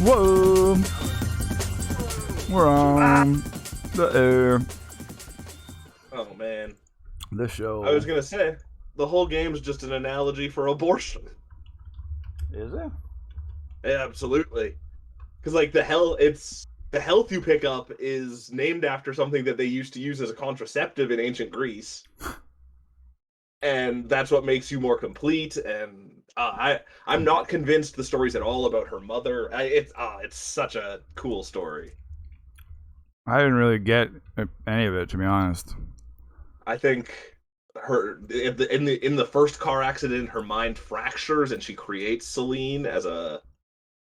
Whoa! We're on the air. Oh man, The show. I was gonna say the whole game's just an analogy for abortion. Is it? Yeah, absolutely, because like the health you pick up is named after something that they used to use as a contraceptive in ancient Greece, and that's what makes you more complete. And I'm not convinced the story's at all about her mother. It's such a cool story. I didn't really get any of it, to be honest. I think her in the first car accident, her mind fractures and she creates Celine as a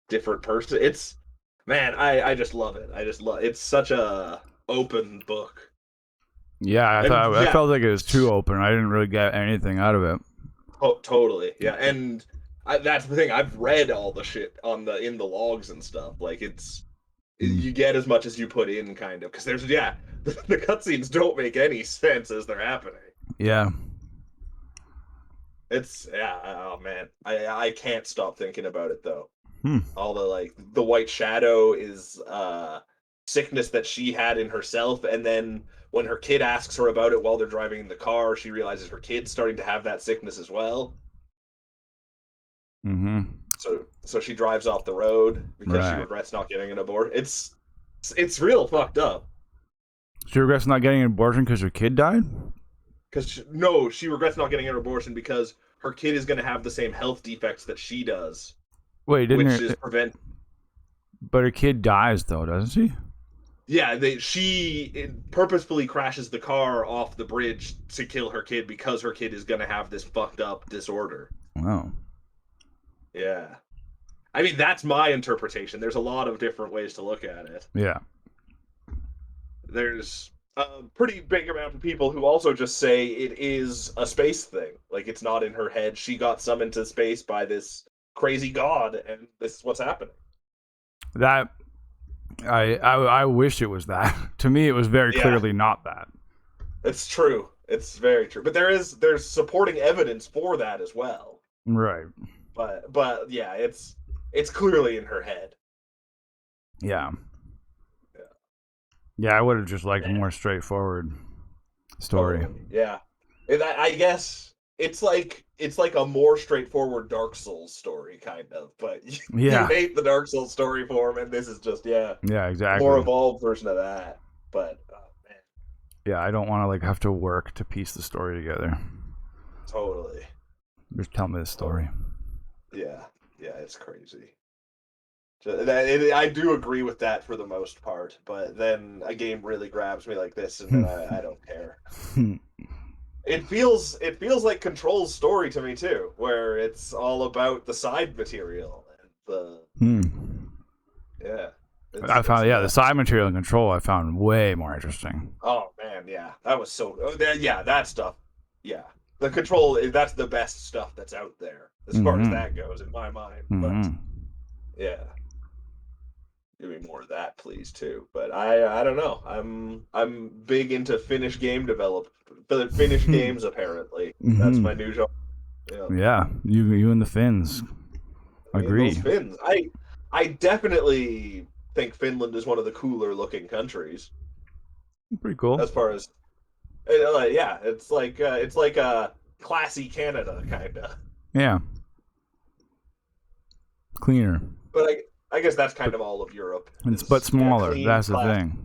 different person. It's man, I just love it. I just love it's such a open book. Yeah, And I felt like it was too open. I didn't really get anything out of it. oh, totally. Yeah, and that's the thing. I've read all the shit on in the logs and stuff. Like you get as much as you put in, kind of, because there's the cutscenes don't make any sense as they're happening. Yeah. Oh man, I can't stop thinking about it though. Hmm. All the white shadow is sickness that she had in herself, and then when her kid asks her about it while they're driving in the car, she realizes her kid's starting to have that sickness as well. Mm-hmm. So she drives off the road because she regrets not getting an abortion. It's real fucked up. She regrets not getting an abortion because her kid died? She regrets not getting an abortion because her kid is going to have the same health defects that she does. Wait, But her kid dies though, doesn't she? Yeah, she purposefully crashes the car off the bridge to kill her kid because her kid is going to have this fucked up disorder. Wow. Yeah. I mean, that's my interpretation. There's a lot of different ways to look at it. Yeah. There's a pretty big amount of people who also just say it is a space thing. Like, it's not in her head. She got summoned to space by this crazy god, and this is what's happening. That I wish it was that. To me, it was very clearly not that. It's true. It's very true. But there's supporting evidence for that as well. Right. But yeah, it's clearly in her head. Yeah. Yeah, I would have just liked a more straightforward story. Totally. Yeah. I guess it's like a more straightforward Dark Souls story, kind of. But you hate the Dark Souls story form, and this is just yeah, exactly, more evolved version of that. But man, yeah, I don't want to have to work to piece the story together. Totally. Just tell me the story. Yeah, it's crazy. I do agree with that for the most part, but then a game really grabs me like this, and then I don't care. It feels like Control's story to me too, where it's all about the side material and the I found the side material in Control I found way more interesting. Oh man, yeah, that was that stuff. Yeah, the Control, that's the best stuff that's out there as far as that goes in my mind. But yeah. Give me more of that, please, too. But I don't know. I'm big into Finnish game Finnish games. Apparently, that's my new genre. Yeah, you and the Finns. Agree. Those Finns. I definitely think Finland is one of the cooler looking countries. Pretty cool. As far as it's like a classy Canada kind of. Yeah. Cleaner. But I guess that's kind of all of Europe. But smaller. That's the thing.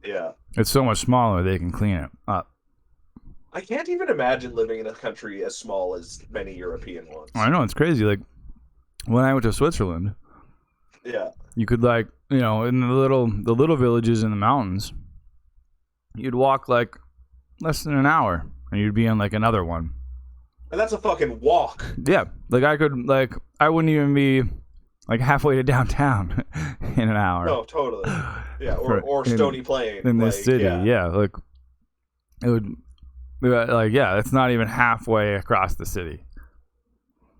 Yeah. It's so much smaller they can clean it up. I can't even imagine living in a country as small as many European ones. I know, it's crazy. Like, when I went to Switzerland, you could in the little villages in the mountains, you'd walk like less than an hour, and you'd be in like another one. And that's a fucking walk. Yeah, I wouldn't even be like halfway to downtown in an hour. No, totally. Yeah, or Stony Plain in this city. Yeah, like it would. It's not even halfway across the city.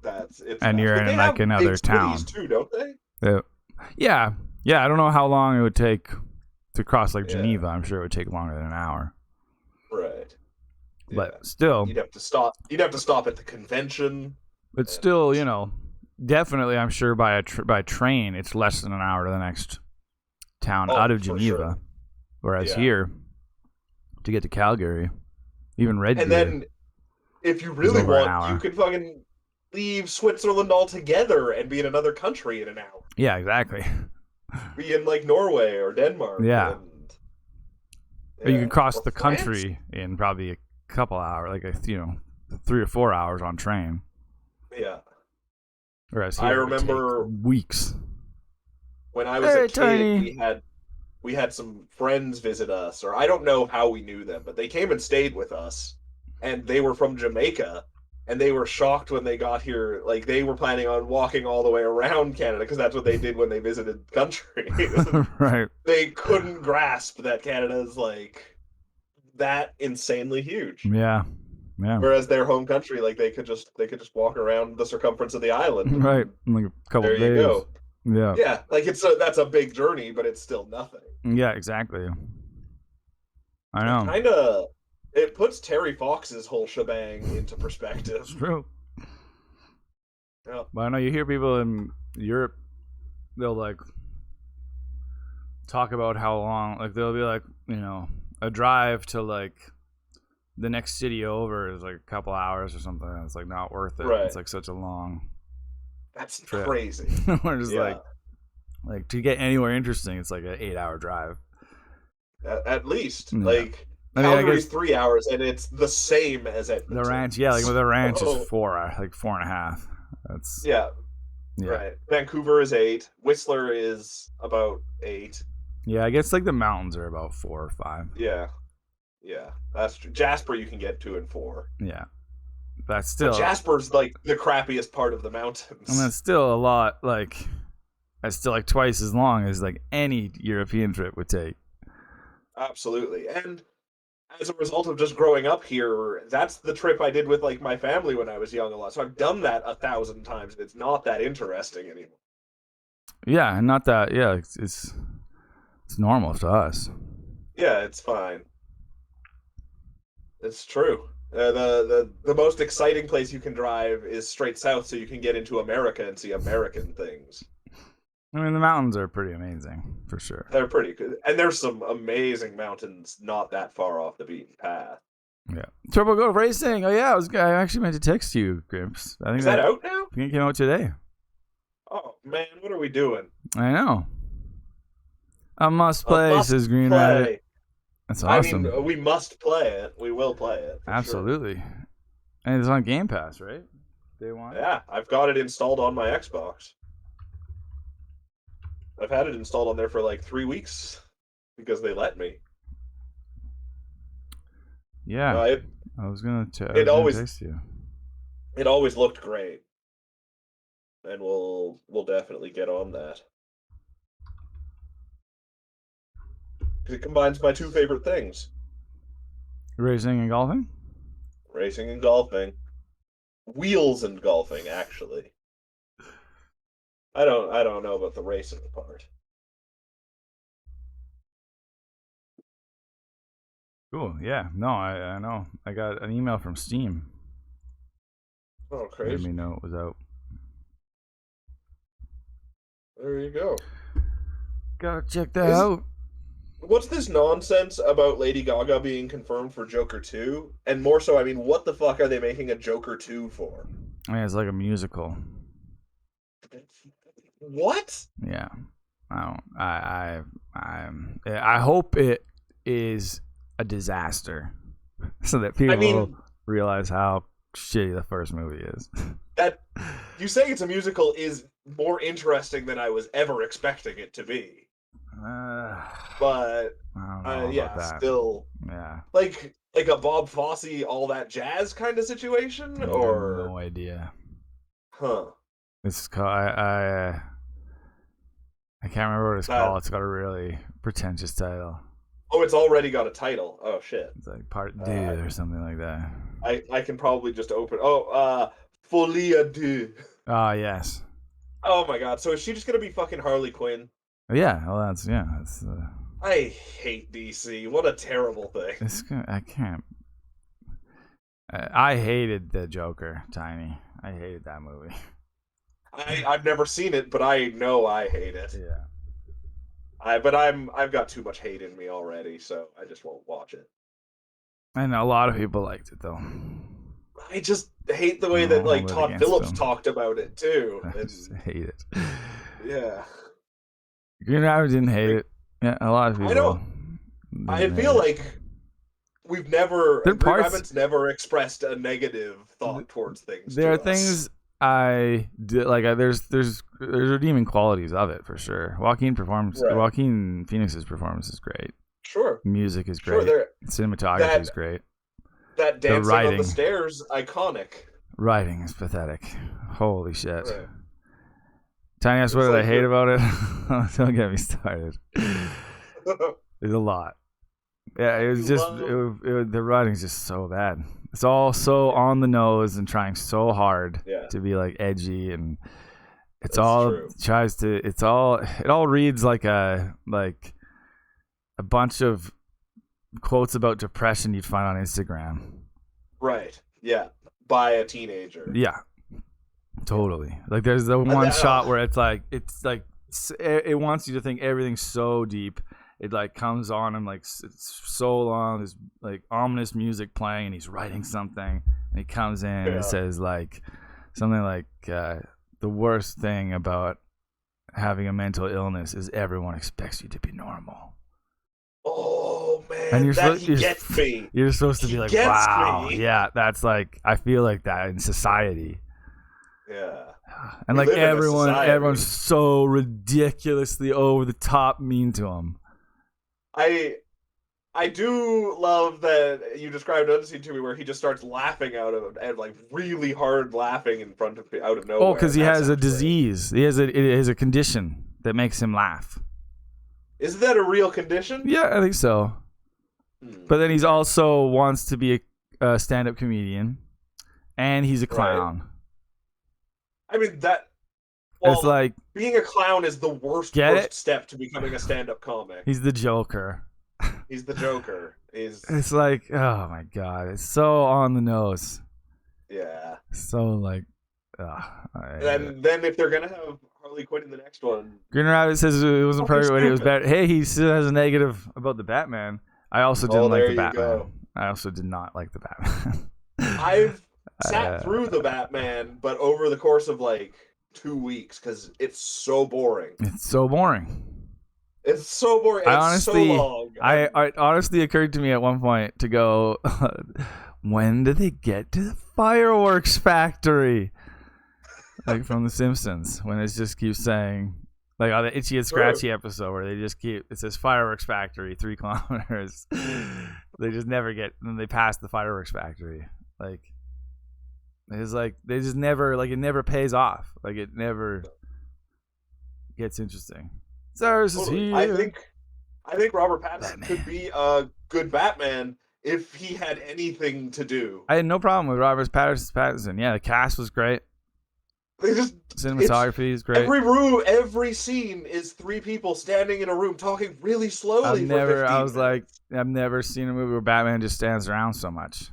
You're in like another town too, don't they? Yeah. I don't know how long it would take to cross Geneva. I'm sure it would take longer than an hour. Right. But still, you'd have to stop. You'd have to stop at the convention. But still, definitely, I'm sure by train, it's less than an hour to the next town out of Geneva. Sure. Whereas here, to get to Calgary, even Red Deer. And then, if you really want, you could fucking leave Switzerland altogether and be in another country in an hour. Yeah, exactly. Be in like Norway or Denmark. Yeah. Or you can cross the country in probably a couple hours, like 3 or 4 hours on train. Yeah. Whereas here, I remember weeks. When I was a kid, we had some friends visit us, or I don't know how we knew them, but they came and stayed with us, and they were from Jamaica, and they were shocked when they got here. Like, they were planning on walking all the way around Canada, because that's what they did when they visited the country. Right. They couldn't grasp that Canada's, like, that insanely huge. Yeah. Yeah. Whereas their home country, like, they could just walk around the circumference of the island. Right. In like a couple days. There you go. Yeah. Yeah, like that's a big journey, but it's still nothing. Yeah, exactly. I know. It puts Terry Fox's whole shebang into perspective. It's true. Yeah. But I know you hear people in Europe, they'll like talk about how long, like they'll be like, a drive to like the next city over is like a couple hours or something. It's like not worth it. Right. It's like such a long. That's trip. Crazy. We're just like to get anywhere interesting, it's like an 8-hour drive. At least. Yeah. Like Calgary's 3 hours, and it's the same as Edmonton. The ranch, yeah, like with the ranch is 4, like 4.5. That's yeah. Right. Vancouver is 8. Whistler is about 8. Yeah, I guess like the mountains are about 4 or 5. Yeah. Yeah. That's true. Jasper you can get 2 and 4. Yeah. That's still. But Jasper's like the crappiest part of the mountains. And that's still a lot, like, that's still like twice as long as like any European trip would take. Absolutely. And as a result of just growing up here, that's the trip I did with like my family when I was young a lot. So I've done that 1,000 times, and it's not that interesting anymore. Yeah, and not that. Yeah, it's normal to us. Yeah, it's fine. It's true. The most exciting place you can drive is straight south, so you can get into America and see American things. I mean, the mountains are pretty amazing, for sure. They're pretty good. And there's some amazing mountains not that far off the beaten path. Yeah. Turbo Go Racing. Oh, yeah. I actually meant to text you, Grimps. I think is that out now? I think it came out today. Oh, man. What are we doing? I know. A must play, says Green Rabbit. That's awesome. I mean, we must play it. We will play it. Absolutely. Sure. And it's on Game Pass, right? Day one? Yeah. I've got it installed on my Xbox. I've had it installed on there for like 3 weeks because they let me. Yeah, I was gonna text you. It always looked great, and we'll definitely get on that. It combines my 2 favorite things: racing and golfing. Racing and golfing, wheels and golfing, actually. I don't know about the racing part. Cool. Yeah. No, I know. I got an email from Steam. Oh, crazy. Let me know it was out. There you go. Gotta check that out. What's this nonsense about Lady Gaga being confirmed for Joker 2? And more so, I mean, what the fuck are they making a Joker 2 for? I mean, it's like a musical. What? Yeah. I hope it is a disaster so that people will realize how shitty the first movie is. That you saying it's a musical is more interesting than I was ever expecting it to be. But still, yeah, like a Bob Fosse, all that jazz kind of situation, or no idea. Huh? It's called I can't remember what it's called. It's got a really pretentious title. Oh, it's already got a title. Oh shit! It's like Part 2 or something like that. I can probably just open. Folie à deux. Ah, yes. Oh my god! So is she just gonna be fucking Harley Quinn? Yeah. Well, that's. I hate DC. What a terrible thing. I can't. I hated the Joker, Tiny. I hated that movie. I've never seen it, but I know I hate it. Yeah. I've got too much hate in me already, so I just won't watch it. And a lot of people liked it though. I just hate the way that like Todd Phillips talked about it too. I just hate it. Yeah. Green Rabbit didn't hate it. Yeah, a lot of people. I know. I feel like we've never. Green Rabbit's never expressed a negative thought towards things. There are things I did like. There's redeeming qualities of it for sure. Joaquin Phoenix's performance is great. Sure. Music is great. Cinematography is great. That dancing on the stairs, iconic. Writing is pathetic. Holy shit. Right. Tiny ass, what did I hate about it? Don't get me started. There's a lot. Yeah, it was just the writing's just so bad. It's all so on the nose and trying so hard to be like edgy, and it all reads like a bunch of quotes about depression you'd find on Instagram. Right. Yeah. By a teenager. Yeah. Totally. Like there's the one shot where it's like it wants you to think everything's so deep. It like comes on and like it's so long. There's like ominous music playing, and he's writing something, and he comes in and it says like something like the worst thing about having a mental illness is everyone expects you to be normal. Oh man, and gets me. You're supposed to be like, wow, yeah, that's like I feel like that in society. Yeah. And like everyone's so ridiculously over the top mean to him. I do love that you described another scene to me where he just starts laughing and like really hard laughing in front of out of nowhere. Oh, because he has a disease. He has a condition that makes him laugh. Is that a real condition? Yeah, I think so. But then he's also wants to be a stand-up comedian, and he's a clown. Right. I mean it's like being a clown is the worst step to becoming a stand-up comic. He's the Joker. He's the Joker. It's like, oh my god, it's so on the nose. Yeah. So like, and then if they're gonna have Harley Quinn in the next one, Green Rabbit says it wasn't perfect when it was better. Hey, he still has a negative about the Batman. I also didn't like the Batman. I also did not like the Batman. I've sat through the Batman, but over the course of like 2 weeks because it's so boring. It's so boring. It's so boring. It's so long. It honestly occurred to me at one point to go, when do they get to the fireworks factory? Like from The Simpsons, when it just keeps saying, like on the Itchy and Scratchy episode where they just keep, it says fireworks factory 3 kilometers. They just never get, and then they pass the fireworks factory. Like, it's like, they just never, like, it never pays off. Like, it never gets interesting. Totally. I think Robert Pattinson could be a good Batman if he had anything to do. I had no problem with Robert Pattinson. Yeah, the cast was great. Cinematography is great. Every scene is 3 people standing in a room talking really slowly. I've never seen a movie where Batman just stands around so much.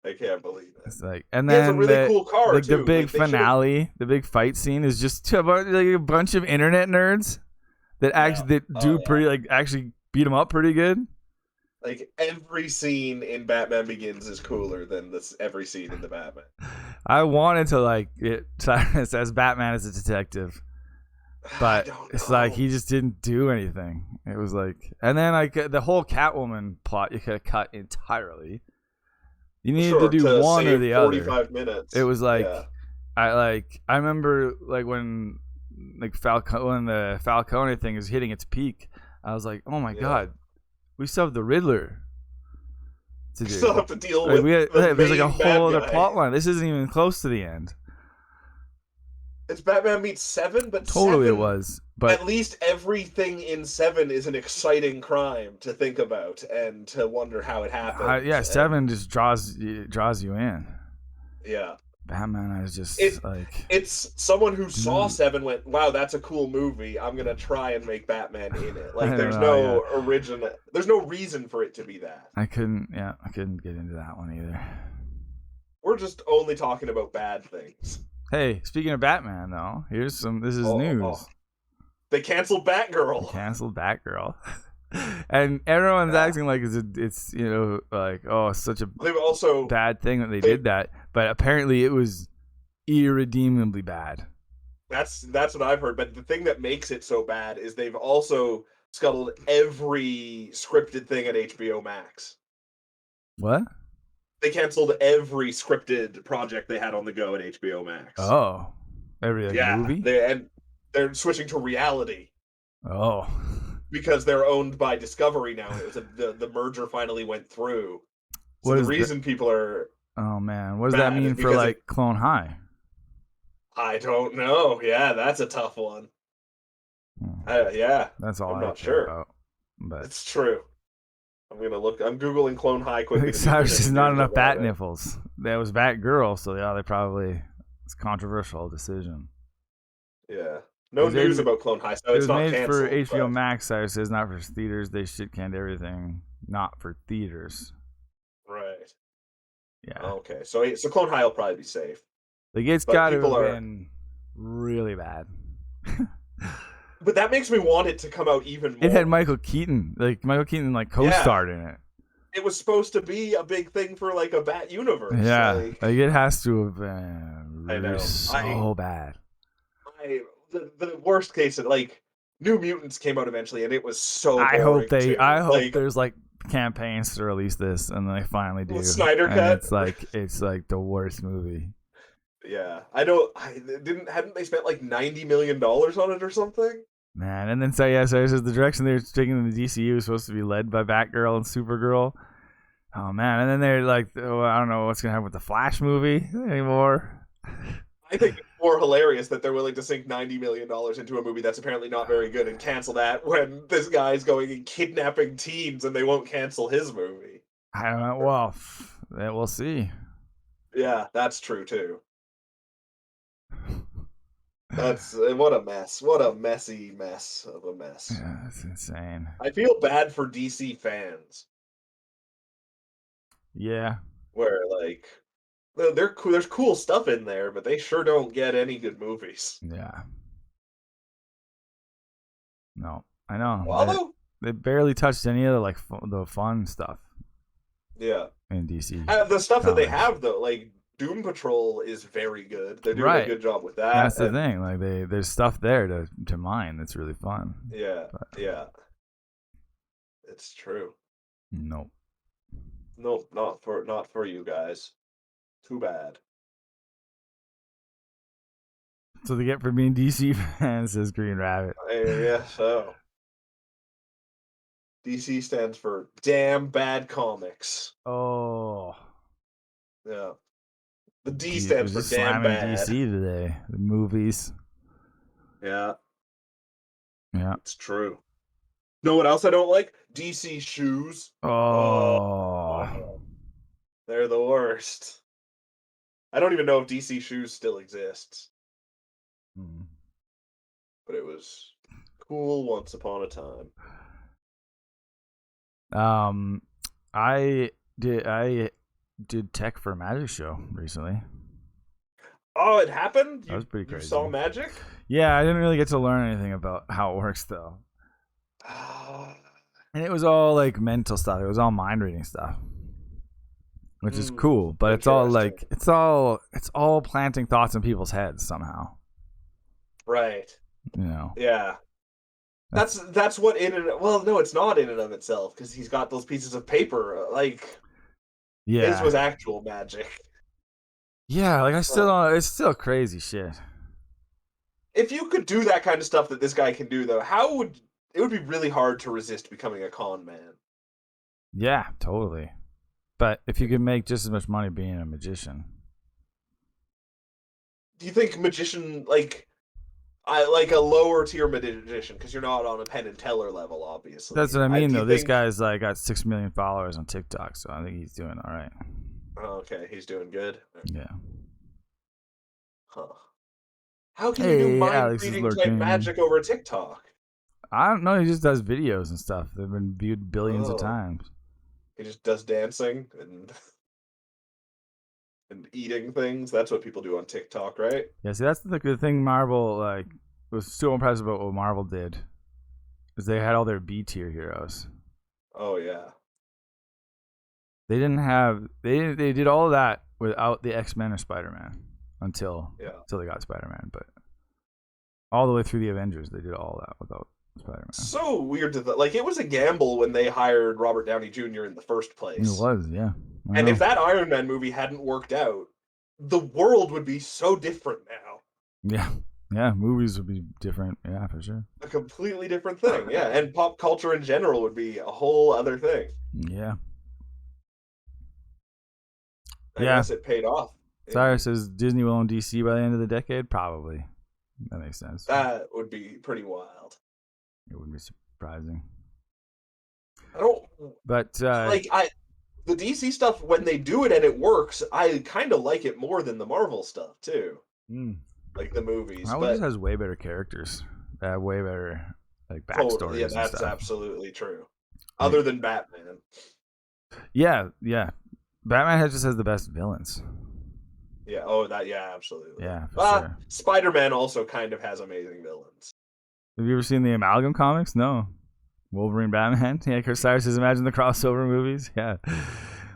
I can't believe it. It's like, and then he has a really cool car like too. The big finale, the big fight scene is just about like a bunch of internet nerds that actually beat him up pretty good. Like every scene in Batman Begins is cooler than every scene in the Batman. I wanted to like it as Batman as a detective, but it's like he just didn't do anything. It was like, and then like the whole Catwoman plot you could have cut entirely. You needed to do one or the other. 45 minutes. It was like, I remember like when the Falcone thing is hitting its peak. I was like, oh my god, we still have the Riddler to do. We still have to deal with. There's like a whole other plot line. This isn't even close to the end. It's Batman meets 7, but totally 7, it was. But at least everything in 7 is an exciting crime to think about and to wonder how it happened. 7 just draws you in. Yeah. Batman is just it's someone who saw 7 went, wow, that's a cool movie. I'm gonna try and make Batman in it. Like there's no reason for it to be that. I couldn't get into that one either. We're just only talking about bad things. Hey, speaking of Batman, though, this is news. They canceled Batgirl. They canceled Batgirl. And everyone's acting like it's like, oh, such a bad thing that they did that. But apparently it was irredeemably bad. That's what I've heard. But the thing that makes it so bad is they've also scuttled every scripted thing at HBO Max. What? They canceled every scripted project they had on the go at HBO Max. Oh, every movie? They're switching to reality. Oh, because they're owned by Discovery now. It was the merger finally went through. So the reason people are what does that mean for like Clone High? I don't know. Yeah, that's a tough one. That's all I'm I not sure about. But it's true. I'm googling Clone High quickly. There's just not enough bat nipples. That was Batgirl, so they probably it's a controversial decision. Yeah. No news about Clone High, so it's not canceled. It was made for HBO Max, so it says not for theaters. They shit canned everything, not for theaters. Right. Yeah. Okay, so Clone High will probably be safe. Like it's got to have been really bad. But that makes me want it to come out even more. It had Michael Keaton co-starred in it. It was supposed to be a big thing for like a Bat universe. Yeah, like it has to have been so bad. The worst case, like New Mutants came out eventually, and it was so. I hope there's like campaigns to release this, and they finally do. Snyder Cut. It's like the worst movie. Yeah, I know. Hadn't they spent like $90 million on it or something? Man, and then so the direction they're taking in the DCU is supposed to be led by Batgirl and Supergirl. Oh man, and then they're like, I don't know what's gonna happen with the Flash movie anymore. I think it's more hilarious that they're willing to sink $90 million into a movie that's apparently not very good and cancel that when this guy's going and kidnapping teens and they won't cancel his movie. I don't know. Well, we'll see. Yeah, that's true too. That's what a mess. What a messy mess of a mess. Yeah, that's insane. I feel bad for DC fans. Yeah. Where like there's cool stuff in there, but they sure don't get any good movies. Yeah. No, I know. Although they barely touched any of the fun stuff. Yeah. In DC. The stuff that they have though, like Doom Patrol is very good. They're doing a good job with that. That's the thing. Like there's stuff there to mine that's really fun. Yeah. Yeah. It's true. Nope. Nope, not for you guys. Too bad. So they get for being DC fans, says Green Rabbit. Yeah, so. DC stands for damn bad comics. Oh. Yeah. The D stands for damn bad. DC today. The movies. Yeah. Yeah. It's true. Know what else I don't like? DC shoes. Oh. They're the worst. I don't even know if DC shoes still exists. But it was cool once upon a time. I did tech for a magic show recently. Oh, it happened? That was pretty crazy. You saw magic? Yeah, I didn't really get to learn anything about how it works though. And it was all like mental stuff. It was all mind reading stuff. Which is cool, but it's all like it's all planting thoughts in people's heads somehow. Right. You know. Yeah. That's what in and well, no, it's not in and of itself because he's got those pieces of paper. Like, his was actual magic. Yeah, like I still don't. It's still crazy shit. If you could do that kind of stuff that this guy can do, though, it would be really hard to resist becoming a con man. Yeah, totally. But if you could make just as much money being a magician, do you think magician like a lower tier magician because you're not on a Penn and Teller level, obviously. That's what I mean, though. This guy's like got 6 million followers on TikTok, so I think he's doing all right. Oh, okay, he's doing good. Yeah. Huh. How can you do mind reading type magic over TikTok? I don't know. He just does videos and stuff. They've been viewed billions of times. He just does dancing and and eating things. That's what people do on TikTok, right? Yeah, see, that's the good thing Marvel, like, was so impressive about what Marvel did. Is they had all their B tier heroes. Oh, yeah. They didn't have, they did all of that without the X-Men or Spider-Man until they got Spider-Man. But all the way through the Avengers, they did all that without Spider-Man. So weird to like, it was a gamble when they hired Robert Downey Jr. in the first place. It was, yeah. And if that Iron Man movie hadn't worked out, the world would be so different now. Yeah, movies would be different. Yeah, for sure. A completely different thing. Yeah, and pop culture in general would be a whole other thing. Yeah. I guess it paid off. Cyrus says Disney will own DC by the end of the decade? Probably. That makes sense. That would be pretty wild. It wouldn't be surprising. But the DC stuff, when they do it and it works, I kind of like it more than the Marvel stuff too. Like the movies. Marvel just has way better characters. Way better like backstories. Totally, yeah, that's absolutely true. Other than Batman. Yeah. Batman just has the best villains. Yeah. Absolutely. Yeah. Sure. Spider-Man also kind of has amazing villains. Have you ever seen the Amalgam comics? No. Wolverine, Batman. Yeah, Chris Cyrus says, imagine the crossover movies. Yeah,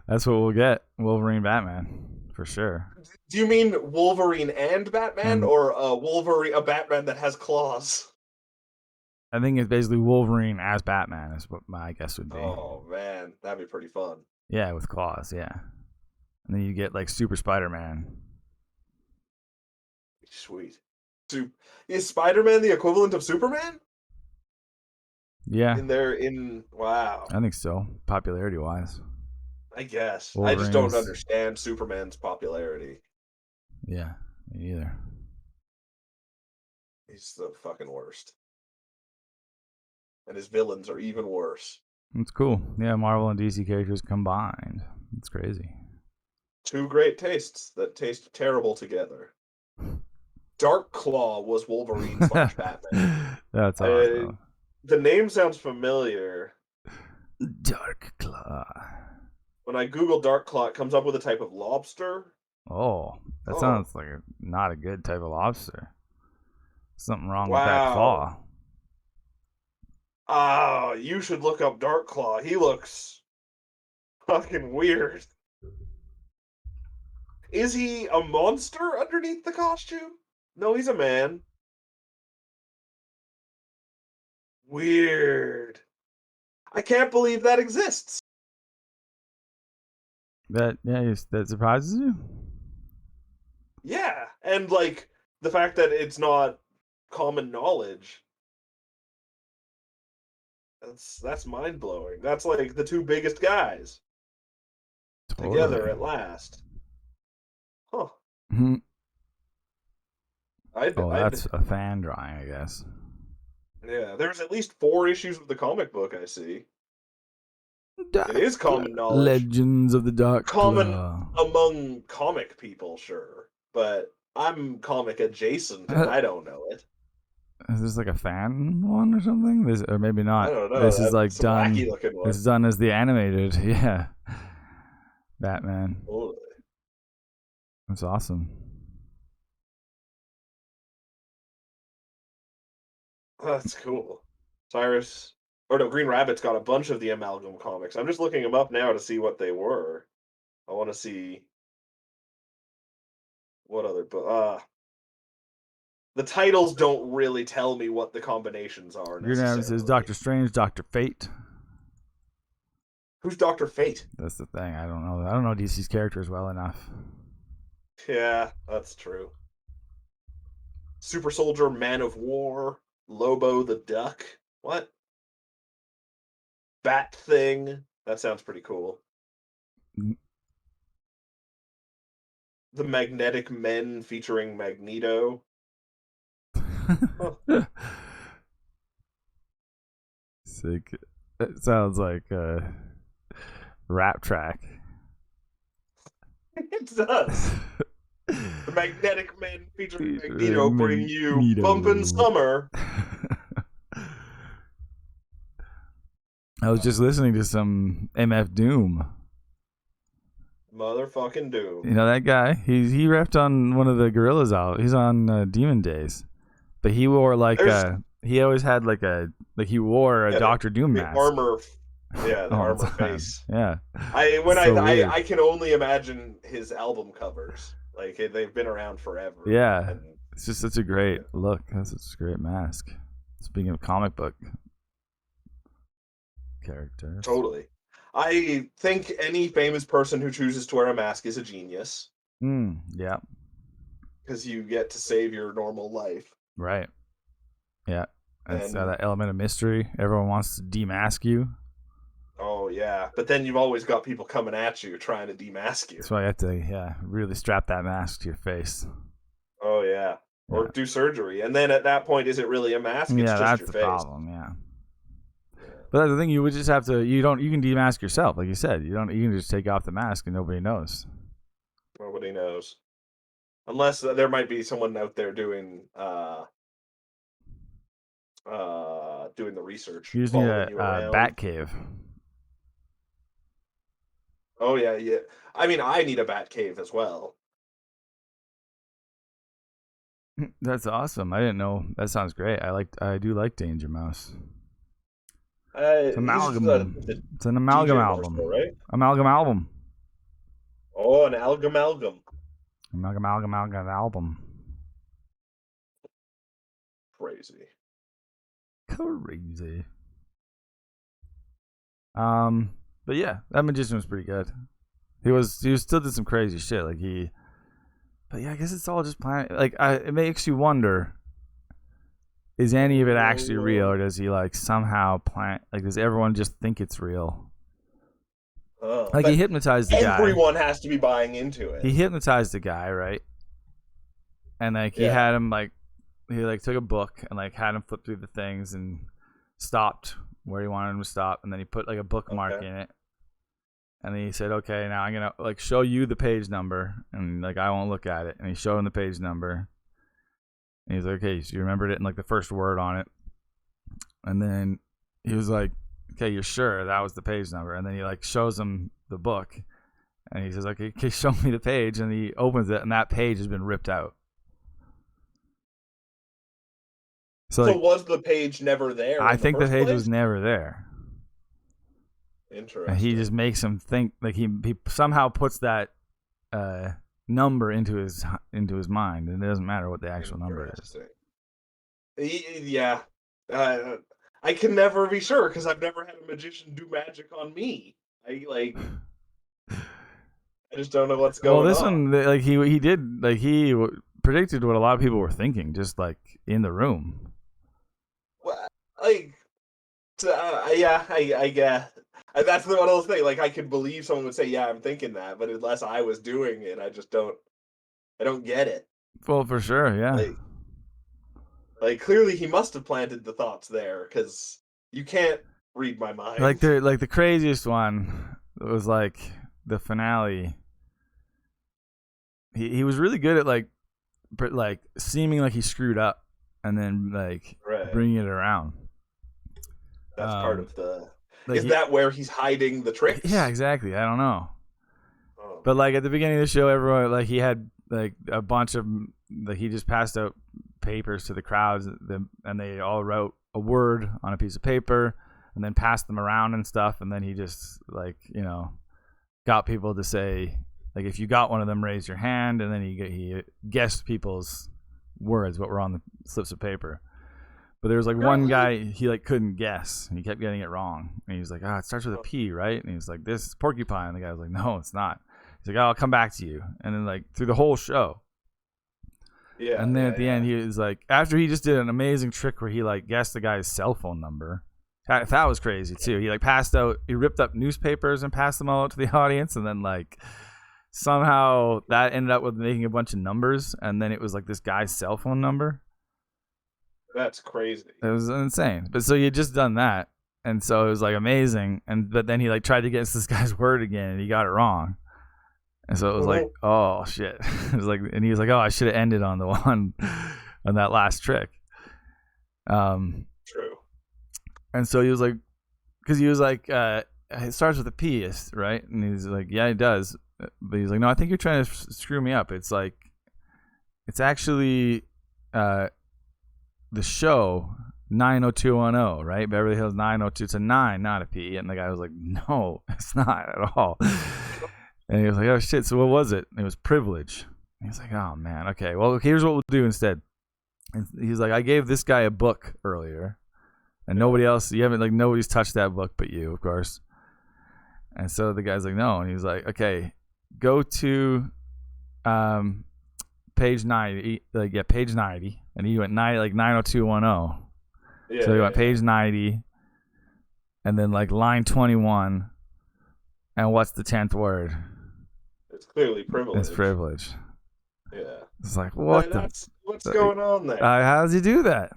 that's what we'll get. Wolverine, Batman, for sure. Do you mean Wolverine and Batman, or a Batman that has claws? I think it's basically Wolverine as Batman is what my guess would be. Oh man, that'd be pretty fun. Yeah, with claws. Yeah, and then you get like Super Spider-Man. Sweet. Is Spider-Man the equivalent of Superman? Yeah. Wow. I think so, popularity-wise. I guess. Wolverine's... I just don't understand Superman's popularity. Yeah, me either. He's the fucking worst. And his villains are even worse. It's cool. Yeah, Marvel and DC characters combined. It's crazy. Two great tastes that taste terrible together. Dark Claw was Wolverine / Batman. That's awesome. The name sounds familiar. Dark Claw. When I Google Dark Claw, it comes up with a type of lobster. Oh, that sounds like not a good type of lobster. Something wrong with that claw. Oh, you should look up Dark Claw. He looks fucking weird. Is he a monster underneath the costume? No, he's a man. Weird. I can't believe that exists. That surprises you? Yeah, and like the fact that it's not common knowledge. That's mind blowing. That's like the two biggest guys together at last. Huh. Mm-hmm. That's a fan drawing, I guess. Yeah, there's at least 4 issues of the comic book I see. It is common knowledge. Legends of the Dark Common among comic people, sure. But I'm comic adjacent and I don't know it. Is this like a fan one or something? Or maybe not. I don't know. This is like done. Wacky looking one. This is done as the animated, yeah. Batman. Totally. That's awesome. Oh, that's cool. Green Rabbit's got a bunch of the Amalgam comics. I'm just looking them up now to see what they were. I want to see what other the titles don't really tell me what the combinations are. Green Rabbit says Doctor Strange, Dr. Fate. Who's Dr. Fate? That's the thing. I don't know. I don't know DC's characters well enough. Yeah, that's true. Super Soldier, Man of War, Lobo the Duck. What? Bat Thing. That sounds pretty cool. The Magnetic Men featuring Magneto. Sick. It sounds like a rap track. It does. The Magnetic Men featuring Magneto bring you Bumpin' Summer. I was just listening to some MF Doom. Motherfucking Doom. You know that guy? He repped on one of the Gorillas out. He's on Demon Days, but he wore like he always had he wore a Doctor Doom mask. Armor. Yeah, the armor face. Yeah. I can only imagine his album covers. Like they've been around forever. Yeah. And it's just such a great look. That's such a great mask. Speaking of comic book characters. Totally. I think any famous person who chooses to wear a mask is a genius. Yeah. Because you get to save your normal life. Right. Yeah. That's that element of mystery. Everyone wants to demask you. Oh, yeah. But then you've always got people coming at you trying to demask you. That's why you have to, really strap that mask to your face. Oh, yeah. Or do surgery. And then at that point, is it really a mask? It's just that's your the face. Problem, yeah. But that's the thing, you would just have to, you can demask yourself, like you said. You can just take off the mask and nobody knows. Nobody knows. Unless there might be someone out there doing the research. You just need a bat cave. Oh, yeah. I mean, I need a bat cave as well. That's awesome. I didn't know. That sounds great. I do like Danger Mouse. It's amalgam. It's an amalgam album, right? Amalgam album. Oh, an amalgam. Amalgam album. Crazy. But yeah, that magician was pretty good. He still did some crazy shit. But yeah, I guess it's all just plan. It makes you wonder. Is any of it actually real, or does he somehow plan? Does everyone just think it's real? He hypnotized the guy. Everyone has to be buying into it. He hypnotized the guy, right? And he had him he took a book and had him flip through the things and stopped where he wanted him to stop, and then he put a bookmark in it. And then he said, "Okay, now I'm gonna show you the page number, and I won't look at it." And he showed him the page number. And he's like, "Okay, so you remembered it and the first word on it." And then he was like, "Okay, you're sure that was the page number?" And then he shows him the book, and he says, "Okay, show me the page." And he opens it, and that page has been ripped out. So was the page never there? I think the page was never there. Interesting. And he just makes him think he somehow puts that number into his mind, and it doesn't matter what the actual number is. Yeah, I can never be sure because I've never had a magician do magic on me. I just don't know what's going on. Well, this one, he did, he predicted what a lot of people were thinking, just in the room. Well, yeah, I guess. That's one of those things. I could believe someone would say, "Yeah, I'm thinking that," but unless I was doing it, I just don't. I don't get it. Well, for sure, yeah. Clearly, he must have planted the thoughts there because you can't read my mind. The craziest one was the finale. He was really good at seeming he screwed up and then bringing it around. That's part of the. Is that where he's hiding the tricks? Yeah, exactly. I don't know. Oh. But at the beginning of the show, everyone he had a bunch of he just passed out papers to the crowds, and they all wrote a word on a piece of paper, and then passed them around and stuff. And then he just got people to say if you got one of them, raise your hand, and then he guessed people's words, what were on the slips of paper. But there was one guy he couldn't guess, and he kept getting it wrong. And he was like, it starts with a P, right? And he's like, "This is porcupine." And the guy was like, "No, it's not." He's like, "Oh, I'll come back to you." And then through the whole show. Yeah. And then at the end, he was after he just did an amazing trick where he guessed the guy's cell phone number. That was crazy too. He passed out, he ripped up newspapers and passed them all out to the audience, and then somehow that ended up with making a bunch of numbers, and then it was this guy's cell phone number. That's crazy. It was insane. But so he had just done that, and so it was amazing. But then he tried to guess this guy's word again, and he got it wrong. And so it was oh shit. It was and he was "Oh, I should have ended on the one on that last trick." True. And so he was because he was it starts with a P, right? And he's "Yeah, it does." but he's like, no, I think you're trying to screw me up. It's like, it's actually the show 90210, right? Beverly Hills 902. It's a 9, not a P. And the guy was like, no, it's not at all. And he was like, oh shit, so what was it? And it was privilege. And he's like, oh man, okay, well, here's what we'll do instead. And he's like, I gave this guy a book earlier, and nobody else, nobody's touched that book but you, of course. And so the guy's like, no. And he's like, okay, go to page 90, page 90. And he went 90210. Yeah, so he went page 90, and then like line 21. And what's the 10th word? It's clearly privilege. It's privilege. Yeah. It's like, what's going on there? How does he do that?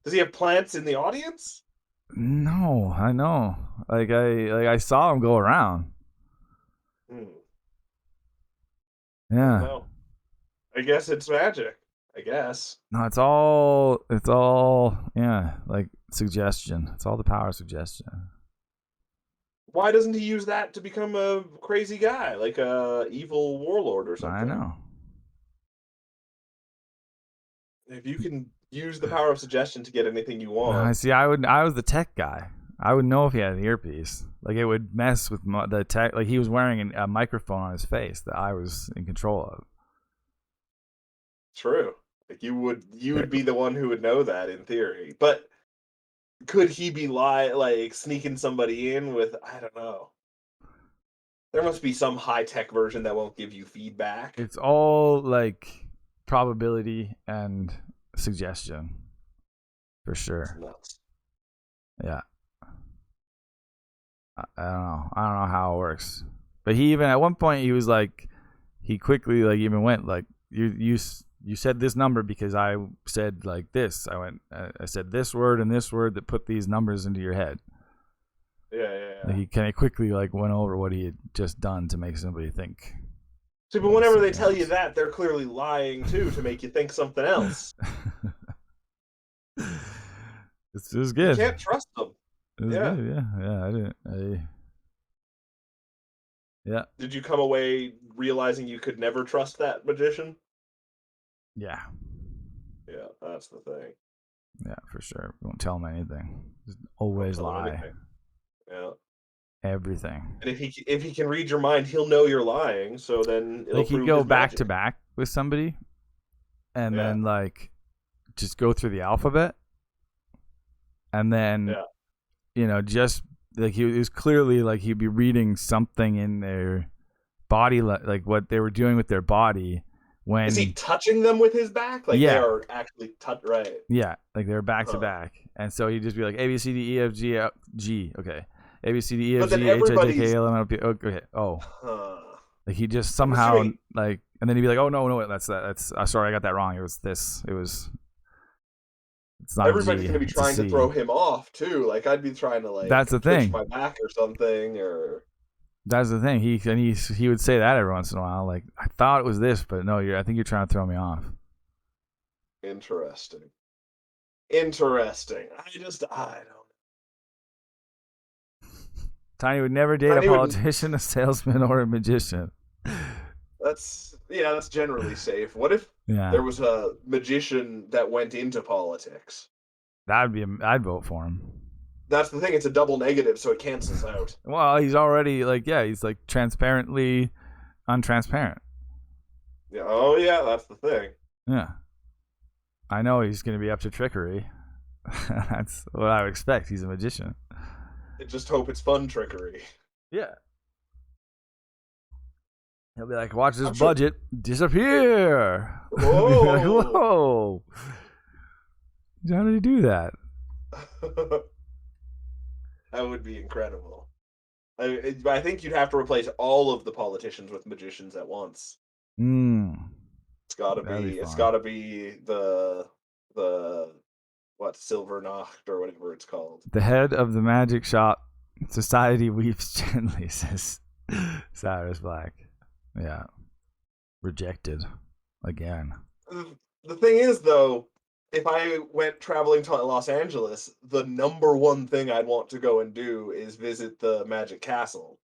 Does he have plants in the audience? No, I know. I saw him go around. Yeah. No. I guess it's magic. I guess. No, it's all yeah, like suggestion. It's all the power of suggestion. Why doesn't he use that to become a crazy guy, like a evil warlord or something? I know. If you can use the power of suggestion to get anything you want. I see. I was the tech guy. I would know if he had an earpiece. Like, it would mess with the tech. Like, he was wearing a microphone on his face that I was in control of. True. Like, you would be the one who would know that in theory. But could he be sneaking somebody in with, I don't know. There must be some high-tech version that won't give you feedback. It's all like probability and suggestion, for sure. That's nuts. Yeah. I don't know how it works. But he even, at one point, he was like, he quickly even went like, you said this number because I said like this. I said this word and this word that put these numbers into your head. Yeah. Like, he kind of quickly went over what he had just done to make somebody think. See, but whenever they tell you that, they're clearly lying too to make you think something else. It was good. You can't trust them. It was good. Yeah. I didn't. Yeah. Did you come away realizing you could never trust that magician? Yeah. Yeah, that's the thing. Yeah, for sure. Won't tell him anything. Just always lie. Yeah. Everything. And if he can read your mind, he'll know you're lying. So then it'll he'd go back to back with somebody, and then just go through the alphabet, and then just he was clearly he'd be reading something in their body, like what they were doing with their body. When is he touching them with his back? They are actually right. Yeah, like they were back to back, and so he'd just be like A B C D E F G G. Okay. A B C D E F G H I J K L M N O P. Okay. Oh. Like he just somehow and then he'd be like, oh no, that's sorry, I got that wrong. It was this. It's not. Everybody's gonna be trying to throw him off too. Like, I'd be trying to that's the thing. My back or something or. That's the thing. He would say that every once in a while. Like, I thought it was this, but no, I think you're trying to throw me off. Interesting. I don't. Tiny would never date a politician, a salesman, or a magician. That's generally safe. What if there was a magician that went into politics? I'd vote for him. That's the thing. It's a double negative, so it cancels out. Well, he's already he's transparently untransparent. Yeah. Oh, yeah. That's the thing. Yeah. I know he's going to be up to trickery. That's what I would expect. He's a magician. I just hope it's fun trickery. Yeah. He'll be like, watch this budget disappear. Whoa. Like, whoa. How did he do that? That would be incredible. I think you'd have to replace all of the politicians with magicians at once. It's gotta be the Silver Nacht or whatever it's called. The head of the magic shop. Society weeps gently, says Cyrus Black. Yeah. Rejected. Again. The thing is, though, if I went traveling to Los Angeles, the number one thing I'd want to go and do is visit the Magic Castle.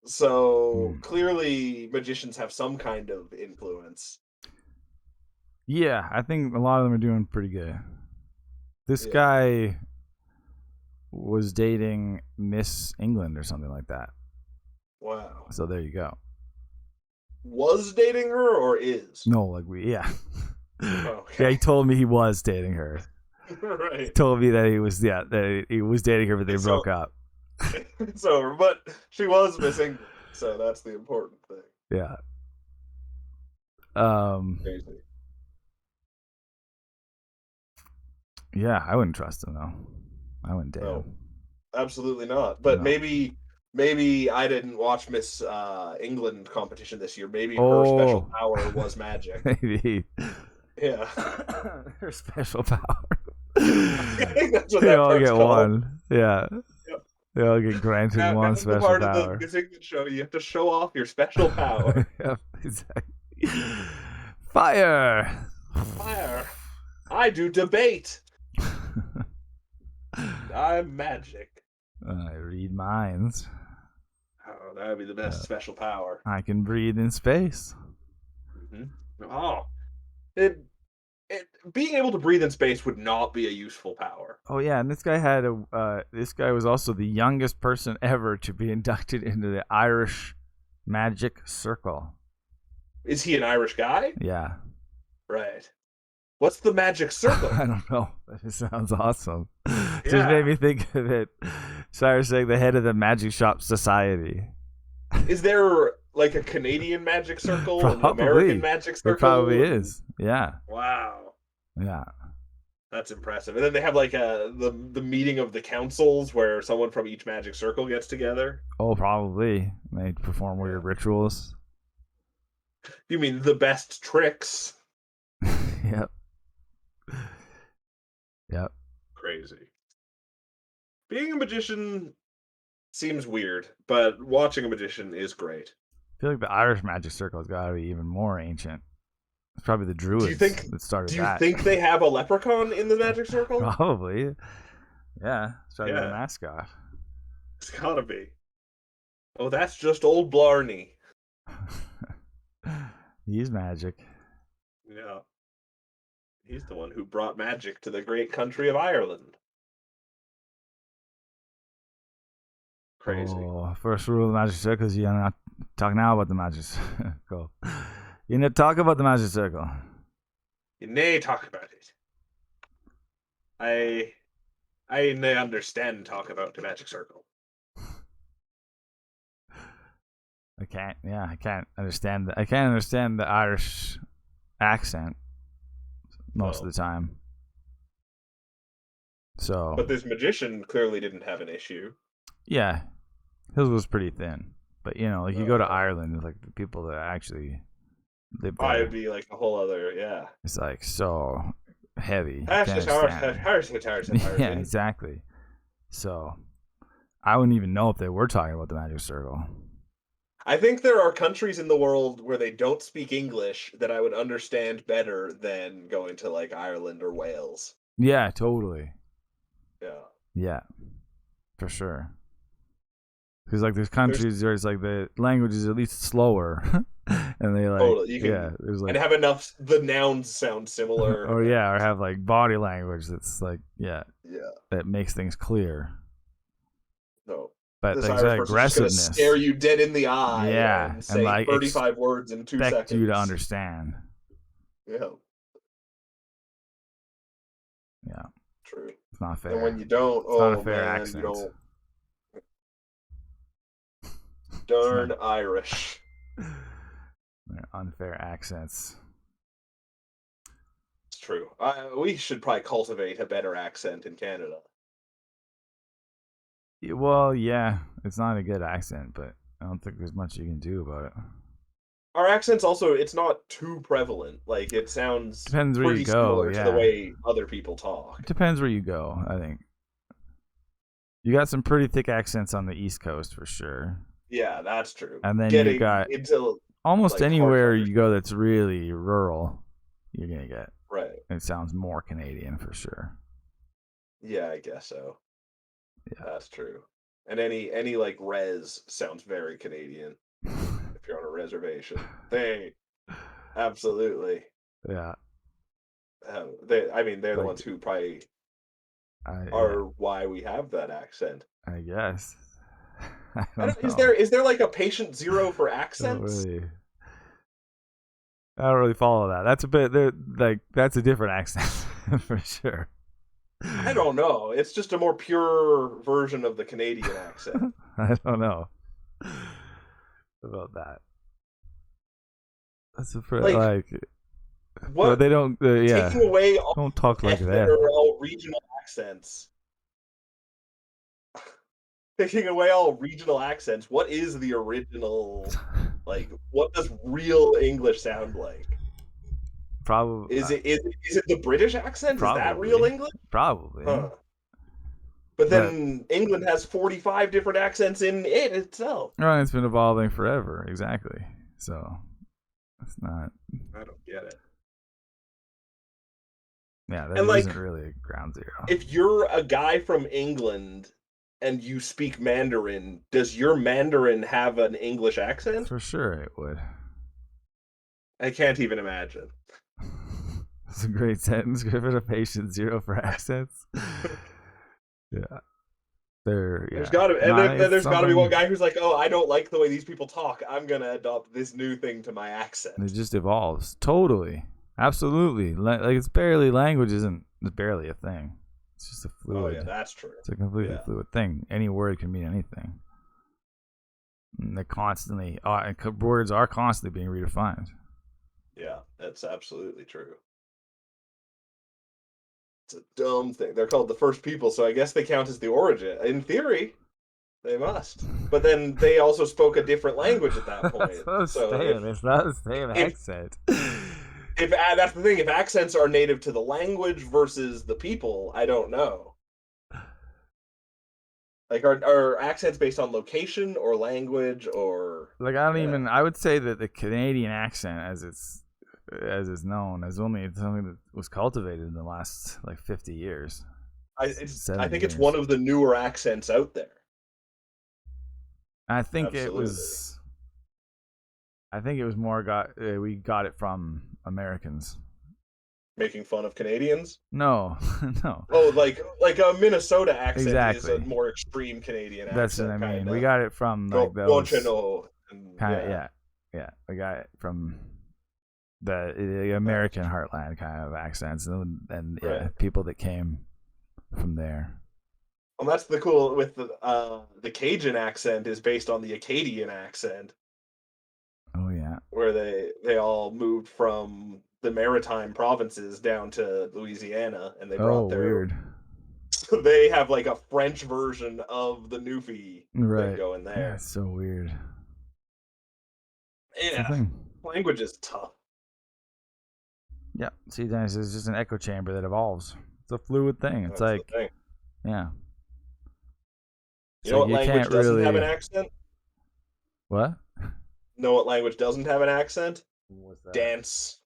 So clearly magicians have some kind of influence. Yeah, I think a lot of them are doing pretty good. This guy was dating Miss England or something like that. Wow. So there you go. Was dating her or is? No, like yeah. Okay. Yeah, he told me he was dating her. Right. He told me that he was dating her, but they broke up. It's over. But she was Miss England, so that's the important thing. Yeah. Crazy. Yeah, I wouldn't trust him though. I wouldn't date him. Absolutely not. But maybe I didn't watch Miss England competition this year. Maybe her special power was magic. Maybe. Yeah. Her special power. I think that's what they that all part's get called. one. Yeah. Yep. They all get granted one special power. Part of the Miss England show, you have to show off your special power. Yep, exactly. Fire. Fire. I do debate. I'm magic. I read minds. Oh, that would be the best special power. I can breathe in space. Mm-hmm. Oh, being able to breathe in space would not be a useful power. Oh yeah, and this guy was also the youngest person ever to be inducted into the Irish Magic Circle. Is he an Irish guy? Yeah. Right. What's the Magic Circle? I don't know. It sounds awesome. Yeah. Just made me think of it. Cyrus saying the head of the Magic Shop Society. Is there like a Canadian Magic Circle and an American Magic Circle? There probably is. Yeah. Wow. Yeah. That's impressive. And then they have like the meeting of the councils where someone from each Magic Circle gets together. Oh, probably. They perform weird rituals. You mean the best tricks? Yep. Yep. Crazy. Being a magician seems weird, but watching a magician is great. I feel like the Irish Magic Circle has got to be even more ancient. It's probably the Druids that started that. Do you think they have a leprechaun in the Magic Circle? Probably. Yeah. It's probably the mascot. It's gotta be. Oh, that's just old Blarney. He's magic. Yeah. He's the one who brought magic to the great country of Ireland. Crazy. Oh, first rule of the Magic Circle is you're not talk now about the Magic Circle. You need to talk about the Magic Circle. You nay talk about it. I nay understand talk about the Magic Circle. I can't understand the Irish accent most of the time. So, but this magician clearly didn't have an issue. Yeah, his was pretty thin. But you know, like you go to Ireland, like the people that actually live there, it'd be like a whole other It's like so heavy. Yeah, exactly. So I wouldn't even know if they were talking about the Magic Circle. I think there are countries in the world where they don't speak English that I would understand better than going to like Ireland or Wales. Yeah, totally. Yeah. Yeah, for sure. Because like there's countries where it's like the language is at least slower, and they like totally. there's like and have enough the nouns sound similar. or have like body language that's like that makes things clear. No. But this like aggressiveness, stare you dead in the eye. Yeah, and say like 35 words in 2 seconds. Expect you to understand. Yeah. Yeah. True. It's not fair. And when you don't, it's not a fair accent. You don't. Darn Irish. Unfair accents. It's true. We should probably cultivate a better accent in Canada. Well, yeah, it's not a good accent, but I don't think there's much you can do about it. Our accent's also, it's not too prevalent. Like, it sounds depends where you go, to the way other people talk. It depends where you go, I think. You got some pretty thick accents on the East Coast, for sure. Yeah, that's true. And then you got into, almost like, anywhere you go that's really rural, you're going to get. Right. It sounds more Canadian, for sure. Yeah, I guess so. Yeah. That's true. And any like res sounds very Canadian if you're on a reservation. They absolutely. Yeah. They're the Like, ones who probably yeah, are why we have that accent. I guess. I don't Is know. there like a patient zero for accents? I don't really follow that. That's a bit like that's a different accent for sure. I don't know. It's just a more pure version of the Canadian accent. I don't know about that. That's a like what but they don't. Yeah, taking away all don't talk like that. or all regional accents. Taking away all regional accents. What is the original? Like, what does real English sound like? Probably is it the British accent? Probably, is that real English? Probably. Huh. But then England has 45 different accents in it itself. Right, it's been evolving forever. Exactly. So it's not. I don't get it. Yeah, that isn't really a ground zero. If you're a guy from England and you speak Mandarin, does your Mandarin have an English accent? For sure it would. I can't even imagine. That's a great sentence. Give it a patient zero for accents. Yeah. There's got to be one guy who's like, oh, I don't like the way these people talk. I'm going to adopt this new thing to my accent. It just evolves. Totally. Absolutely. Like it's barely it's barely a thing. It's just a fluid. Oh, yeah, that's true. It's a completely fluid thing. Any word can mean anything. And they constantly, words are constantly being redefined. Yeah, that's absolutely true. It's a dumb thing. They're called the first people, so I guess they count as the origin. In theory, they must. But then they also spoke a different language at that point. It's not the same accent. If that's the thing, if accents are native to the language versus the people, I don't know. Like, are accents based on location or language or like I would say that the Canadian accent as it's known as only something that was cultivated in the last like 50 years. I think it's one of the newer accents out there. I think it was more we got it from Americans making fun of Canadians. No. Oh, like a Minnesota accent is a more extreme Canadian accent. That's what I mean. We got it from like those kind of yeah. We got it from the American heartland kind of accents, and people that came from there. Well, that's the cool with the Cajun accent is based on the Acadian accent. Oh yeah, where they all moved from the maritime provinces down to Louisiana, and they brought their. Weird. So they have like a French version of the Newfie thing going there. Yeah, it's so weird. Yeah, language is tough. Yeah, see, Dennis, it's just an echo chamber that evolves. It's a fluid thing. It's yeah. You know what language doesn't have an accent? What? Know what language doesn't have an accent? What's that? Dance.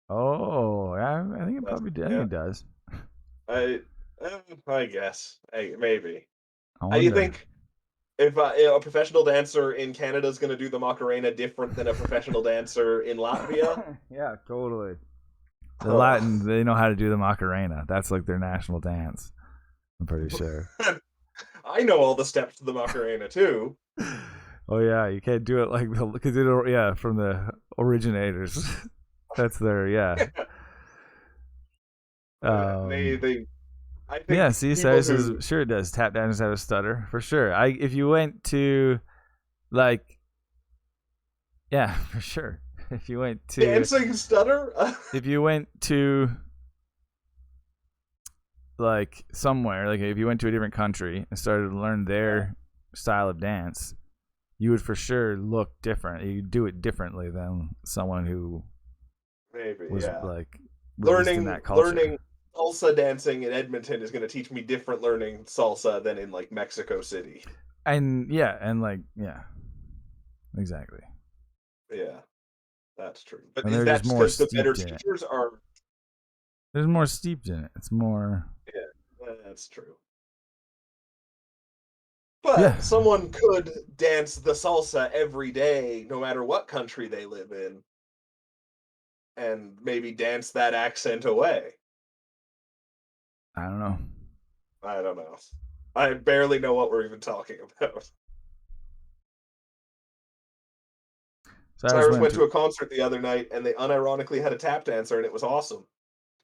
Oh, I think it probably does. I think it does. I guess. Maybe. How do you think if a professional dancer in Canada is going to do the Macarena different than a professional dancer in Latvia? Yeah, totally. The Latin, they know how to do the Macarena. That's like their national dance. I'm pretty sure. I know all the steps to the Macarena too. Oh yeah, you can't do it like because from the originators. That's their I think C6 sure it does. Tap dancers have a stutter for sure. If you went to like, yeah, for sure. If you went to dancing stutter, if you went to like somewhere, like if you went to a different country and started to learn their style of dance, you would for sure look different. You do it differently than someone who was like learning that culture. Learning salsa dancing in Edmonton is going to teach me different learning salsa than in like Mexico City. And exactly. Yeah, that's true. But is that because the better teachers are? There's more steeped in it. It's more. Yeah, that's true. But someone could dance the salsa every day, no matter what country they live in, and maybe dance that accent away. I don't know. I don't know. I barely know what we're even talking about. Cyrus went to a concert the other night, and they unironically had a tap dancer, and it was awesome.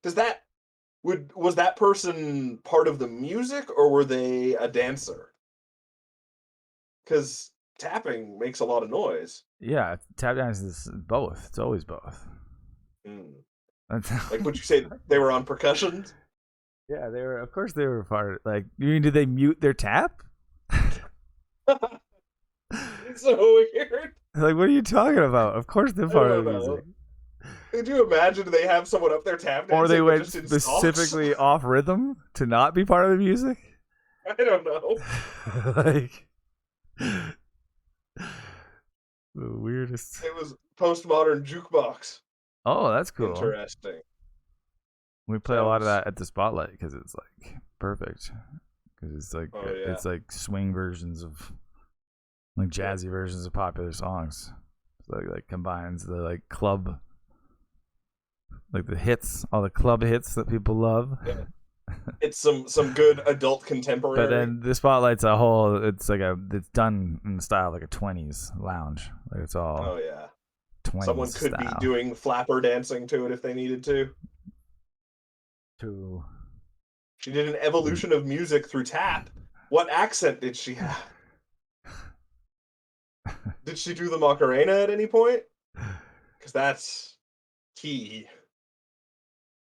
Was that person part of the music, or were they a dancer? Because tapping makes a lot of noise. Yeah, tap dance is both. It's always both. Like, would you say they were on percussion? Yeah, they were. Of course, they were part. Like, you mean did they mute their tap? It's so weird. Like, what are you talking about? Of course, they're part of the music. Could you imagine they have someone up there tap dancing? Or they went specifically off rhythm to not be part of the music? I don't know. Like, the weirdest. It was postmodern jukebox. Oh, that's cool. Interesting. We play a lot of that at the Spotlight because it's like perfect. Because it's like it's like swing versions of like jazzy versions of popular songs. So like combines the like club, like the hits, all the club hits that people love. Yeah. It's some good adult contemporary. But then the Spotlight's a whole. It's like it's done in the style of like a 20s lounge. Like it's all. Oh yeah. 20s Someone could style. be doing flapper dancing to it if they needed to. She did an evolution of music through tap. What accent did she have? Did she do the Macarena at any point? Because that's key.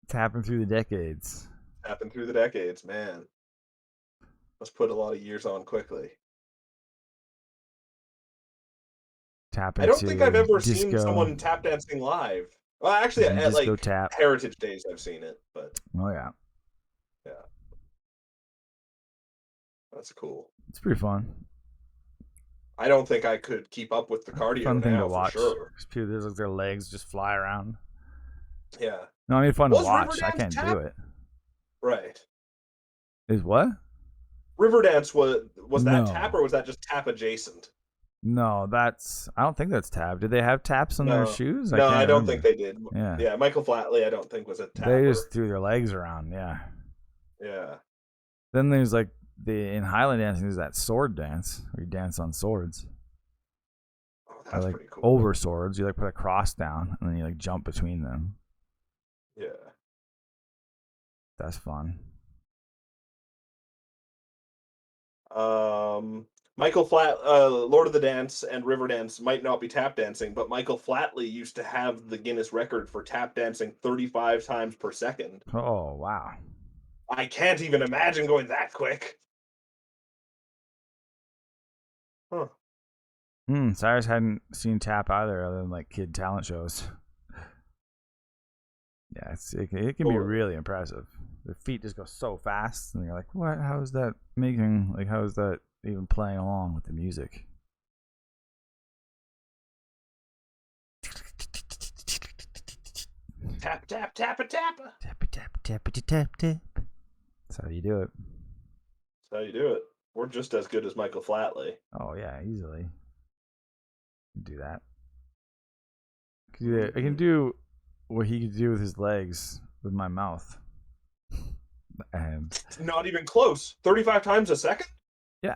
Tapping through the decades. Tapping through the decades, man. Let's put a lot of years on quickly. I don't think I've ever seen someone tap dancing live. Well, actually, at like Heritage Days, I've seen it, but oh yeah, that's cool. It's pretty fun. I don't think I could keep up with the cardio. Fun thing now, to watch. For sure. There's like their legs just fly around. Yeah. No, I mean fun to watch. I can't do it. Right. Is what? Riverdance was that tap or was that just tap adjacent? No, I don't think that's tap. Did they have taps on their shoes? No, I don't think they did. Yeah, Michael Flatley, I don't think was a tap. They just threw their legs around. Yeah. Yeah. Then there's like in Highland dancing, there's that sword dance where you dance on swords. Oh, that's like pretty cool. Over swords, you like put a cross down and then you like jump between them. Yeah. That's fun. Michael Lord of the Dance and Riverdance might not be tap dancing, but Michael Flatley used to have the Guinness record for tap dancing 35 times per second. Oh, wow. I can't even imagine going that quick. Huh. Cyrus hadn't seen tap either other than like kid talent shows. Yeah, it can be really impressive. The feet just go so fast, and you're like, "What? How is that making? Like, how is that even playing along with the music?" Tap tap tap tap tap tap tap tap tap. That's how you do it. That's how you do it. We're just as good as Michael Flatley. Oh yeah, easily. Do that. I can do what he could do with his legs with my mouth. And not even close. 35 times a second? Yeah.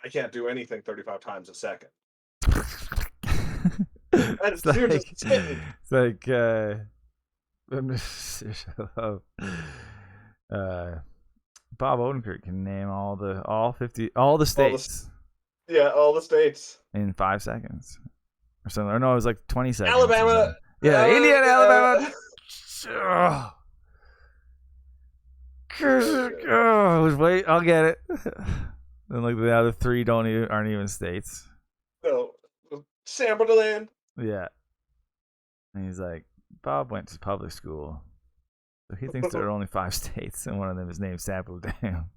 I can't do anything 35 times a second. It's like Bob Odenkirk can name all the states. All the states in 5 seconds or something. Or no, it was like 20 seconds. Alabama. Yeah, Indiana, Alabama. Wait, I'll get it. Then like the other three aren't even states. No, Samberland. Yeah, and he's like, Bob went to public school, so he thinks there are only 5 states, and one of them is named Sample Dam.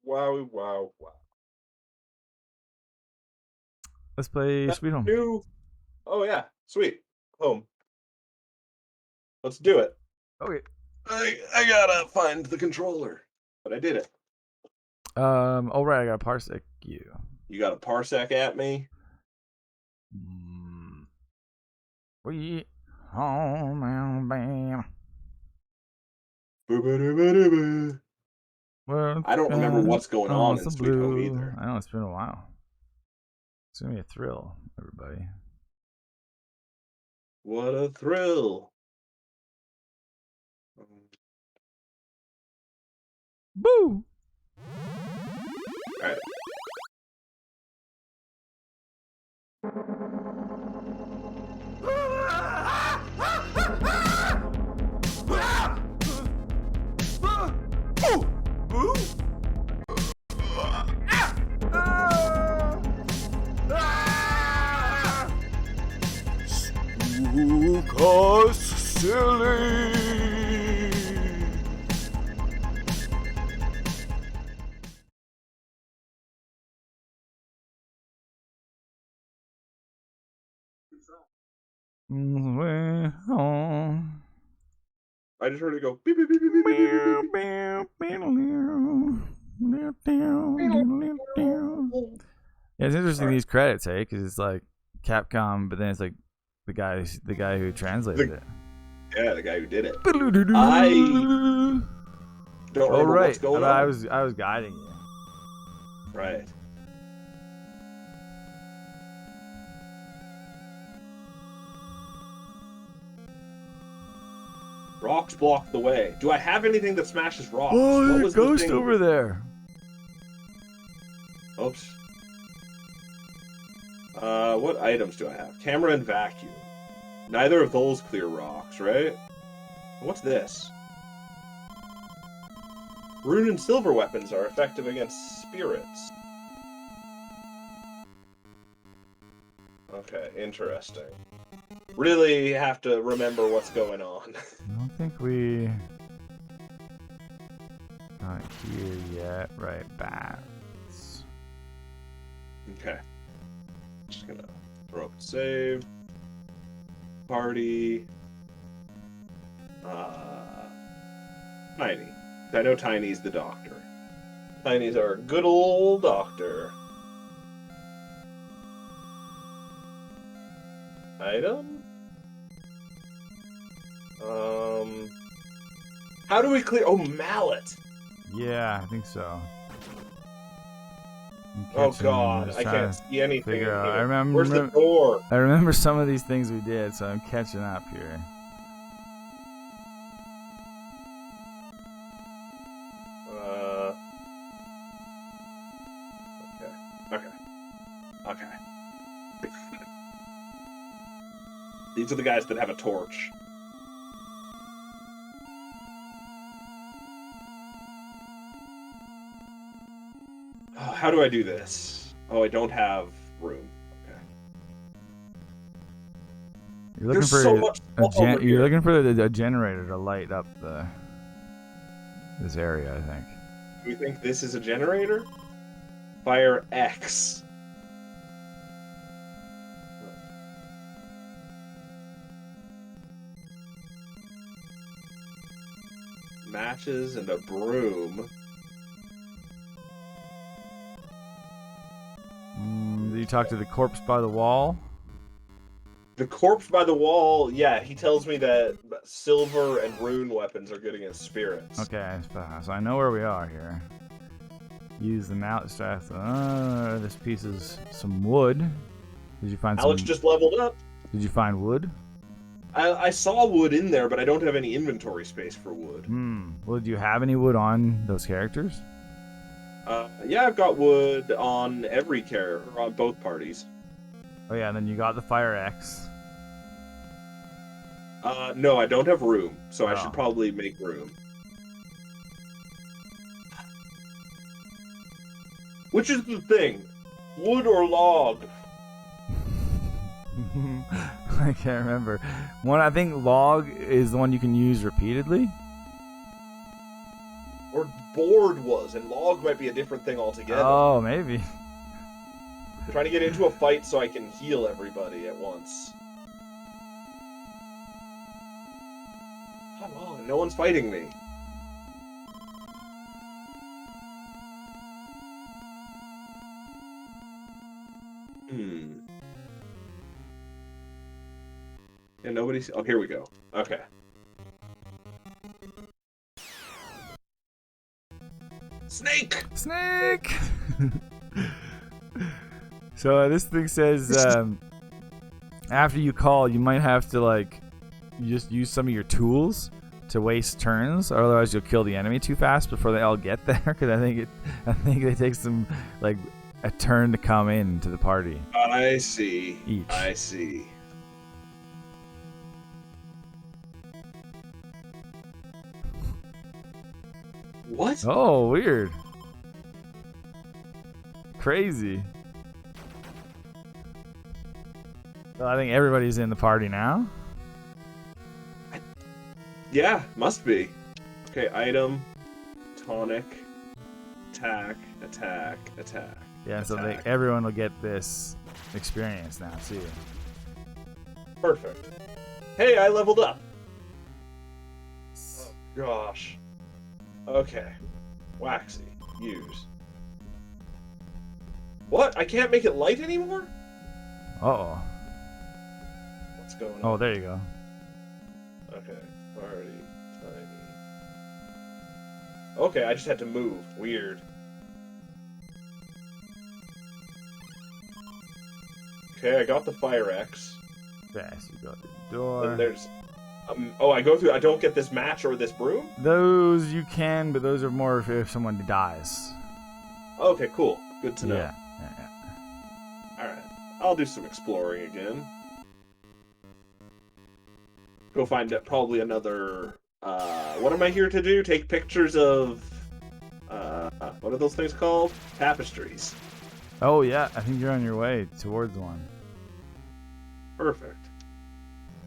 Wow. Let's play Sweet Home. Oh yeah, Sweet. Home. Let's do it. Okay. I gotta find the controller, but I did it. Oh right, I got a parsec. You got a parsec at me? We home and bam. Well, I don't remember what's going on in Sweet Home either. I know it's been a while. It's gonna be a thrill, everybody. What a thrill! Boo! All right. Spook us silly. Way home. I just heard it go beep beep beep beep beep beep beep. Yeah, it's interesting these credits, hey, because it's like Capcom, but then it's like the guy who translated it. Yeah, the guy who did it. I don't remember what's going on. I was guiding you. Right. Rocks block the way. Do I have anything that smashes rocks? Oh, there's a ghost over there. Oops. What items do I have? Camera and vacuum. Neither of those clear rocks, right? What's this? Rune and silver weapons are effective against spirits. Okay, interesting. Really have to remember what's going on. I don't think we... Not here yet. Right, bats. Okay. Just gonna throw up save. Party. Tiny. I know Tiny's the doctor. Tiny's our good old doctor. Item? How do we clear? Oh, mallet. Yeah, I think so. Oh God, I can't see anything. In here. I remember. Where's the door? I remember some of these things we did, so I'm catching up here. Okay. These are the guys that have a torch. How do I do this? Oh, I don't have room. Okay. You're looking for you're looking for a generator to light up this area, I think. Do you think this is a generator? Fire X. Matches and a broom. Did you talk to the corpse by the wall? The corpse by the wall, yeah, he tells me that silver and rune weapons are good against spirits. Okay, so I know where we are here. Use the mallet staff. This piece is some wood. Did you find Alex just leveled up. Did you find wood? I saw wood in there, but I don't have any inventory space for wood. Well, do you have any wood on those characters? Yeah, I've got wood on every character, on both parties. Oh yeah, and then you got the Fire X. No, I don't have room, so I should probably make room. Which is the thing? Wood or log? I can't remember. I think log is the one you can use repeatedly. Or board was, and log might be a different thing altogether. Oh, maybe. I'm trying to get into a fight so I can heal everybody at once. Come on, no one's fighting me. Yeah, nobody's... Oh, here we go. Okay. Snake! Snake! So this thing says, after you call, you might have to, like, you just use some of your tools to waste turns, or otherwise you'll kill the enemy too fast before they all get there. Because I think they take some, like, a turn to come in to the party. I see. Each. I see. What? Oh, weird. Crazy. Well, I think everybody's in the party now. Yeah, must be. Okay, item, tonic, attack, attack, attack. Yeah, so attack. everyone will get this experience now, too. Perfect. Hey, I leveled up. Oh, gosh. Okay. Waxy. Use. What? I can't make it light anymore? Uh-oh. What's going on? Oh, there you go. Okay. Party. Tiny. Okay, I just had to move. Weird. Okay, I got the Fire X. Fast, you go through the door. Then there's... oh, I go through... I don't get this match or this broom? Those you can, but those are more if someone dies. Okay, cool. Good to know. Yeah. Alright. I'll do some exploring again. Go find probably another... what am I here to do? Take pictures of... what are those things called? Tapestries. Oh, yeah. I think you're on your way towards one. Perfect.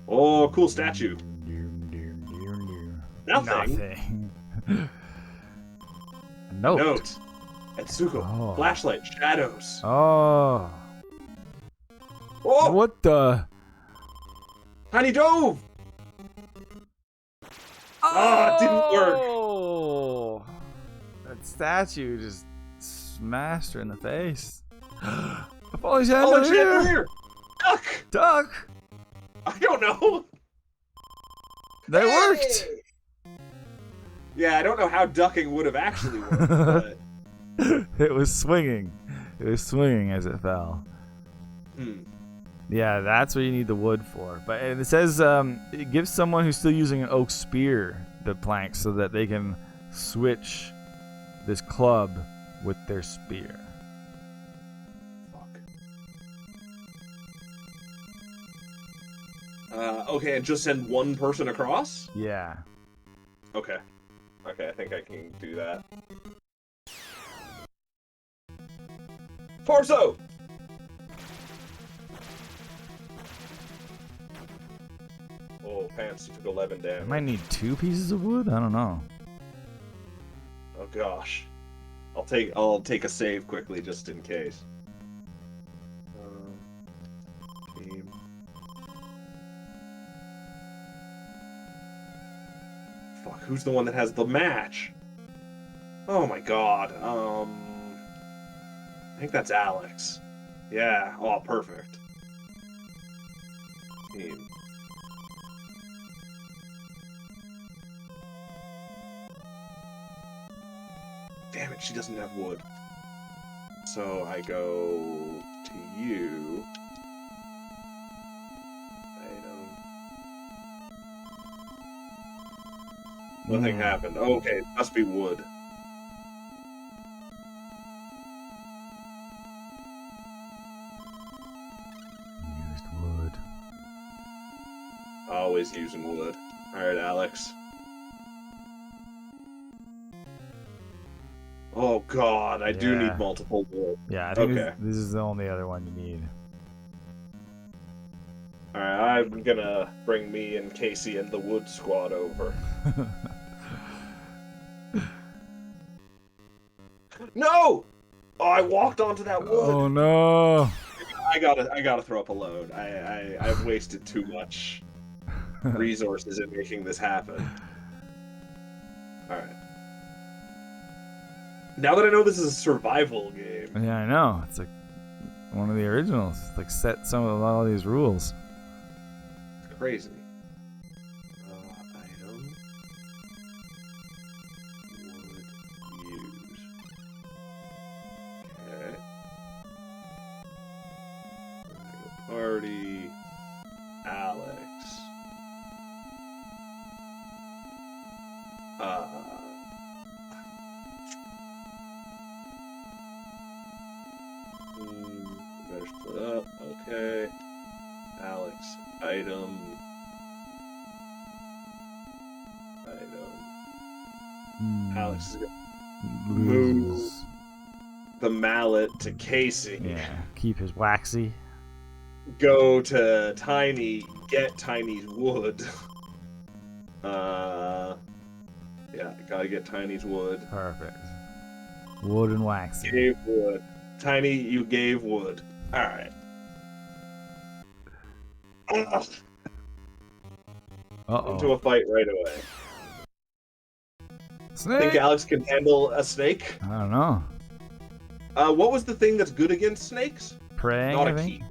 Oh, cool statue. Nothing. Note. Note. Etsuko. Oh. Flashlight. Shadows. Oh. Oh! What the? Tiny Dove! Oh, it didn't work. Oh. That statue just smashed her in the face. A falling chandelier. Duck! Duck! I don't know. That worked! Yeah, I don't know how ducking would have actually worked, but... It was swinging. It was swinging as it fell. Yeah, that's what you need the wood for. But it says it gives someone who's still using an oak spear the plank so that they can switch this club with their spear. Okay, and just send one person across? Yeah. Okay. Okay, I think I can do that. Torso! Oh, pants took 11 damage. I might need 2 pieces of wood? I don't know. Oh gosh. I'll take a save quickly just in case. Team. Fuck, who's the one that has the match? Oh my god. I think that's Alex. Yeah. Oh, perfect. Team. Damn it, she doesn't have wood. So I go to you. Item. Nothing happened. Oh, okay, it must be wood. Used wood. Always using wood. Alright, Alex. Oh god, I do need multiple wood. Yeah, I think this is the only other one you need. Alright, I'm gonna bring me and Casey and the wood squad over. No! Oh, I walked onto that wood. Oh no! I gotta throw up a load. I've wasted too much. resources in making this happen. Alright. Now that I know this is a survival game. Yeah, I know. It's like one of the originals. It's like set some of all these rules. It's crazy. Item. Would use. Okay. Party. Alex. Better split up. Okay. Alex. Item. Alex is gonna move the mallet to Casey. Yeah. Keep his waxy. Go to Tiny. Get Tiny's wood. Yeah, gotta get Tiny's wood. Perfect. Wood and waxy. Gave wood. Tiny, you gave wood. Alright. Uh-oh. Into a fight right away. Snake? Think Alex can handle a snake? I don't know. What was the thing that's good against snakes? Praying, Not I a think? key.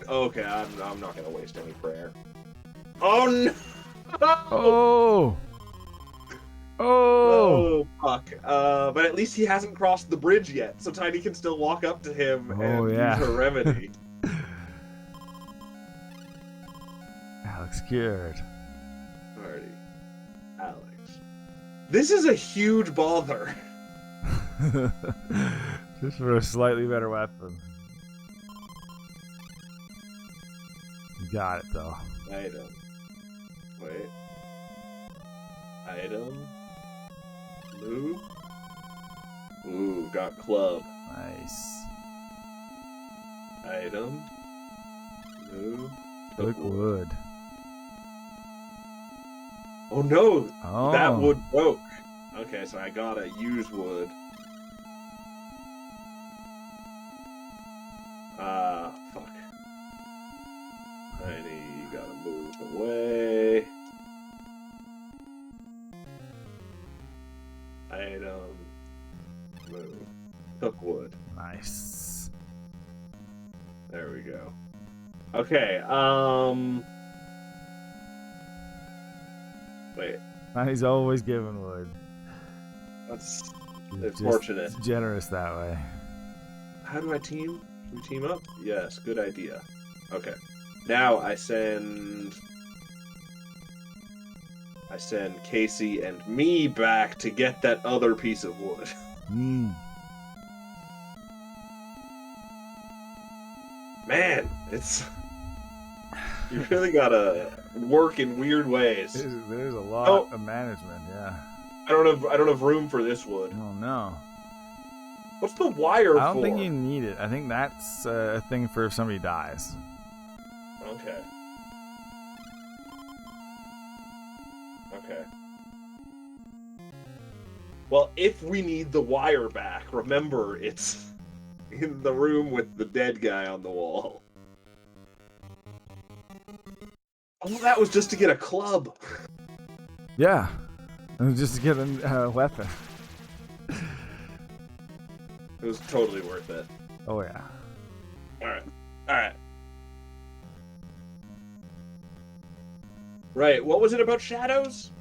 Okay, I'm not gonna waste any prayer. Oh no! Oh! Oh! Oh fuck! But at least he hasn't crossed the bridge yet, so Tiny can still walk up to him and use her remedy. Alex cured. Alrighty, Alex. This is a huge bother. Just for a slightly better weapon. You got it though. Item. Wait. Item. Move. Ooh, got club. Nice. Item. Move. Took wood. Oh no! Oh. That wood broke. Okay, so I gotta use wood. Fuck. You gotta move away. Item. Move. Took wood. Nice. There we go. Okay, wait. He's always giving wood. That's It's fortunate. It's generous that way. How do I team? Should we team up? Yes, good idea. Okay. Now I send Casey and me back to get that other piece of wood. Man, it's you really gotta work in weird ways. There's a lot of management, yeah. I don't have room for this wood. Oh no. What's the wire for? I don't think you need it. I think that's a thing for if somebody dies. Okay. Okay. Well, if we need the wire back, remember it's in the room with the dead guy on the wall. Oh, that was just to get a club. Yeah. Just to get a weapon. It was totally worth it. Oh, yeah. Alright. Alright. Right, what was it about shadows?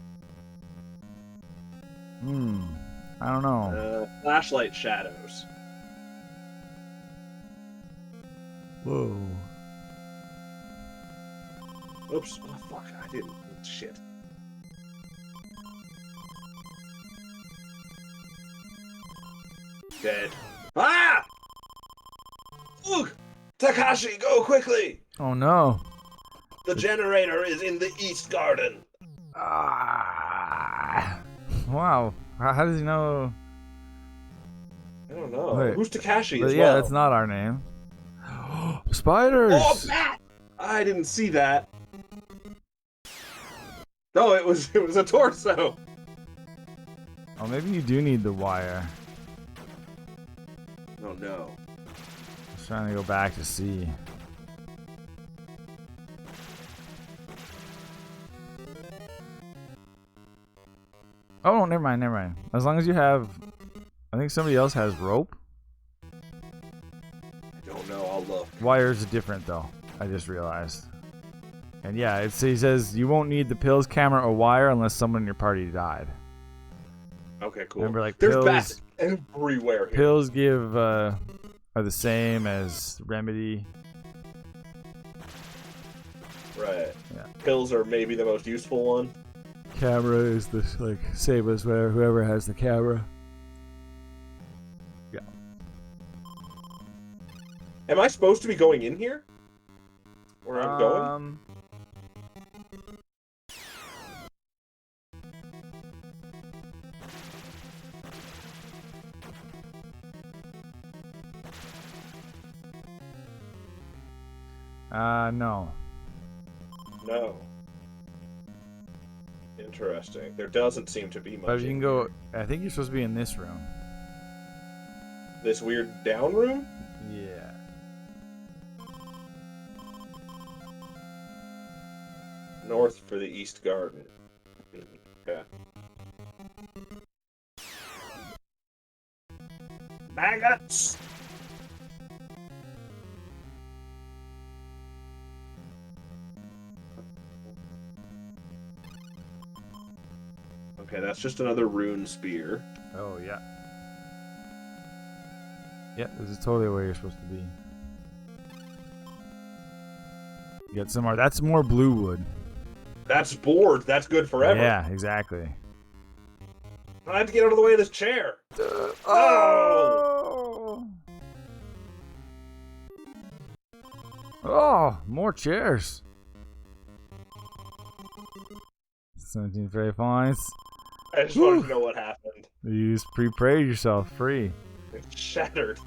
I don't know. Flashlight shadows. Whoa. Oops. Oh, fuck. I didn't. Shit. Dead. Ah! Look! Takashi, go quickly! Oh, no. The generator is in the East Garden. Ah. Wow. How does he know? I don't know. Wait. Who's Takashi as Yeah, well? that's not our name. Spiders! Oh, a bat! I didn't see that. No, it was a torso. Oh, maybe you do need the wire. Oh no. Just trying to go back to see. Oh, never mind, never mind. As long as you have, I think somebody else has rope. I don't know. I'll look. Wires are different though. I just realized. And yeah, he says you won't need the pills, camera, or wire unless someone in your party died. Okay, cool. Remember, like, there's pills, bats everywhere here. Pills give are the same as remedy. Right. Yeah. Pills are maybe the most useful one. Camera is the same as whoever has the camera. Yeah. Am I supposed to be going in here? Where I'm going? No. No. Interesting. There doesn't seem to be much. But you can go. I think you're supposed to be in this room. This weird down room? Yeah. North for the East Garden. Okay. Maggots! Okay, that's just another rune spear. Oh, yeah. Yeah, this is totally where you're supposed to be. Get some more. That's more blue wood. That's board. That's good forever. Yeah, exactly. I have to get out of the way of this chair. Oh! Oh, more chairs. 17 fairy points. I just wanted to know what happened. You just pre-prayed yourself free. It's shattered.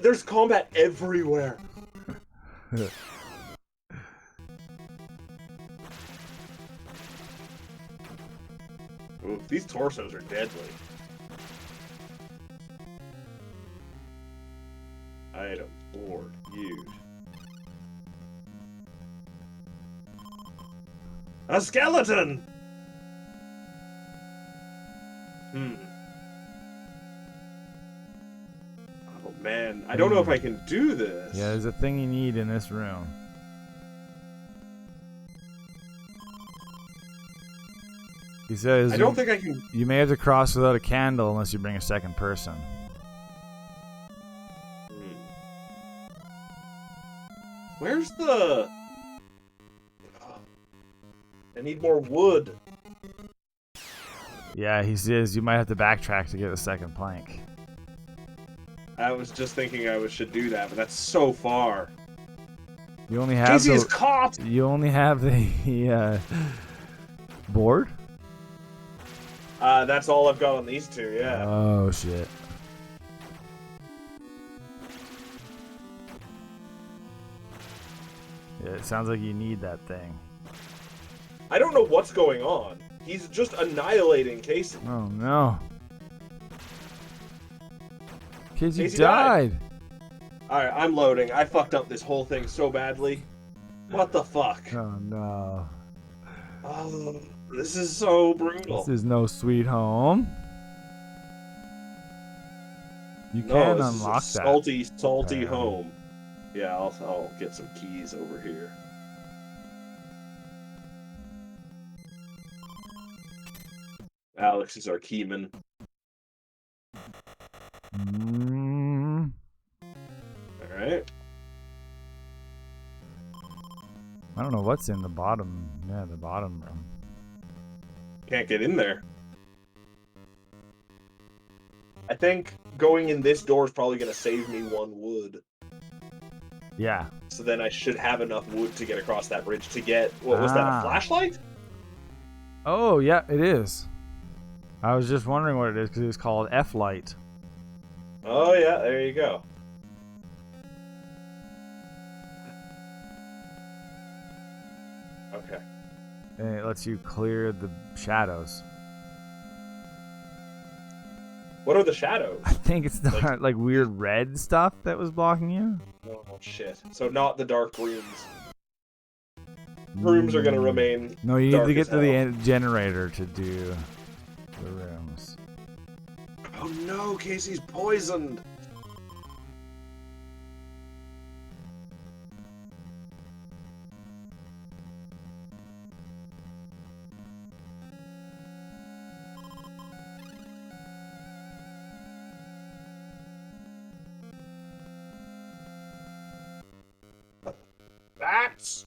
There's combat everywhere. Ooh, these torsos are deadly. Item, board, used. A skeleton! Oh man, I don't know if I can do this. Yeah, there's a thing you need in this room. He says, I don't think I can. You may have to cross without a candle unless you bring a second person. Where's the... I need more wood. Yeah, he says you might have to backtrack to get a second plank. I was just thinking I should do that, but that's so far. You only have JC is caught! You only have the board? That's all I've got on these two, yeah. Oh, shit. Yeah, it sounds like you need that thing. I don't know what's going on. He's just annihilating Casey. Oh, no. Casey Casey died. Alright, I'm loading. I fucked up this whole thing so badly. What the fuck? Oh, no. Oh, this is so brutal. This is no sweet home. You can unlock that. Salty, salty home. Yeah, I'll get some keys over here. Alex is our keyman. Alright. I don't know what's in the bottom. Yeah, the bottom room. Can't get in there. I think going in this door is probably going to save me 1 wood. Yeah. So then I should have enough wood to get across that bridge to get... What was that, a flashlight? Oh, yeah, it is. I was just wondering what it is because it was called F-Light. Oh, yeah, there you go. Okay. And it lets you clear the shadows. What are the shadows? I think it's the like weird red stuff that was blocking you. Oh, shit. So not the dark rooms. rooms are gonna remain. No, you need to get to the hell. generator to do the rooms. Oh no, Casey's poisoned. That's.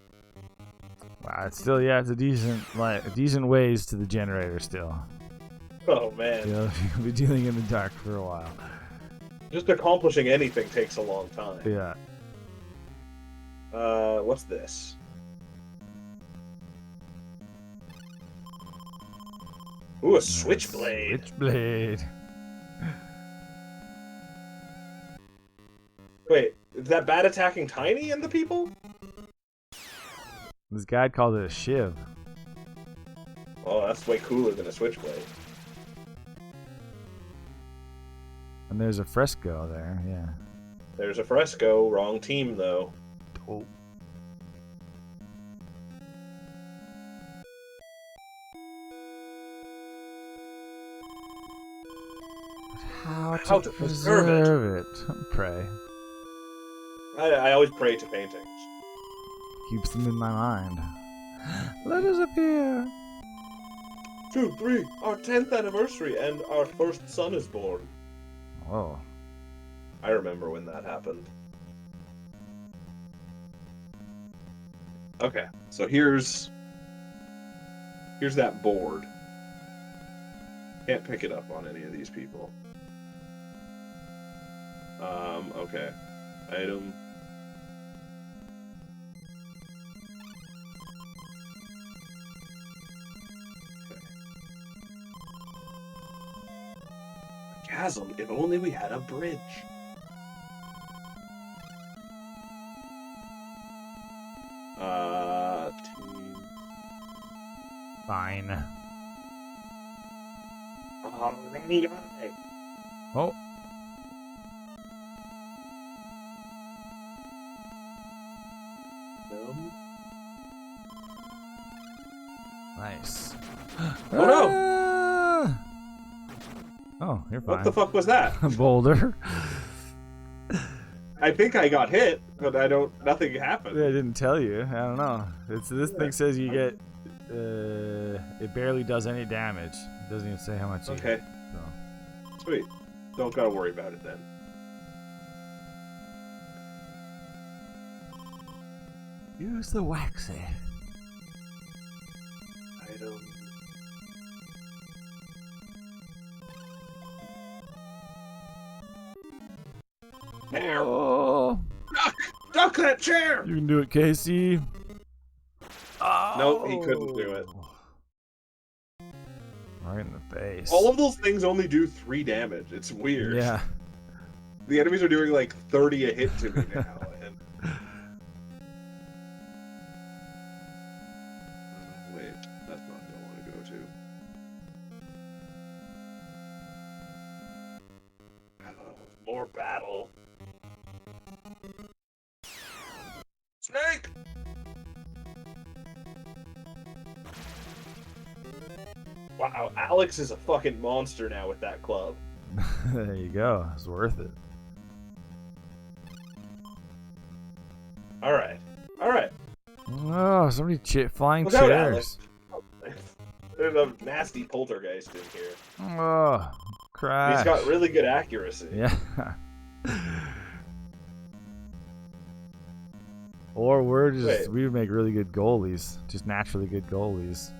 Wow, it's still, yeah, it's a decent ways to the generator still. Oh man. You'll be dealing in the dark for a while. Just accomplishing anything takes a long time. Yeah. What's this? Ooh, a switchblade. Switchblade. Wait, is that bat attacking Tiny and the people? This guy called it a shiv. Oh, that's way cooler than a switchblade. And there's a fresco there, yeah. There's a fresco. Wrong team, though. Oh. How to preserve it? Pray. I always pray to paintings. Keeps them in my mind. Let us appear. 2, 3, our 10th anniversary, and our first son is born. Oh. I remember when that happened. Okay, so here's that board. Can't pick it up on any of these people. Okay. Item. Okay. A chasm, if only we had a bridge. Fine. Alrighty. Oh. Nice. Oh no! Oh, you're fine. What the fuck was that? Boulder. I think I got hit, but nothing happened. Yeah, I didn't tell you. I don't know. This thing says you get. It barely does any damage. It doesn't even say how much. Okay. You get, so. Sweet. Don't gotta worry about it then. Use the waxy. Item. There. Oh. Duck that chair! You can do it, Casey. Oh. Nope, he couldn't do it. Right in the face. All of those things only do 3 damage. It's weird. Yeah. The enemies are doing like 30 a hit to me now. And... Wait, that's not what I want to go to. More battle. Snake! Wow, Alex is a fucking monster now with that club. There you go. It's worth it. Alright. Alright. Oh, somebody flying Look out, chairs. Alex. There's a nasty poltergeist in here. Oh, crash. He's got really good accuracy. Yeah. Or we would make really good goalies. Just naturally good goalies.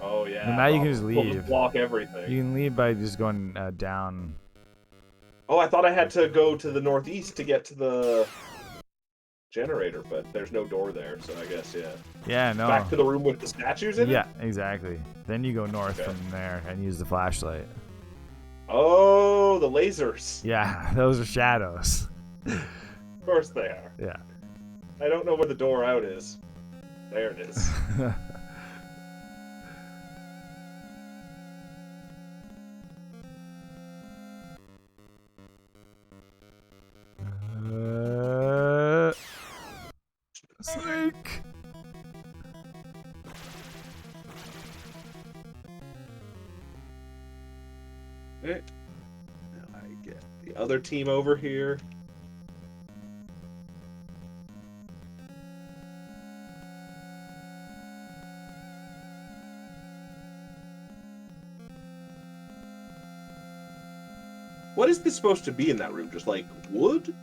Oh, yeah. And now you can just We'll leave. block everything. You can leave by just going down. Oh, I thought I had to go to the northeast to get to the generator, but there's no door there, so I guess, yeah. Yeah, no. Back to the room with the statues in it? Yeah, exactly. Then you go north from there and use the flashlight. Oh, the lasers. Yeah, those are shadows. Of course they are. Yeah. I don't know where the door out is. There it is. Snake. another team over here. What is this supposed to be in that room? Just like wood?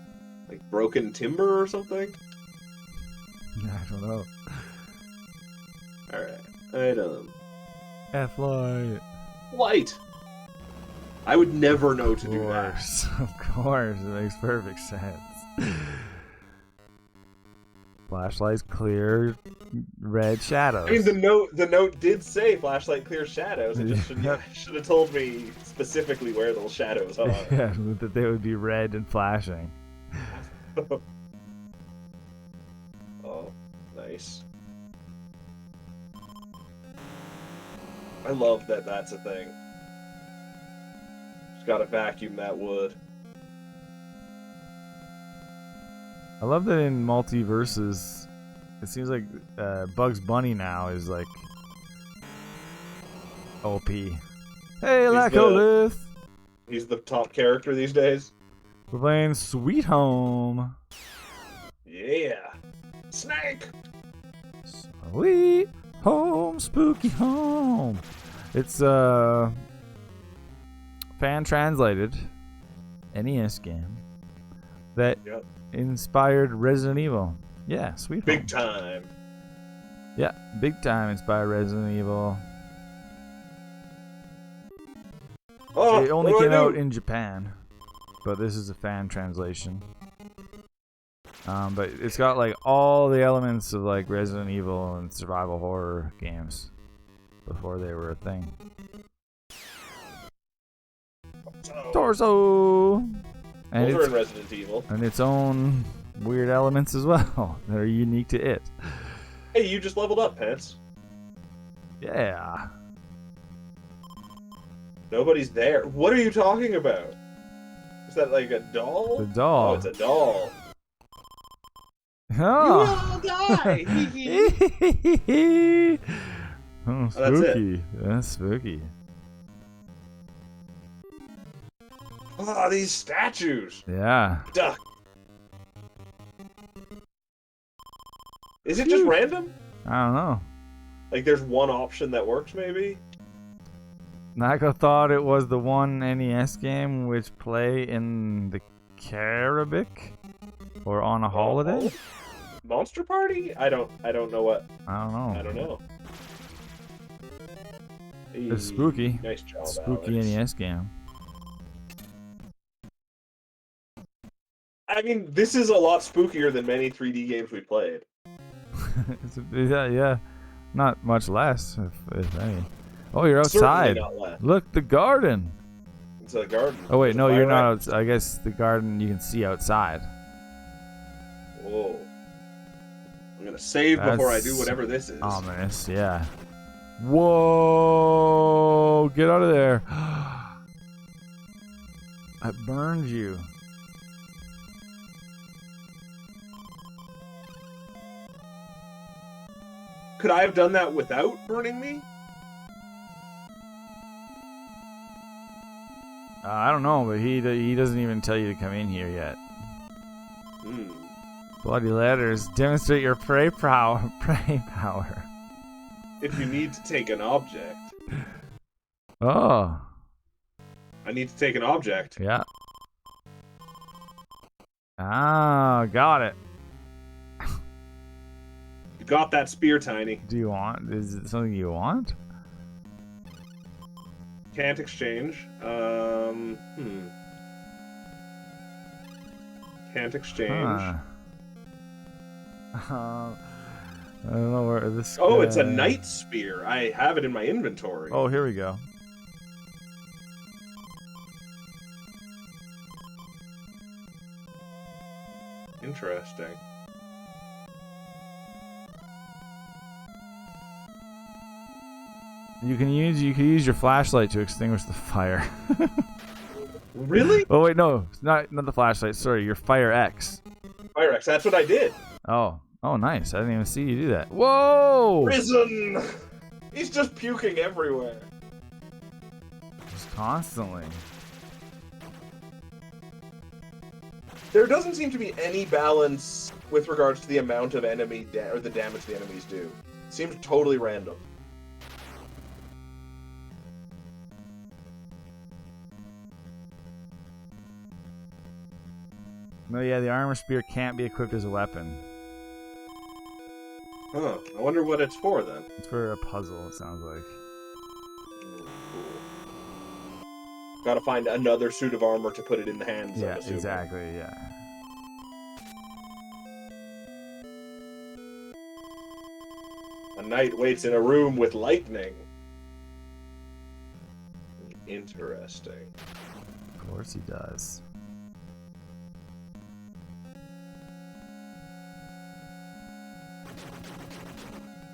Like broken timber or something? I don't know. Alright. Item. F-light. Light! I would never know to do that. Of course. It makes perfect sense. Flashlights clear red shadows. I mean, the note did say flashlight clear shadows. It just should have told me specifically where those shadows are. Yeah, that they would be red and flashing. Oh, nice. I love that that's a thing. Just gotta vacuum that wood. I love that in multiverses, it seems like Bugs Bunny now is like OP. Hey, Lacolith! He's the top character these days. We're playing Sweet Home. Yeah. Snake! Sweet Home, Spooky Home. It's fan translated NES game that inspired Resident Evil. Yeah, Sweet Home. Big time. Yeah, big time inspired Resident Evil. Oh, it only came out in Japan, but this is a fan translation. But it's got like all the elements of like Resident Evil and survival horror games before they were a thing. Torso! And those are in Resident Evil. And its own weird elements as well that are unique to it. Hey, you just leveled up, Pants. Yeah. Nobody's there. What are you talking about? Is that like a doll? The doll. Oh, it's a doll. Oh. You will die! Oh, spooky. That's spooky. Oh, these statues! Yeah. Duck. Is it just random? I don't know. Like there's one option that works, maybe? Nako thought it was the one NES game which play in the Caribbean or on a holiday. Monster Party? I don't know what. I don't know. I don't know. It's spooky. Nice job, spooky Alex. NES game. I mean, this is a lot spookier than many 3D games we played. Yeah. Not much less, if any. Oh, you're outside. Look, the garden. It's a garden. Oh wait, no, you're not outside. I guess the garden you can see outside. Whoa. I'm gonna save before I do whatever this is. Ominous, yeah. Whoa! Get out of there. I burned you. Could I have done that without burning me? I don't know, but he doesn't even tell you to come in here yet. Bloody letters. Demonstrate your prey power. If you need to take an object. Oh. I need to take an object. Yeah. Ah, got it. You got that spear, Tiny. Do you want? Is it something you want? Can't exchange. Can't exchange. I don't know where this. Oh, it's a night spear. I have it in my inventory. Oh, here we go. Interesting. You can use your flashlight to extinguish the fire. Really? Oh wait, no, not the flashlight. Sorry, your Fire X. Fire X. That's what I did. Oh, nice. I didn't even see you do that. Whoa! Prison. He's just puking everywhere. Just constantly. There doesn't seem to be any balance with regards to the amount of enemy or the damage the enemies do. It seems totally random. No, yeah, the armor spear can't be equipped as a weapon. Huh. I wonder what it's for then. It's for a puzzle, it sounds like. Cool. Gotta find another suit of armor to put it in the hands. Yeah, exactly, yeah. A knight waits in a room with lightning. Interesting. Of course he does.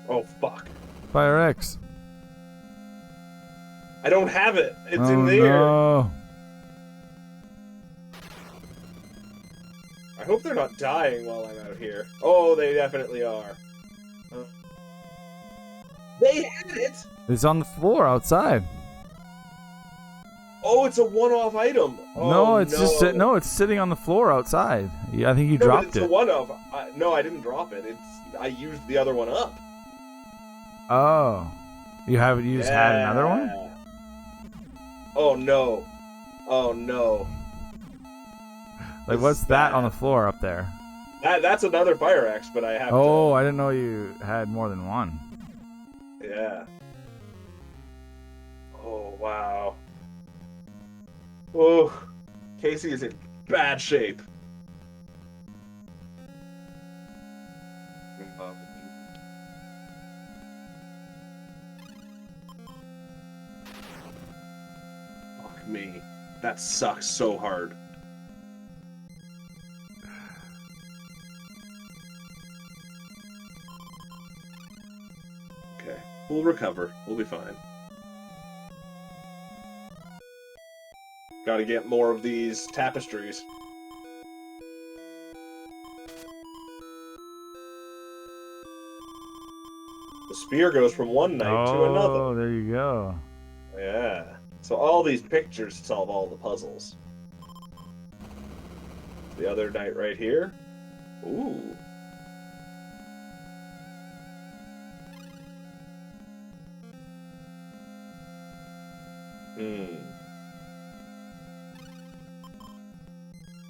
Oh, fuck. Fire X. I don't have it. It's in there. No. I hope they're not dying while I'm out here. Oh, they definitely are. They had it! It's on the floor outside. Oh, it's a one-off item. Oh, no, it's just it's sitting on the floor outside. Yeah, I think you dropped it's it. It's a one-off. No, I didn't drop it. I used the other one up. Oh, you haven't? You just had another one? Oh no! Oh no! Like, what's that on the floor up there? That's another fire axe, but I have. Oh, I didn't know you had more than one. Yeah. Oh wow. Oh, Casey is in bad shape. Fuck me. That sucks so hard. Okay. We'll recover. We'll be fine. Gotta get more of these tapestries. The spear goes from one knight to another. Oh, there you go. Yeah. So all these pictures solve all the puzzles. The other knight right here. Ooh.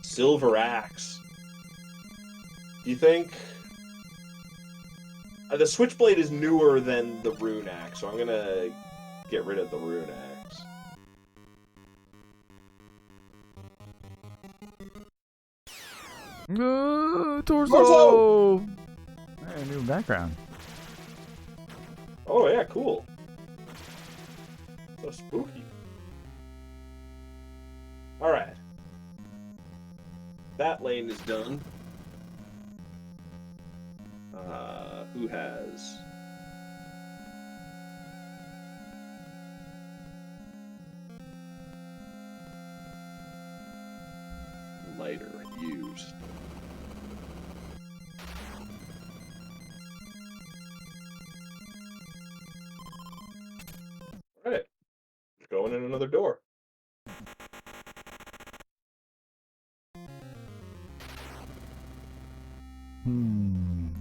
Silver axe. Do you think... the switchblade is newer than the rune axe, so I'm gonna get rid of the rune axe. Torso! Hey, new background. Oh yeah, cool. So spooky. Alright. That lane is done. Who has... lighter used. Alright. Going in another door.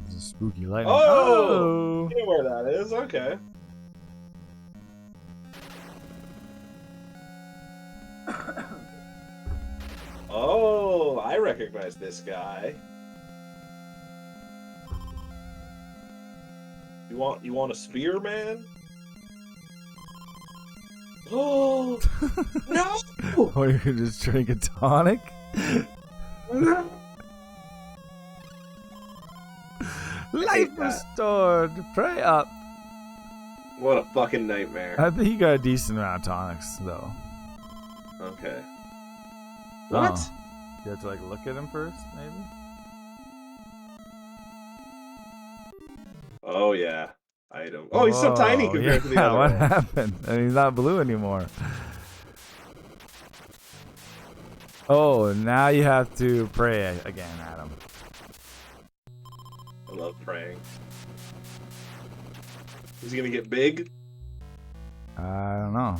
It's a spooky lightning. Oh! You know where that is, okay. Oh, I recognize this guy. You want a spear, man? Oh no! Oh, you could just drink a tonic? Life restored. Pray up. What a fucking nightmare. I think you got a decent amount of tonics, though. Okay. What? Oh. You have to like look at him first, maybe? Oh yeah. Item. Oh, he's so tiny compared to the other what ones. happened? And he's not blue anymore. Oh, now you have to pray again, Adam. I love praying. Is he gonna get big? I don't know.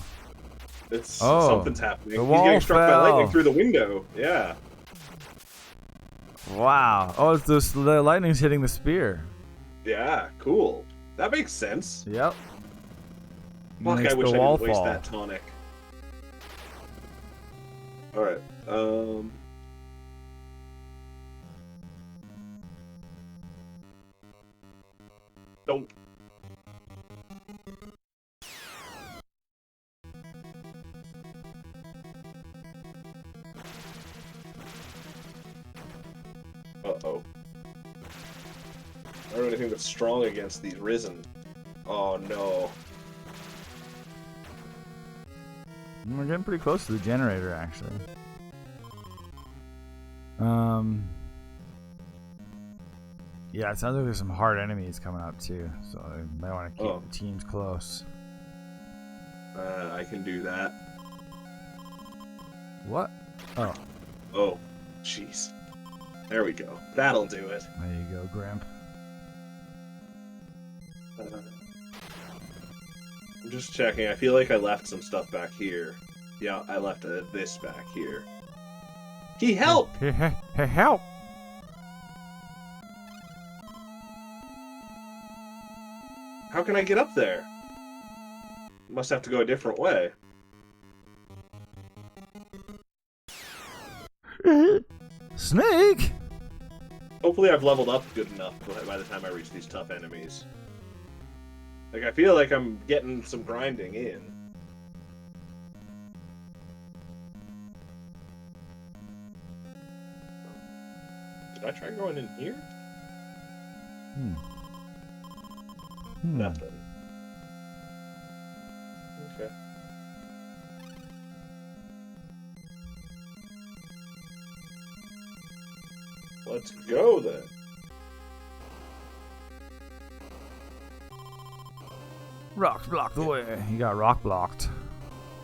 Something's happening. The He's wall getting struck by lightning fell. through the window. Yeah. Wow. Oh, it's the lightning's hitting the spear. Yeah, cool. That makes sense. Yep. Fuck, I wish I didn't waste that tonic. Alright, Don't. Uh-oh. I don't know anything that's strong against these risen. Oh, no. We're getting pretty close to the generator, actually. Yeah, it sounds like there's some hard enemies coming up too, so I might want to keep the teams close. I can do that. What? Oh. Oh, jeez. There we go. That'll do it. There you go, Grimp. I'm just checking. I feel like I left some stuff back here. Yeah, I left this back here. He help! Help! How can I get up there? Must have to go a different way. Snake! Hopefully I've leveled up good enough by the time I reach these tough enemies. Like, I feel like I'm getting some grinding in. Did I try going in here? Nothing. Okay. Let's go then. Rocks block the way. You got rock blocked.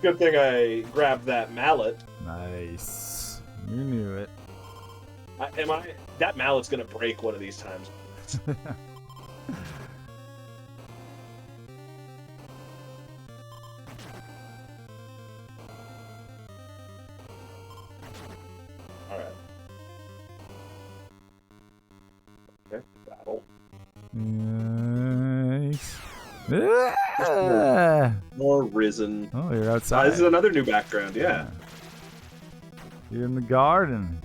Good thing I grabbed that mallet. Nice. You knew it. That mallet's gonna break one of these times. Alright. Okay, battle. Nice. More risen. Oh, you're outside. This is another new background, yeah. You're in the garden.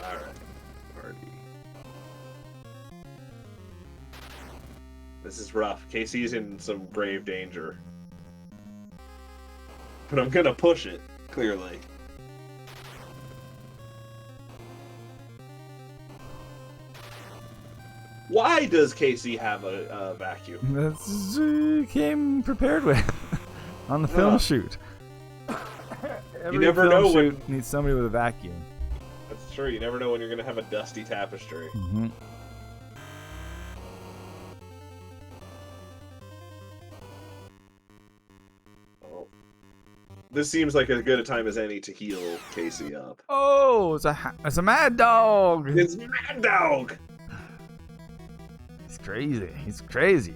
Alright. Party. This is rough. Casey's in some grave danger. But I'm gonna push it, clearly. Why does Casey have a vacuum? That's came prepared with on the film shoot. Every you never film know shoot when needs somebody with a vacuum. That's true. You never know when you're gonna have a dusty tapestry. Mm-hmm. Oh. This seems like as good a time as any to heal Casey up. Oh, it's a mad dog. It's Mad Dog. He's crazy. He's crazy.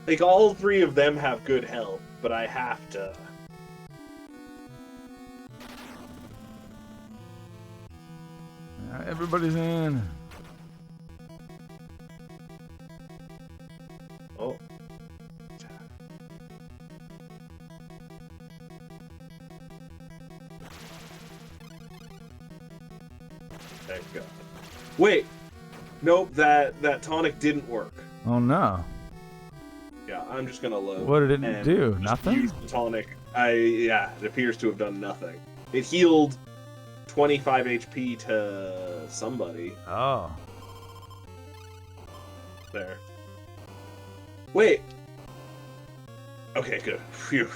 Like, all three of them have good health, but I have to... Everybody's in. Oh. Thank God. Wait! Nope, that tonic didn't work. Oh no. Yeah, I'm just gonna load. What did it do? Nothing? Use the tonic. Yeah, it appears to have done nothing. It healed 25 HP to somebody. Oh. There. Wait! Okay, good. Phew.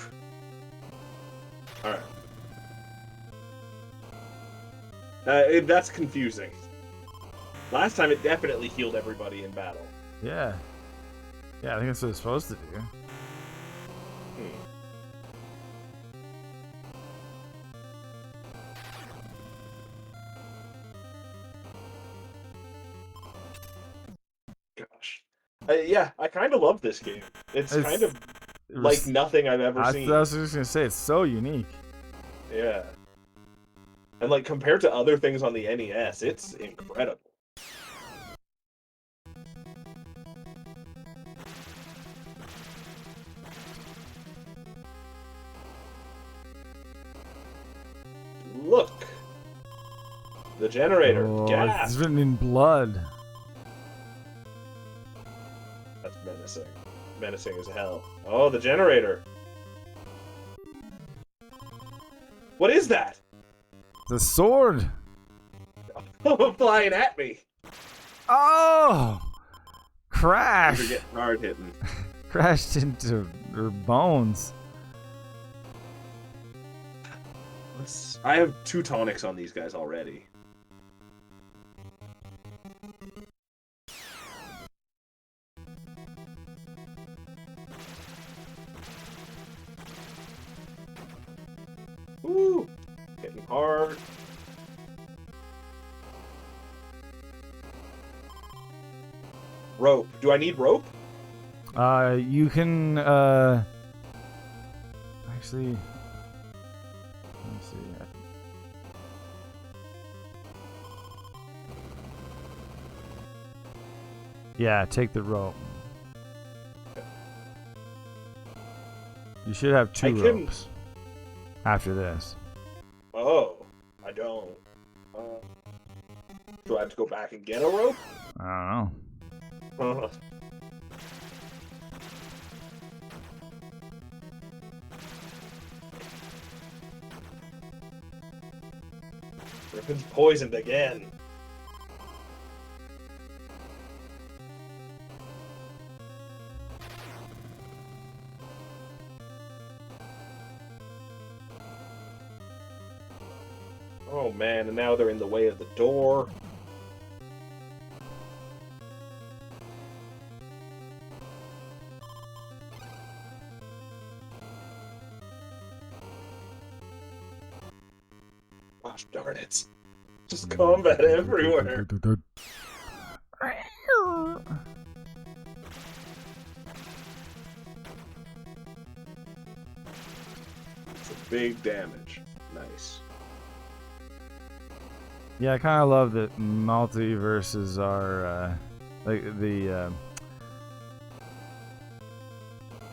Alright. That's confusing. Last time it definitely healed everybody in battle. Yeah. Yeah, I think that's what it's supposed to do. Gosh. I kind of love this game. It's kind of like nothing I've ever seen. I was just gonna say, it's so unique. Yeah. And like compared to other things on the NES, it's incredible. Look. The generator. Gas. It's written in blood. That's menacing. Menacing as hell. Oh, the generator. What is that? The sword. Flying at me. Oh! Crash. You're getting hard hitting. Crashed into her bones. I have 2 tonics on these guys already. Woo! Hitting hard. Rope. Do I need rope? You can, actually, let me see. Yeah, take the rope. You should have 2 ropes after this. Oh, I don't. Do I have to go back and get a rope? I don't know. Grimpen's poisoned again. Oh man, and now they're in the way of the door. Gosh darn it. Just combat everywhere. It's a big damage. Nice. Yeah, I kind of love that multiverses are, like, the,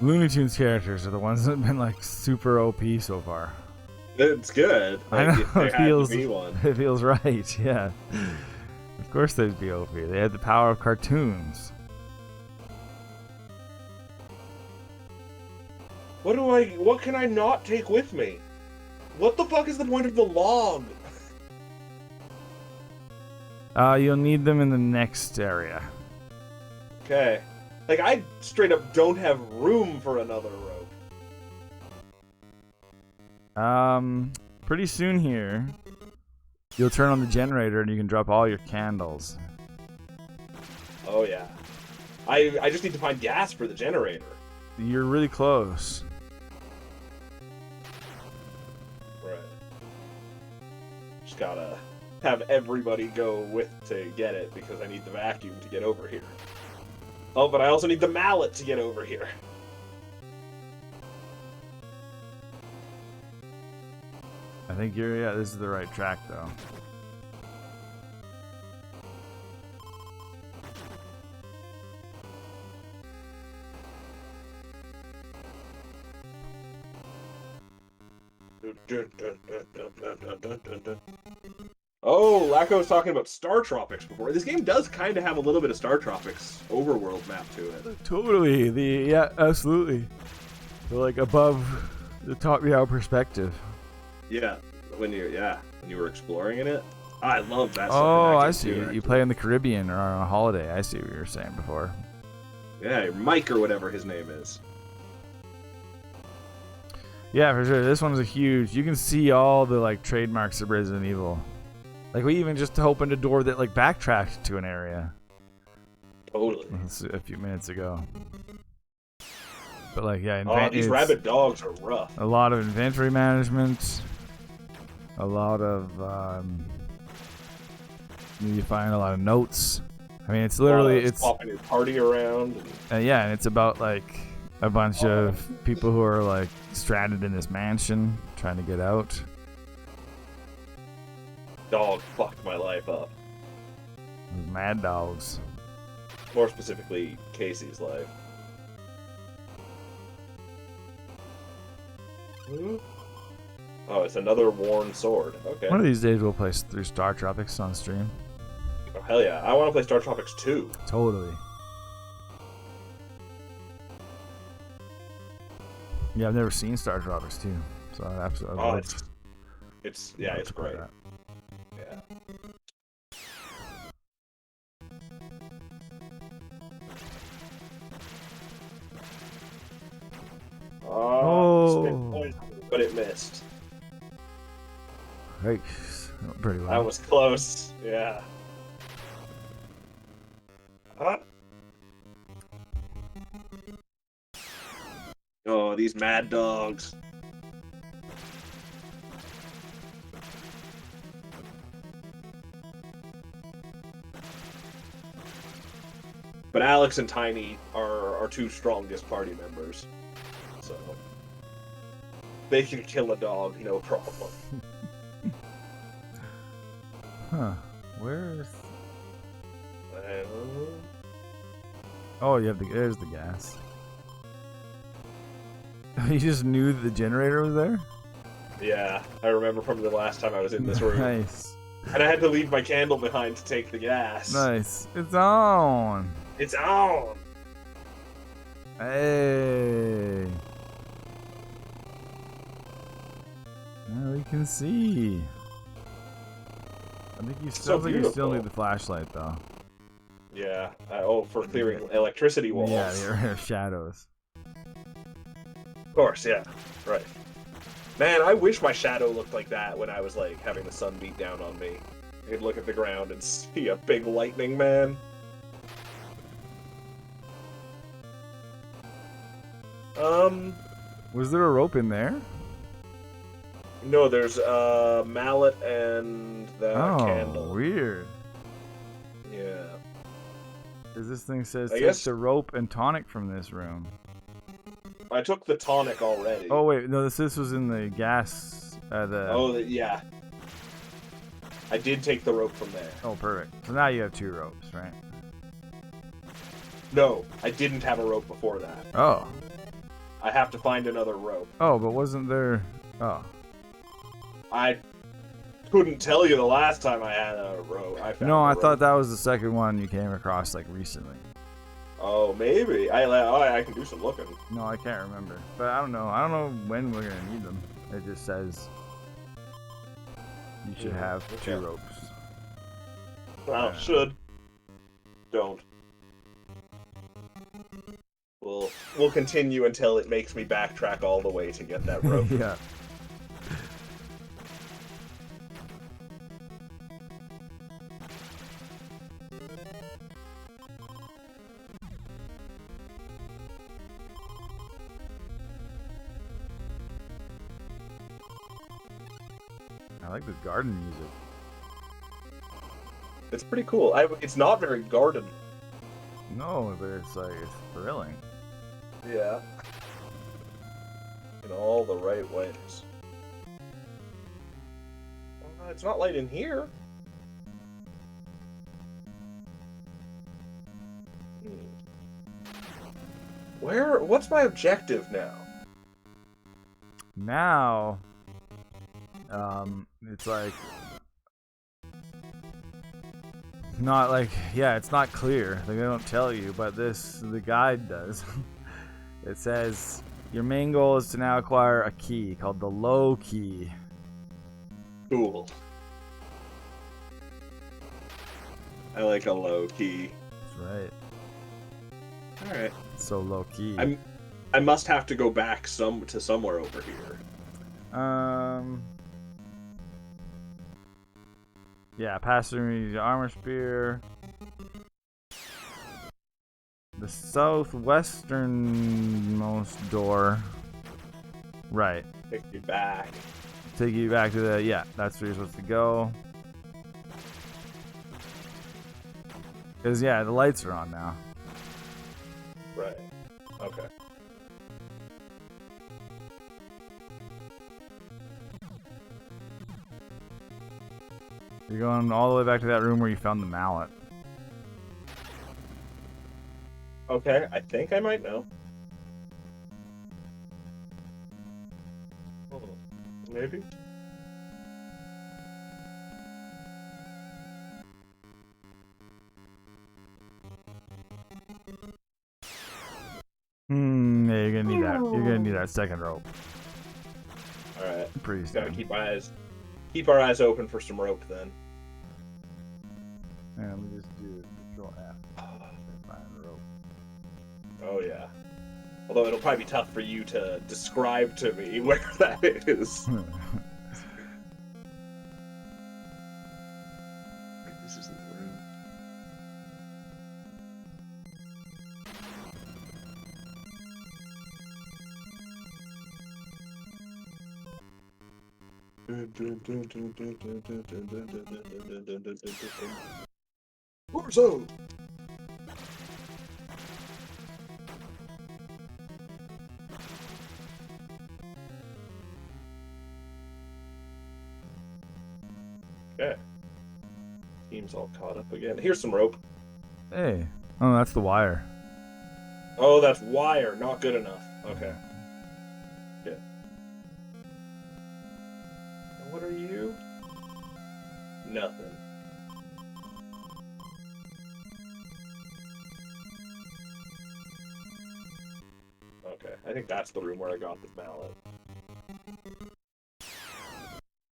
Looney Tunes characters are the ones that have been, like, super OP so far. It's good. Like, I know, it feels right, yeah. Of course they'd be OP. They had the power of cartoons. What can I not take with me? What the fuck is the point of the log? You'll need them in the next area. Okay. Like, I straight up don't have room for another rope. Pretty soon here, you'll turn on the generator and you can drop all your candles. Oh, yeah. I just need to find gas for the generator. You're really close. Right. Just gotta have everybody go with to get it because I need the vacuum to get over here. Oh, but I also need the mallet to get over here. I think yeah, this is the right track though. Oh, Lacko was talking about Star Tropics before. This game does kind of have a little bit of Star Tropics overworld map to it. Totally. Yeah, absolutely. So like above the top down perspective. Yeah, when you were exploring in it. I love that. Oh, I see. You play in the Caribbean or on a holiday. I see what you were saying before. Yeah, Mike or whatever his name is. Yeah, for sure. This one's a huge. You can see all the like trademarks of Resident Evil. Like we even just opened a door that like backtracked to an area. Totally. A few minutes ago. But like these rabid dogs are rough. A lot of inventory management. A lot of you find a lot of notes I mean, it's literally it's swapping your party around. Yeah, and it's about like a bunch of people who are like stranded in this mansion trying to get out. Dog fucked my life up. Those mad dogs. More specifically, Casey's life. Oh, it's another worn sword. Okay. One of these days we'll play through Star Tropics on stream. Oh, hell yeah. I want to play Star Tropics 2. Totally. Yeah, I've never seen Star Tropics 2. So I absolutely it's great. That. Yeah. Oh, but it missed. Hey, pretty well. That was close. Yeah. Oh, these mad dogs. But Alex and Tiny are our two strongest party members. So they can kill a dog, no problem. Huh. Where's... I don't know. Oh, you have there's the gas. You just knew the generator was there? Yeah, I remember from the last time I was in this room. Nice. And I had to leave my candle behind to take the gas. Nice. It's on. It's on. Hey. Now we can see. I think you still need the flashlight though. Yeah. For clearing electricity walls. Yeah, the shadows. Of course, yeah. Right. Man, I wish my shadow looked like that when I was like having the sun beat down on me. I could look at the ground and see a big lightning man. Was there a rope in there? No, there's a mallet and the candle. Oh, weird. Yeah. Because this thing says take the rope and tonic from this room. I took the tonic already. Oh wait, no, this was in the gas. Yeah. I did take the rope from there. Oh, perfect. So now you have 2 ropes, right? No, I didn't have a rope before that. Oh. I have to find another rope. Oh, but wasn't there... Oh. I couldn't tell you the last time I had a rope. I thought that was the second one you came across, like, recently. Oh, maybe. I can do some looking. No, I can't remember. But I don't know. I don't know when we're going to need them. It just says you should have 2 ropes. Well, should. Don't. We'll continue until it makes me backtrack all the way to get that rope. Yeah. I like this garden music. It's pretty cool. It's not very garden. No, but it's thrilling. Yeah. In all the right ways. It's not light in here. What's my objective now? Now, it's like not like, yeah, it's not clear. Like, they don't tell you, but the guide does. It says your main goal is to now acquire a key called the low key. Cool. I like a low key. That's right. All right. So low key. I must have to go back to somewhere over here. Yeah, pass through the armor spear. The southwesternmost door. Right. Take you back. Take you back to the, yeah, that's where you're supposed to go. Because, yeah, the lights are on now. Right. Okay. You're going all the way back to that room where you found the mallet. Okay, I think I might know. Maybe. Yeah, you're gonna need that. You're gonna need that second rope. All right. Pretty soon. Gotta keep our eyes open for some rope then. Yeah, let me just do Control F. Find rope. Oh yeah. Although it'll probably be tough for you to describe to me where that is. This isn't the room. Warzone! Okay. Team's all caught up again. Here's some rope. Hey. Oh, that's the wire. Oh, that's wire. Not good enough. Okay. Yeah. And what are you? Nothing. Okay. I think that's the room where I got the mallet.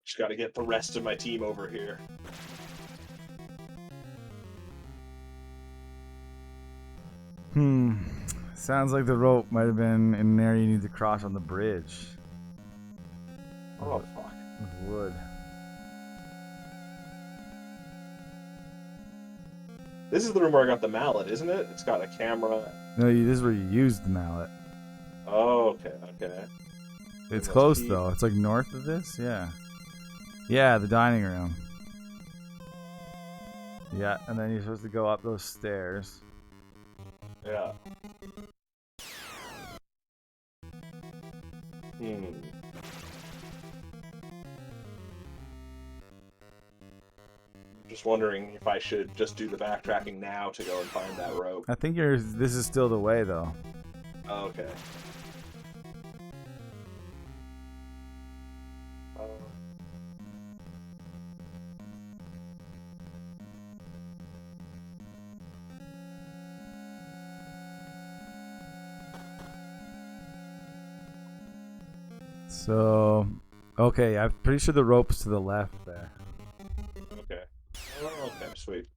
Just gotta get the rest of my team over here. Sounds like the rope might have been in there. You need to cross on the bridge. Oh, fuck. With wood. This is the room where I got the mallet, isn't it? It's got a camera. No, this is where you used the mallet. Oh, okay, okay. It's close, though. It's like north of this? Yeah. Yeah, the dining room. Yeah, and then you're supposed to go up those stairs. Yeah. Just wondering if I should just do the backtracking now to go and find that rope. I think this is still the way, though. Oh, okay. So, okay, I'm pretty sure the rope's to the left there. Okay. Oh, okay, sweet.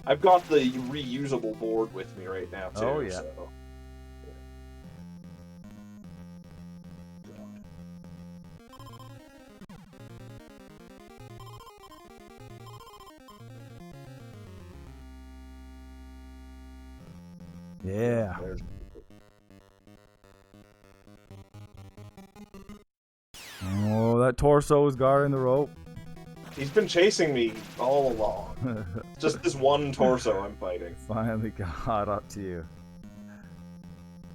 I've got the reusable board with me right now, too. Oh, yeah. So. Yeah. Oh, that torso was guarding the rope. He's been chasing me all along. Just this one torso I'm fighting. Finally got up to you.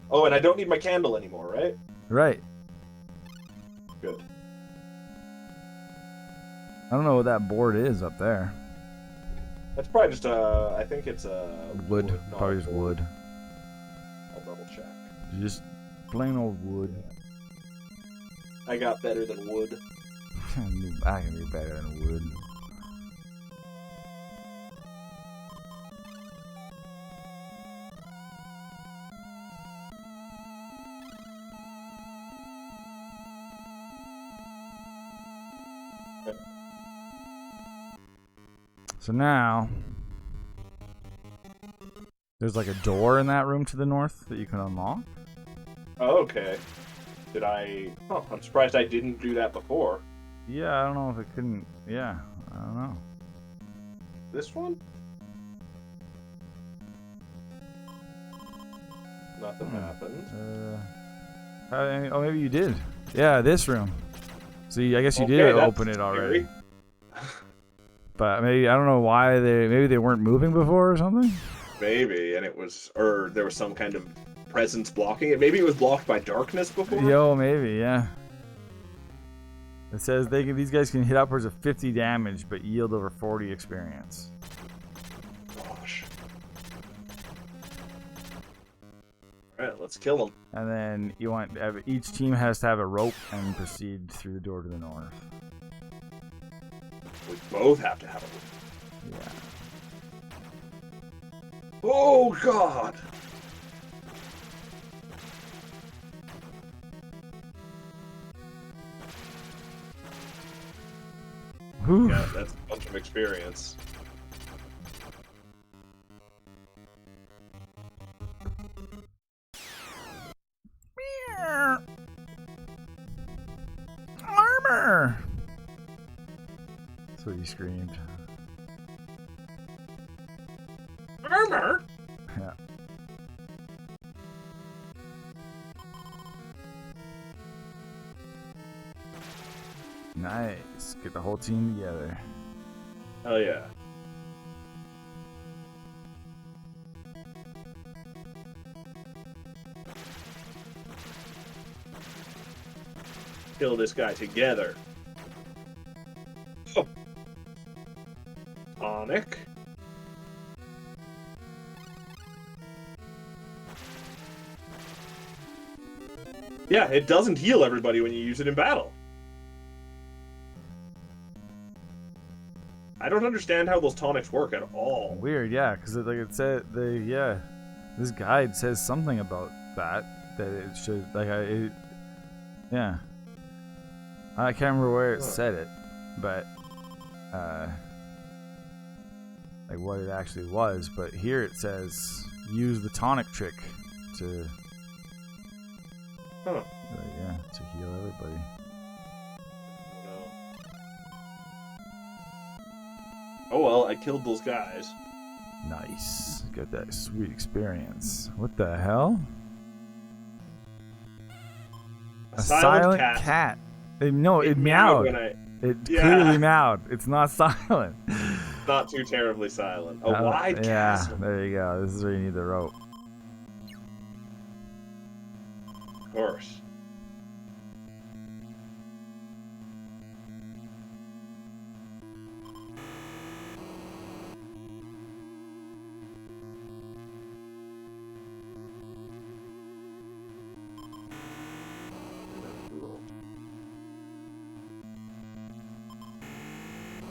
Oh, and I don't need my candle anymore, right? Right. Good. I don't know what that board is up there. That's probably just I think it's wood. Probably just wood. I'll double check. Just plain old wood. I got better than wood. I can do better than wood. So now, there's like a door in that room to the north that you can unlock. Oh, okay. Did I... Oh, I'm surprised I didn't do that before. Yeah, I don't know if it couldn't... Yeah, I don't know. This one? Nothing happened. Oh, maybe you did. Yeah, this room. See, I guess you did open it already. But maybe I don't know why maybe they weren't moving before or something. Maybe, and there was some kind of presence blocking it. Maybe it was blocked by darkness before. Yo, maybe, yeah. It says these guys can hit upwards of 50 damage, but yield over 40 experience. Gosh. All right, let's kill them. And then each team has to have a rope and proceed through the door to the north. We both have to have a rope. Yeah. Oh God. Whew. Yeah, that's a bunch of experience. Armor! That's what he screamed. Armor? Yeah. Nice. Get the whole team together. Hell yeah. Kill this guy together. Oh. Tonic. Yeah, it doesn't heal everybody when you use it in battle. I don't understand how those tonics work at all. Weird, yeah, because like it said, this guide says something about that it should yeah. I can't remember where it said it, but like what it actually was. But here it says use the tonic trick to, to heal everybody. Oh well, I killed those guys. Nice. Got that sweet experience. What the hell? A silent cat. It meowed. It clearly meowed. It's not silent. Not too terribly silent. A wide castle. Yeah, there you go. This is where you need the rope. Of course.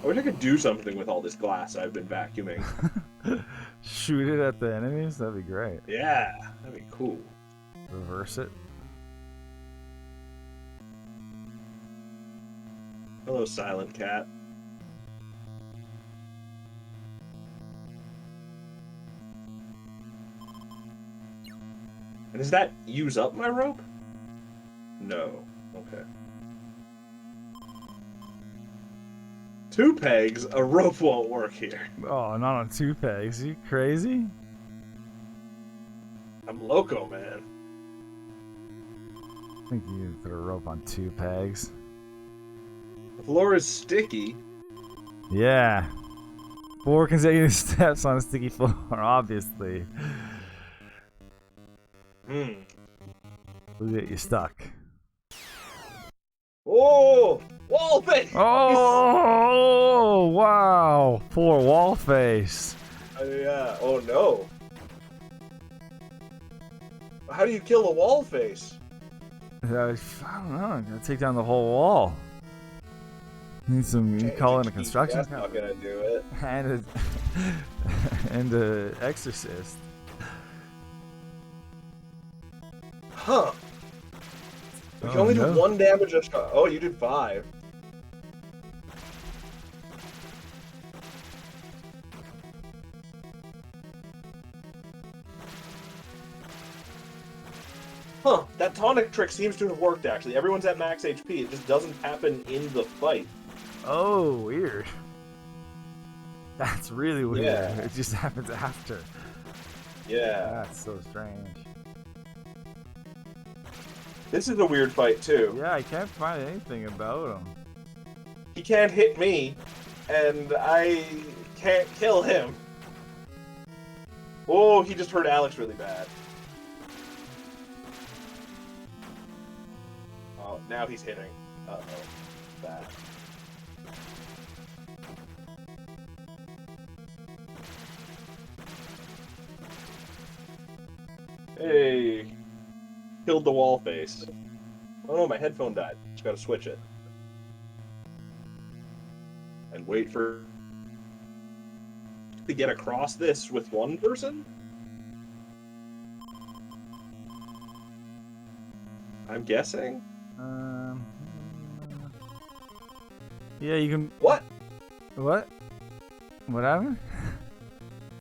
I wish I could do something with all this glass I've been vacuuming. Shoot it at the enemies? That'd be great. Yeah, that'd be cool. Reverse it. Hello, silent cat. And does that use up my rope? No. Okay. 2 pegs, a rope won't work here. Oh, not on 2 pegs. Are you crazy? I'm loco, man. I think you need to put a rope on 2 pegs. The floor is sticky. Yeah. 4 consecutive steps on a sticky floor, obviously. We'll get you stuck. Oh! Wall face! Oh! Wow! Poor wall face. Yeah. Oh no. How do you kill a wall face? I don't know. I'm gonna take down the whole wall. Need some. You call in a construction. That's not gonna do it. And a exorcist. Huh. We can only do 1 damage a shot. Oh, you did 5. Huh. That tonic trick seems to have worked, actually. Everyone's at max HP. It just doesn't happen in the fight. Oh, weird. That's really weird. Yeah. It just happens after. Yeah. That's so strange. This is a weird fight, too. Yeah, I can't find anything about him. He can't hit me. and I can't kill him. Oh, he just hurt Alex really bad. Oh, now he's hitting. Uh-oh. Bad. Hey. Killed the wall face. Oh no, my headphone died. Just gotta switch it. And wait for... to get across this with one person? I'm guessing? Yeah, you can... What? What? What happened?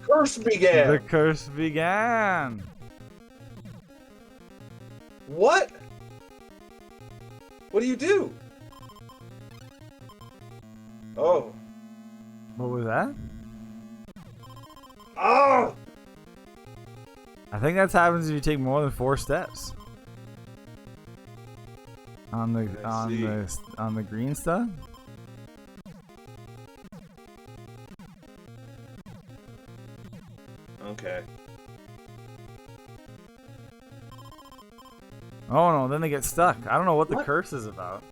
Curse began! The curse began! What? What do you do? Oh. What was that? Oh! I think that happens if you take more than 4 steps. On the green stuff? Okay. Oh no, then they get stuck. I don't know what the curse is about.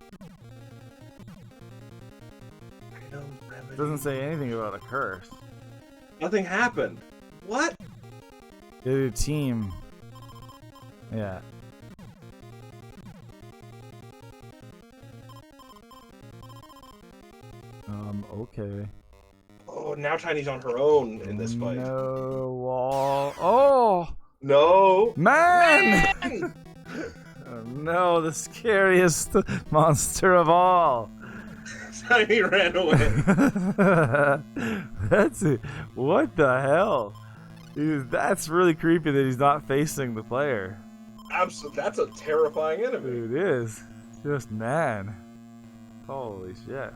It doesn't say anything about a curse. Nothing happened. What? The team. Yeah. Okay. Oh, now Tiny's on her own in this fight. No wall. Oh! No! Man! Oh, no, the scariest monster of all. Tiny ran away. That's it. What the hell? Dude, that's really creepy that he's not facing the player. Absolutely, that's a terrifying enemy. Dude, it is. Just man. Holy shit.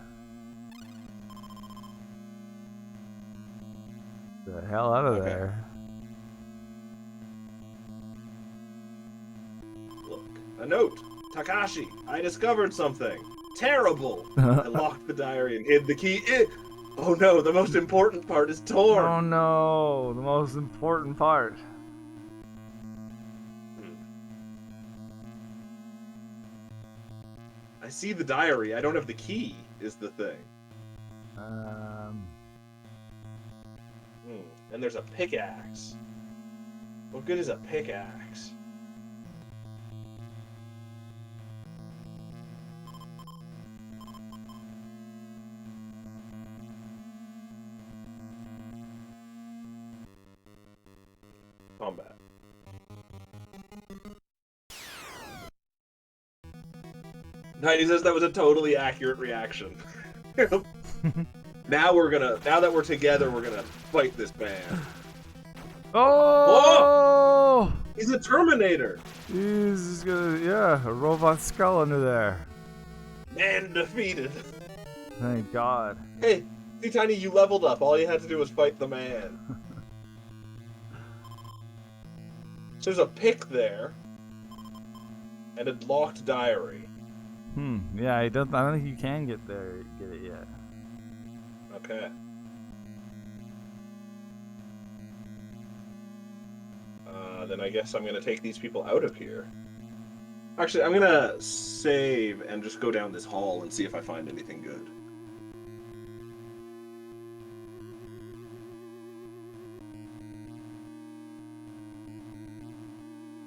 The hell out of there. Look, a note. Takashi, I discovered something. Terrible. I locked the diary and hid the key. Oh no, the most important part is torn. Oh no, the most important part. I see the diary. I don't have the key, is the thing. And there's a pickaxe. What good is a pickaxe? Combat. Nighty says that was a totally accurate reaction. Now that we're together, we're gonna fight this man. Oh! Whoa! He's a Terminator! He's gonna, yeah, a robot skull under there. Man defeated. Thank God. Hey, see Tiny, you leveled up. All you had to do was fight the man. So there's a pick there. And a locked diary. Yeah, I don't think you can get it yet. Okay. Then I guess I'm gonna take these people out of here. Actually, I'm gonna save and just go down this hall and see if I find anything good.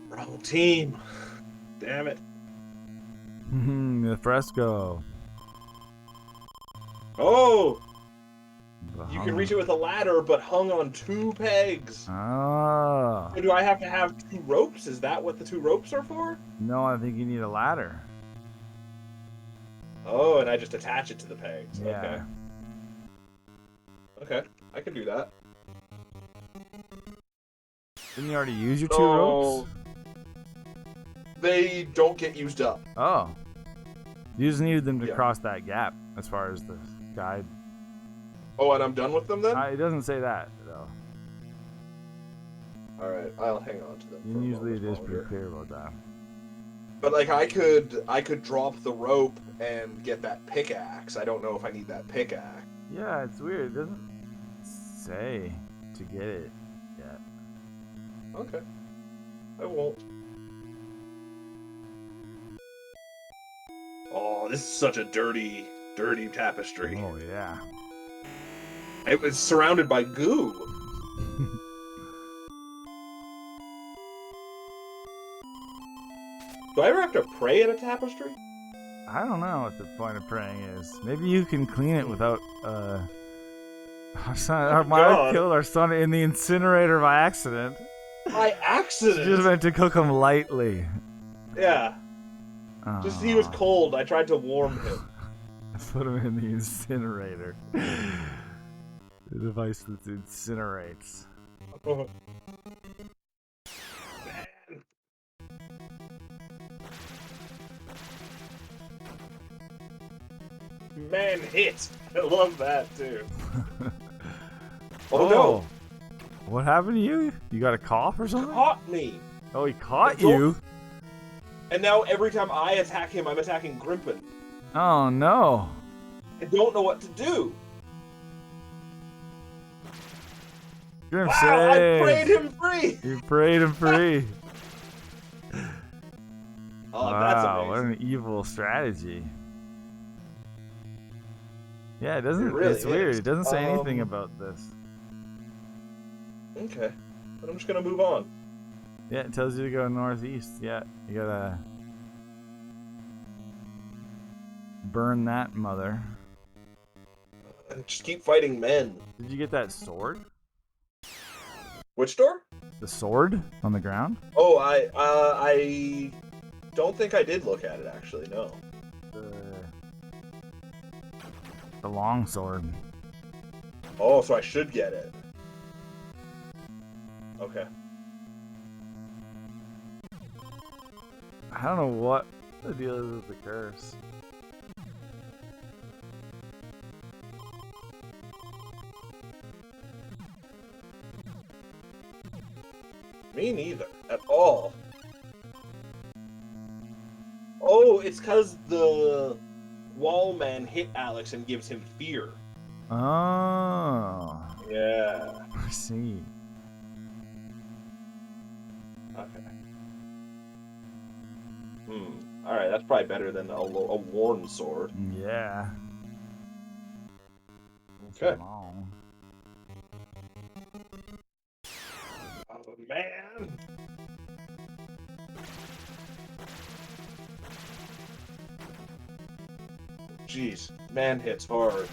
Wrong team. Damn it. The fresco. Oh! You can reach it with a ladder, but hung on 2 pegs. Ah. So do I have to have 2 ropes? Is that what the 2 ropes are for? No, I think you need a ladder. Oh, and I just attach it to the pegs. Yeah. Okay, I can do that. Didn't you already use your 2 ropes? They don't get used up. Oh. You just needed them to cross that gap as far as the guide. Oh, and I'm done with them then? It doesn't say that, though. Alright, I'll hang on to them. And usually it is pretty clear about that. But like I could drop the rope and get that pickaxe. I don't know if I need that pickaxe. Yeah, it's weird. It doesn't say to get it yet. Okay. I won't. Oh, this is such a dirty tapestry. Oh, yeah. It was surrounded by goo. Do I ever have to pray at a tapestry? I don't know what the point of praying is. Maybe you can clean it without, our wife killed our son in the incinerator by accident. By accident? She just meant to cook him lightly. Yeah. Just he was cold. I tried to warm him. I put him in the incinerator. The device that incinerates. Man. Man hit. I love that too. Oh no! What happened to you? You got a cough or something? He caught me. Oh, he caught you? And now every time I attack him, I'm attacking Grimpen. Oh no! I don't know what to do. Grim wow! save. I prayed him free. You prayed him free. Oh, wow, that's amazing. What an evil strategy. Yeah, it doesn't. It's weird. It doesn't say anything about this. Okay, but I'm just gonna move on. Yeah, it tells you to go northeast. Yeah, you gotta burn that mother. And just keep fighting men. Did you get that sword? Which door? The sword on the ground? Oh, I don't think I did look at it actually. No. The long sword. Oh, so I should get it. Okay. I don't know what the deal is with the curse. Me neither. At all. Oh, it's because the wall man hit Alex and gives him fear. Oh. Yeah. I see. Okay. Alright, that's probably better than a worn sword. Yeah. Okay. Oh, man. Jeez, man hits hard.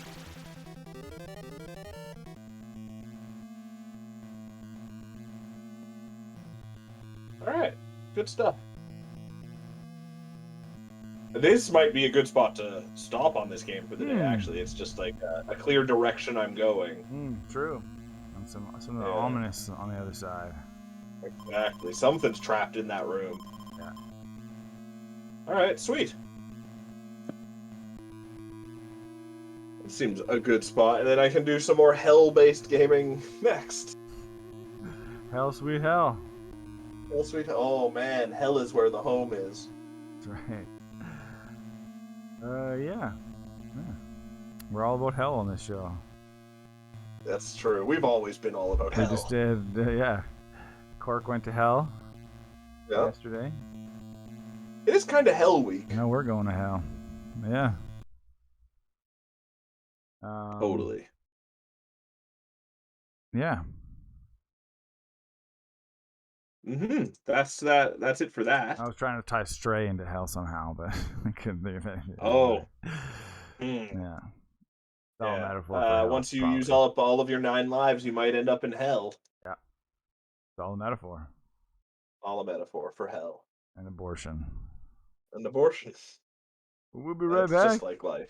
Alright, good stuff. This might be a good spot to stop on this game for the day, actually. It's just like a clear direction I'm going. True. And some of the ominous on the other side. Exactly. Something's trapped in that room. Yeah. Alright, sweet. It seems a good spot, and then I can do some more hell-based gaming next. Hell, sweet hell. Hell, sweet hell. Oh, man. Hell is where the home is. That's right. Yeah. We're all about hell on this show. That's true. We've always been all about hell. We just did, yeah. Cork went to hell yesterday. It is kind of hell week. No, we're going to hell. Yeah. Totally. Yeah. That's it for that. I was trying to tie Stray into hell somehow, but I couldn't think of anything. Oh. Yeah. It's all a metaphor for hell, once you use up all of your 9 lives, you might end up in hell. Yeah. It's all a metaphor. All a metaphor for hell. And abortion. And abortion. We'll be right back. Just like life.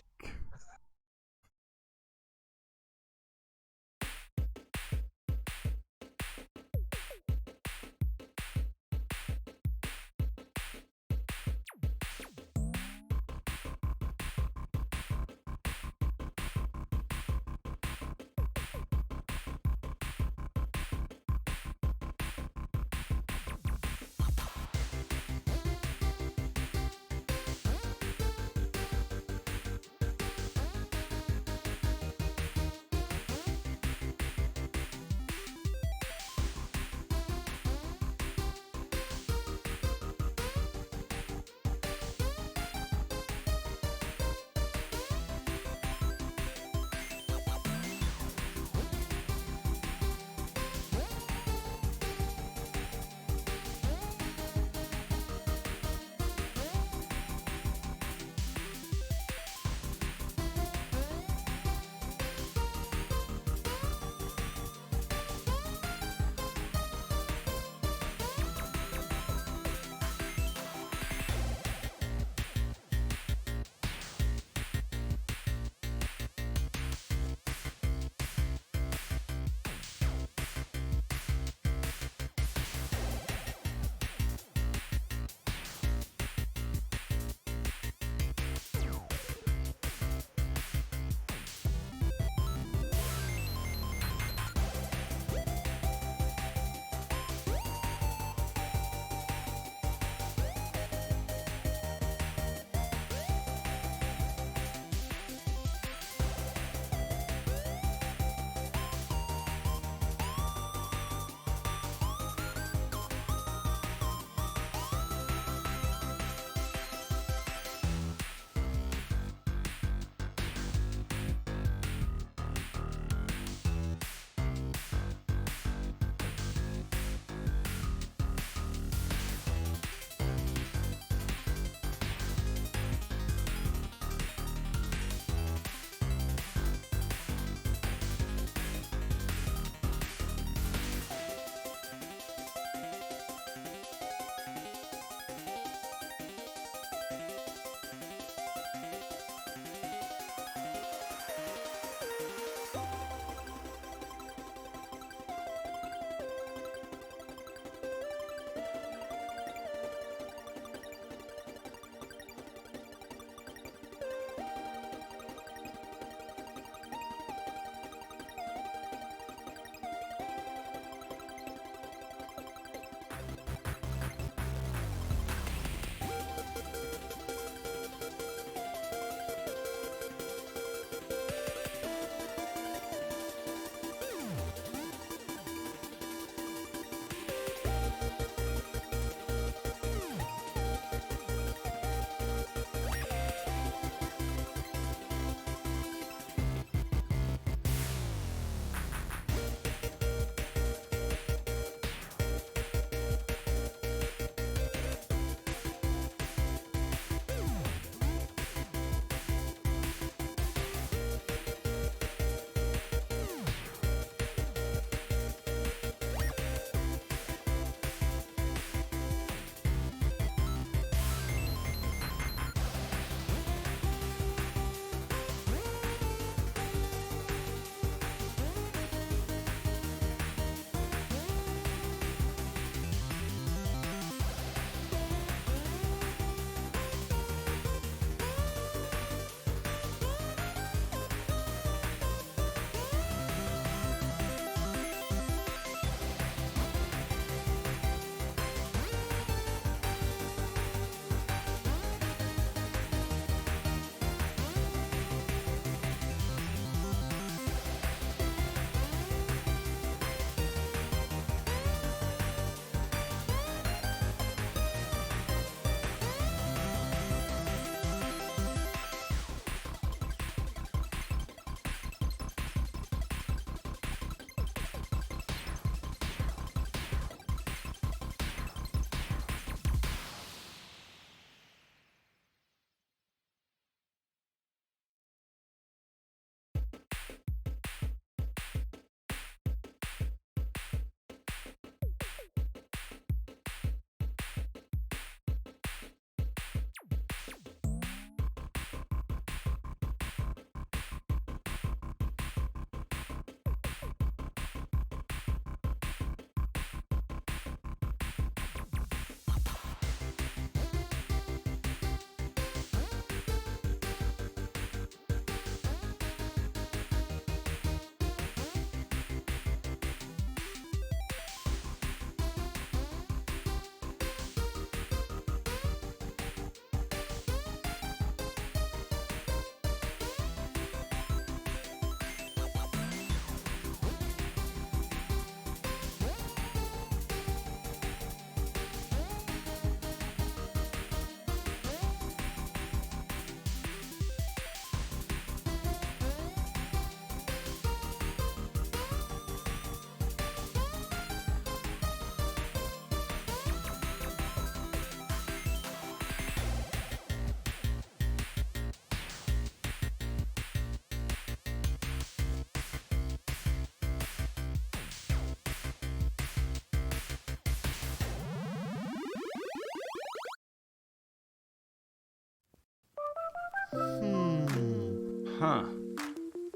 Huh.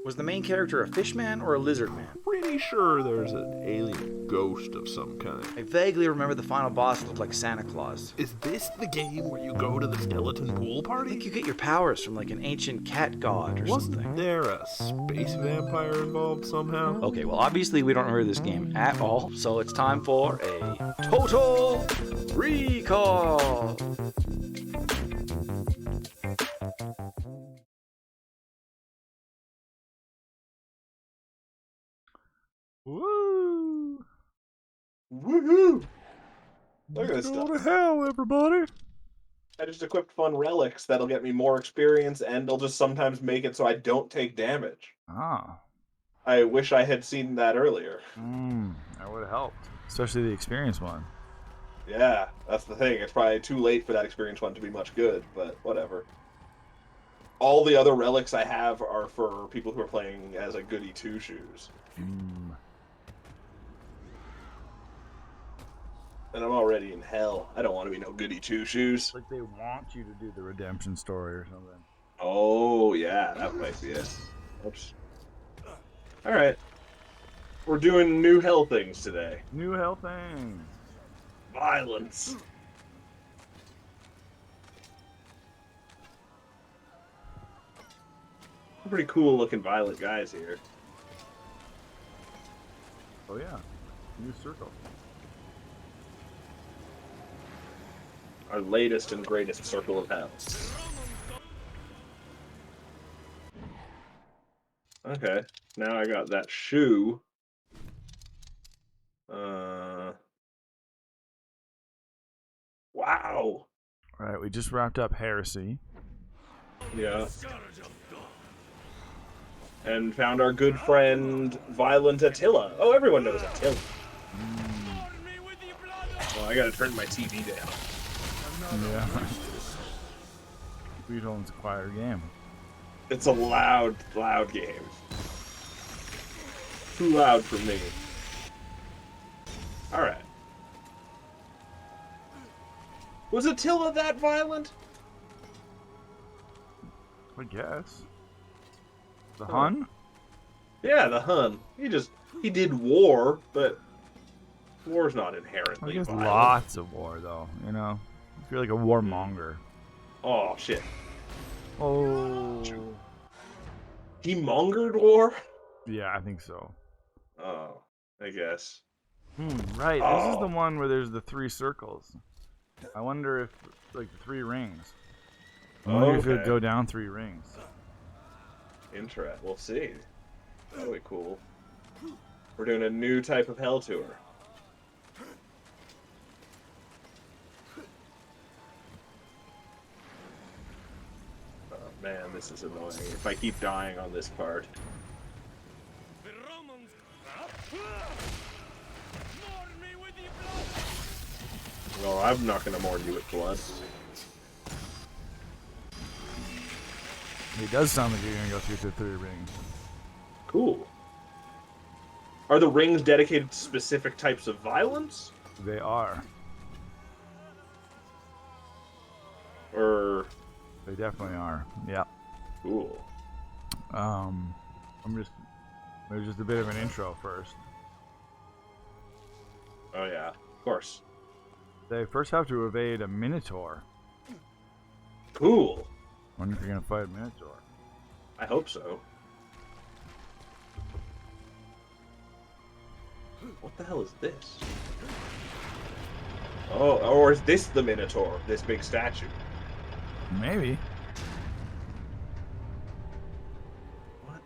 Was the main character a fishman or a lizard man? Pretty sure there's an alien ghost of some kind. I vaguely remember the final boss looked like Santa Claus. Is this the game where you go to the skeleton pool I party? think you get your powers from like an ancient cat god or something. Wasn't there a space vampire involved somehow? Okay, well obviously we don't remember this game at all, so it's time for a total recall. Woo! Woohoo! Look at this Go stuff. to hell, everybody! I just equipped fun relics that'll get me more experience, and they'll just sometimes make it so I don't take damage. Ah. I wish I had seen that earlier. That would have helped. Especially the experience one. Yeah, that's the thing. It's probably too late for that experience one to be much good, but whatever. All the other relics I have are for people who are playing as a goody two-shoes. And I'm already in hell. I don't want to be no goody two-shoes. Like they want you to do the redemption story or something. Oh, yeah, that might be it. Oops. Alright. We're doing new hell things today. New hell things. Violence. Pretty cool looking violent guys here. Oh yeah. New circle. Our latest and greatest circle of hell. Okay, now I got that shoe. Wow. Alright, we just wrapped up Heresy. Yeah. And found our good friend, Violent Attila. Oh, everyone knows Attila. Well, I gotta turn my TV down. Yeah. Sweet Home's a quieter game. It's a loud, loud game. Too loud for me. Alright. Was Attila that violent? I guess. The Hun? Yeah, the Hun. He did war, but war's not inherently I guess violent. lots of war, though, you know? I feel like a warmonger. Oh, shit. Oh. He mongered war? Yeah, I think so. Oh, I guess. Right. This is the one where there's the 3 circles. I wonder if, like, the 3 rings. I wonder if it would go down 3 rings. Interesting. We'll see. That'll be cool. We're doing a new type of hell tour. Oh man, this is annoying. If I keep dying on this part. Well, I'm not gonna mourn you with blood. It does sound like you're gonna go through the 3 rings. Cool. Are the rings dedicated to specific types of violence? They are. Or... They definitely are. Yeah. Cool. There's just a bit of an intro first. Oh yeah, of course. They first have to evade a Minotaur. Cool. Wonder if you're gonna fight a Minotaur. I hope so. What the hell is this? Oh, or is this the Minotaur? This big statue? Maybe. What?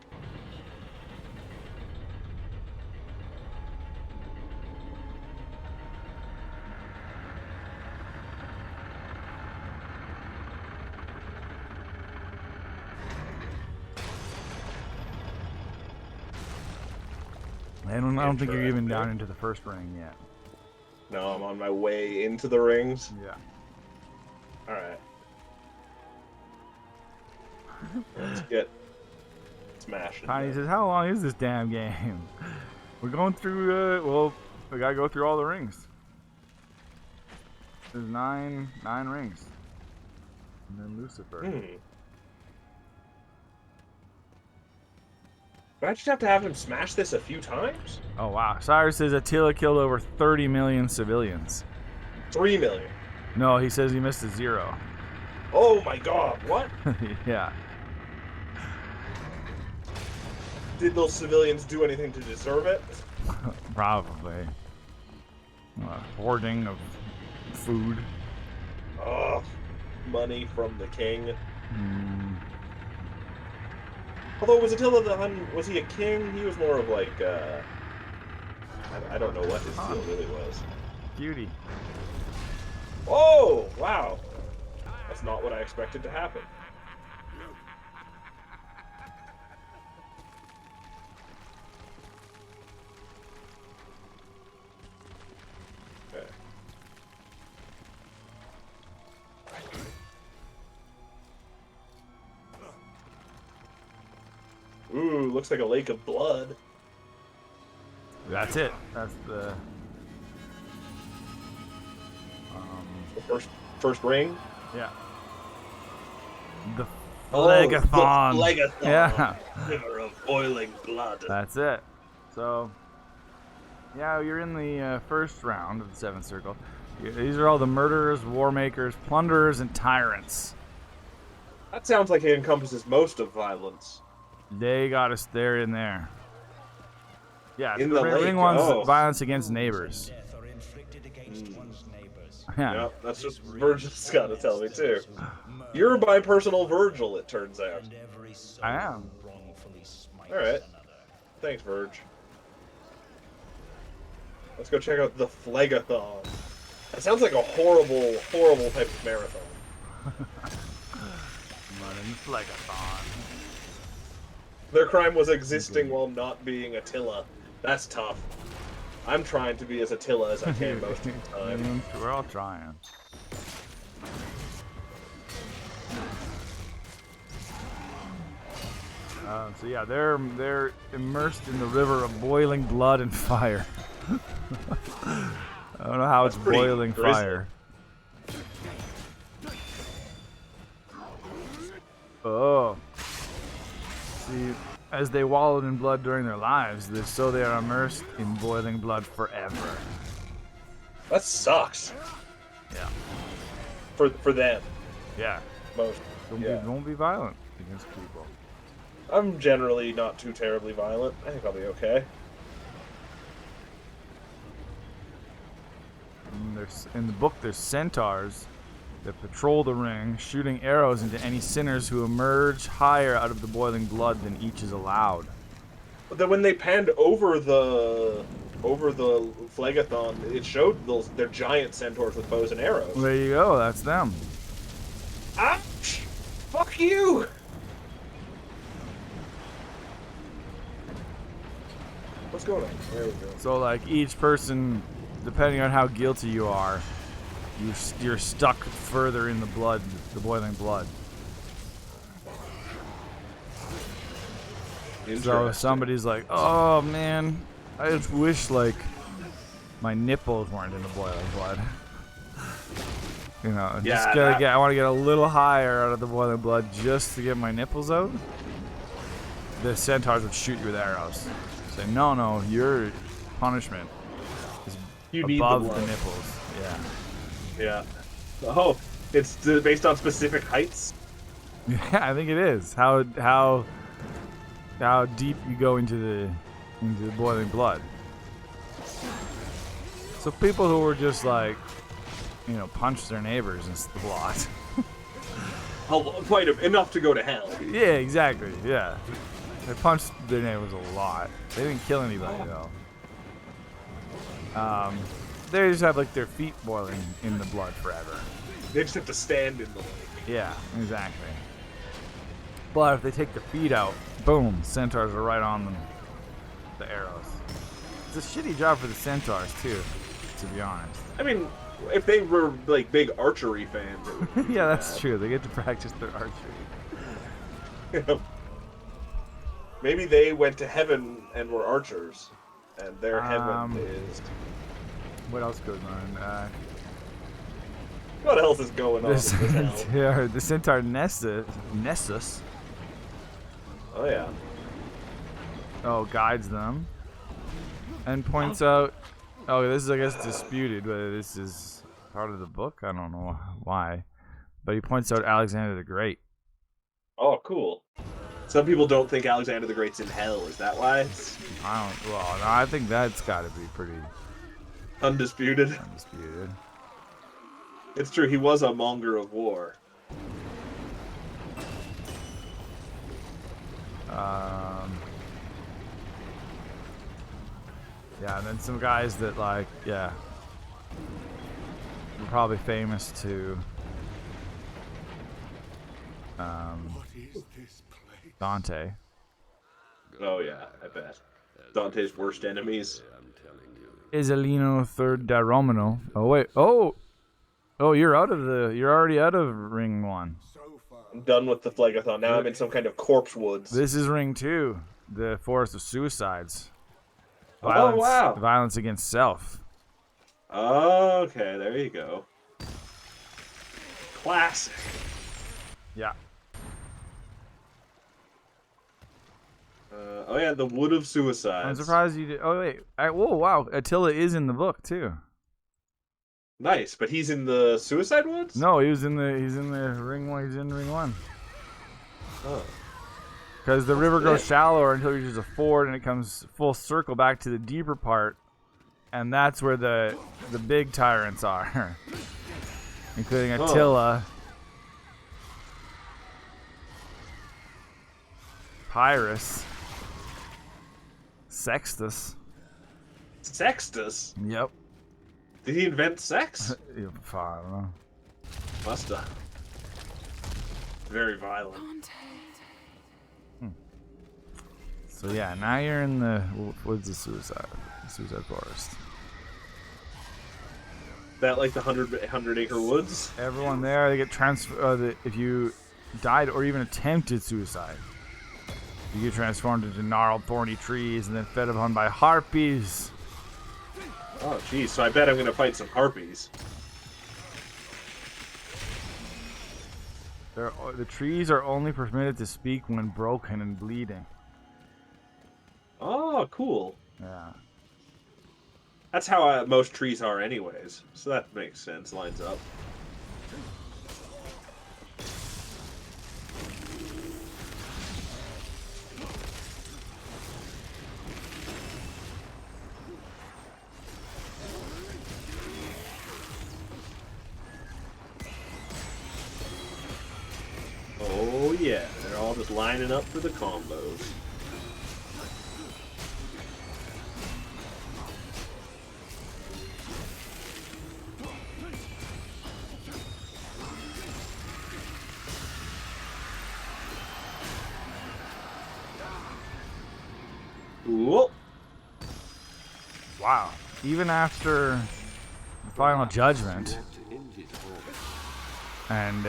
I don't think you're even down into the first ring yet. No, I'm on my way into the rings. Yeah. Alright. Let's get smashed. Tiny says, "How long is this damn game? We're going through. Well, we gotta go through all the rings. There's nine rings, and then Lucifer. But I just have to have him smash this a few times? Oh, wow. Cyrus says Attila killed over 30 million civilians. 3 million. No, he says he missed a 0. Oh my god, what? Yeah. Did those civilians do anything to deserve it? Probably. Hoarding of food. Oh, money from the king. Although, was Attila the Hun, was he a king? He was more of like, I don't know what his deal really was. Beauty. Oh, wow. That's not what I expected to happen. Okay. Ooh, looks like a lake of blood. That's it. That's the first ring. Yeah. The Phlegathon. Phlegathon. The Phlegathon. Yeah. River of boiling blood. That's it. So, yeah, you're in the first round of the 7th circle. These are all the murderers, war makers, plunderers, and tyrants. That sounds like it encompasses most of violence. They got us there in there. Yeah, in the the ring lake. one's violence against neighbors. Yeah. Yep, that's just Virgil's got to tell me too. You're my personal Virgil, it turns out. I am. Alright. Thanks, Virg. Let's go check out the Phlegathon. That sounds like a horrible, horrible type of marathon. Running the Phlegathon. Their crime was existing while not being Attila. That's tough. I'm trying to be as Attila as I can most of the time. We're all trying. So yeah, they're immersed in the river of boiling blood and fire. I don't know how it's boiling fire. Oh. See, as they wallowed in blood during their lives, so they are immersed in boiling blood forever. That sucks. Yeah. For them. Yeah. Most. Don't be violent against people. I'm generally not too terribly violent. I think I'll be okay. In the book, there's centaurs that patrol the ring, shooting arrows into any sinners who emerge higher out of the boiling blood than each is allowed. But then when they panned over the Phlegathon, it showed their giant centaurs with bows and arrows. There you go. That's them. Ouch! Fuck you! What's going on? There we go. So, like, each person, depending on how guilty you are, you're stuck further in the blood, the boiling blood. So if somebody's like, oh man, I just wish like my nipples weren't in the boiling blood. You know, I want to get a little higher out of the boiling blood just to get my nipples out. The centaurs would shoot you with arrows. Say, no, your punishment is above the nipples. Yeah. Yeah. Oh, it's based on specific heights? Yeah, I think it is. How deep you go into the boiling blood. So people who were just like, punch their neighbors and stuff. Quite enough to go to hell. Yeah, exactly. Yeah. They punched their neighbors a lot. They didn't kill anybody though. They just have like their feet boiling in the blood forever. They just have to stand in the lake. Yeah, exactly. But if they take the feet out, boom, centaurs are right on them. The arrows. It's a shitty job for the centaurs too, to be honest. I mean, if they were like big archery fans, it would be yeah, that's true. They get to practice their archery. Maybe they went to heaven and were archers, and their heaven is. What else goes on? What else is going on? The centaur Nessus. Oh yeah. guides them and points out. Oh, this is, I guess, disputed whether this is part of the book. I don't know why, but he points out Alexander the Great. Oh, cool. Some people don't think Alexander the Great's in hell. Is that why? Well, no, I think that's got to be pretty undisputed. Undisputed. It's true. He was a monger of war. Yeah, and then some guys that were probably famous to Dante. Oh yeah, I bet. Dante's worst enemies. Isolino third da Romano. Oh wait. Oh, you're already out of ring 1. I'm done with the Phlegathon. Now I'm in some kind of corpse woods. This is ring 2, the Forest of Suicides. Oh wow! Violence against self. Okay, there you go. Classic. Yeah. Oh yeah, the Wood of Suicides. I'm surprised you did. Oh wait. Whoa, wow. Attila is in the book too. Nice, but he's in the Suicide Woods? No, he's in the ring 1. He's in ring 1. Oh. Because the river goes shallower until it reaches a ford, and it comes full circle back to the deeper part, and that's where the big tyrants are, including Attila, Pyrrhus, Sextus. Sextus? Yep. Did he invent sex? I don't know. Must have. Very violent. So yeah, now you're in the woods of Suicide Forest. That like the 100-acre woods? Everyone there, they get transferred. If you died or even attempted suicide, you get transformed into gnarled, thorny trees and then fed upon by harpies. Oh, geez. So I bet I'm going to fight some harpies. The trees are only permitted to speak when broken and bleeding. Oh, cool. Yeah. That's how most trees are anyways. So that makes sense. Lines up. Oh yeah, they're all just lining up for the combos. Whoa. Wow. Even after the final judgment and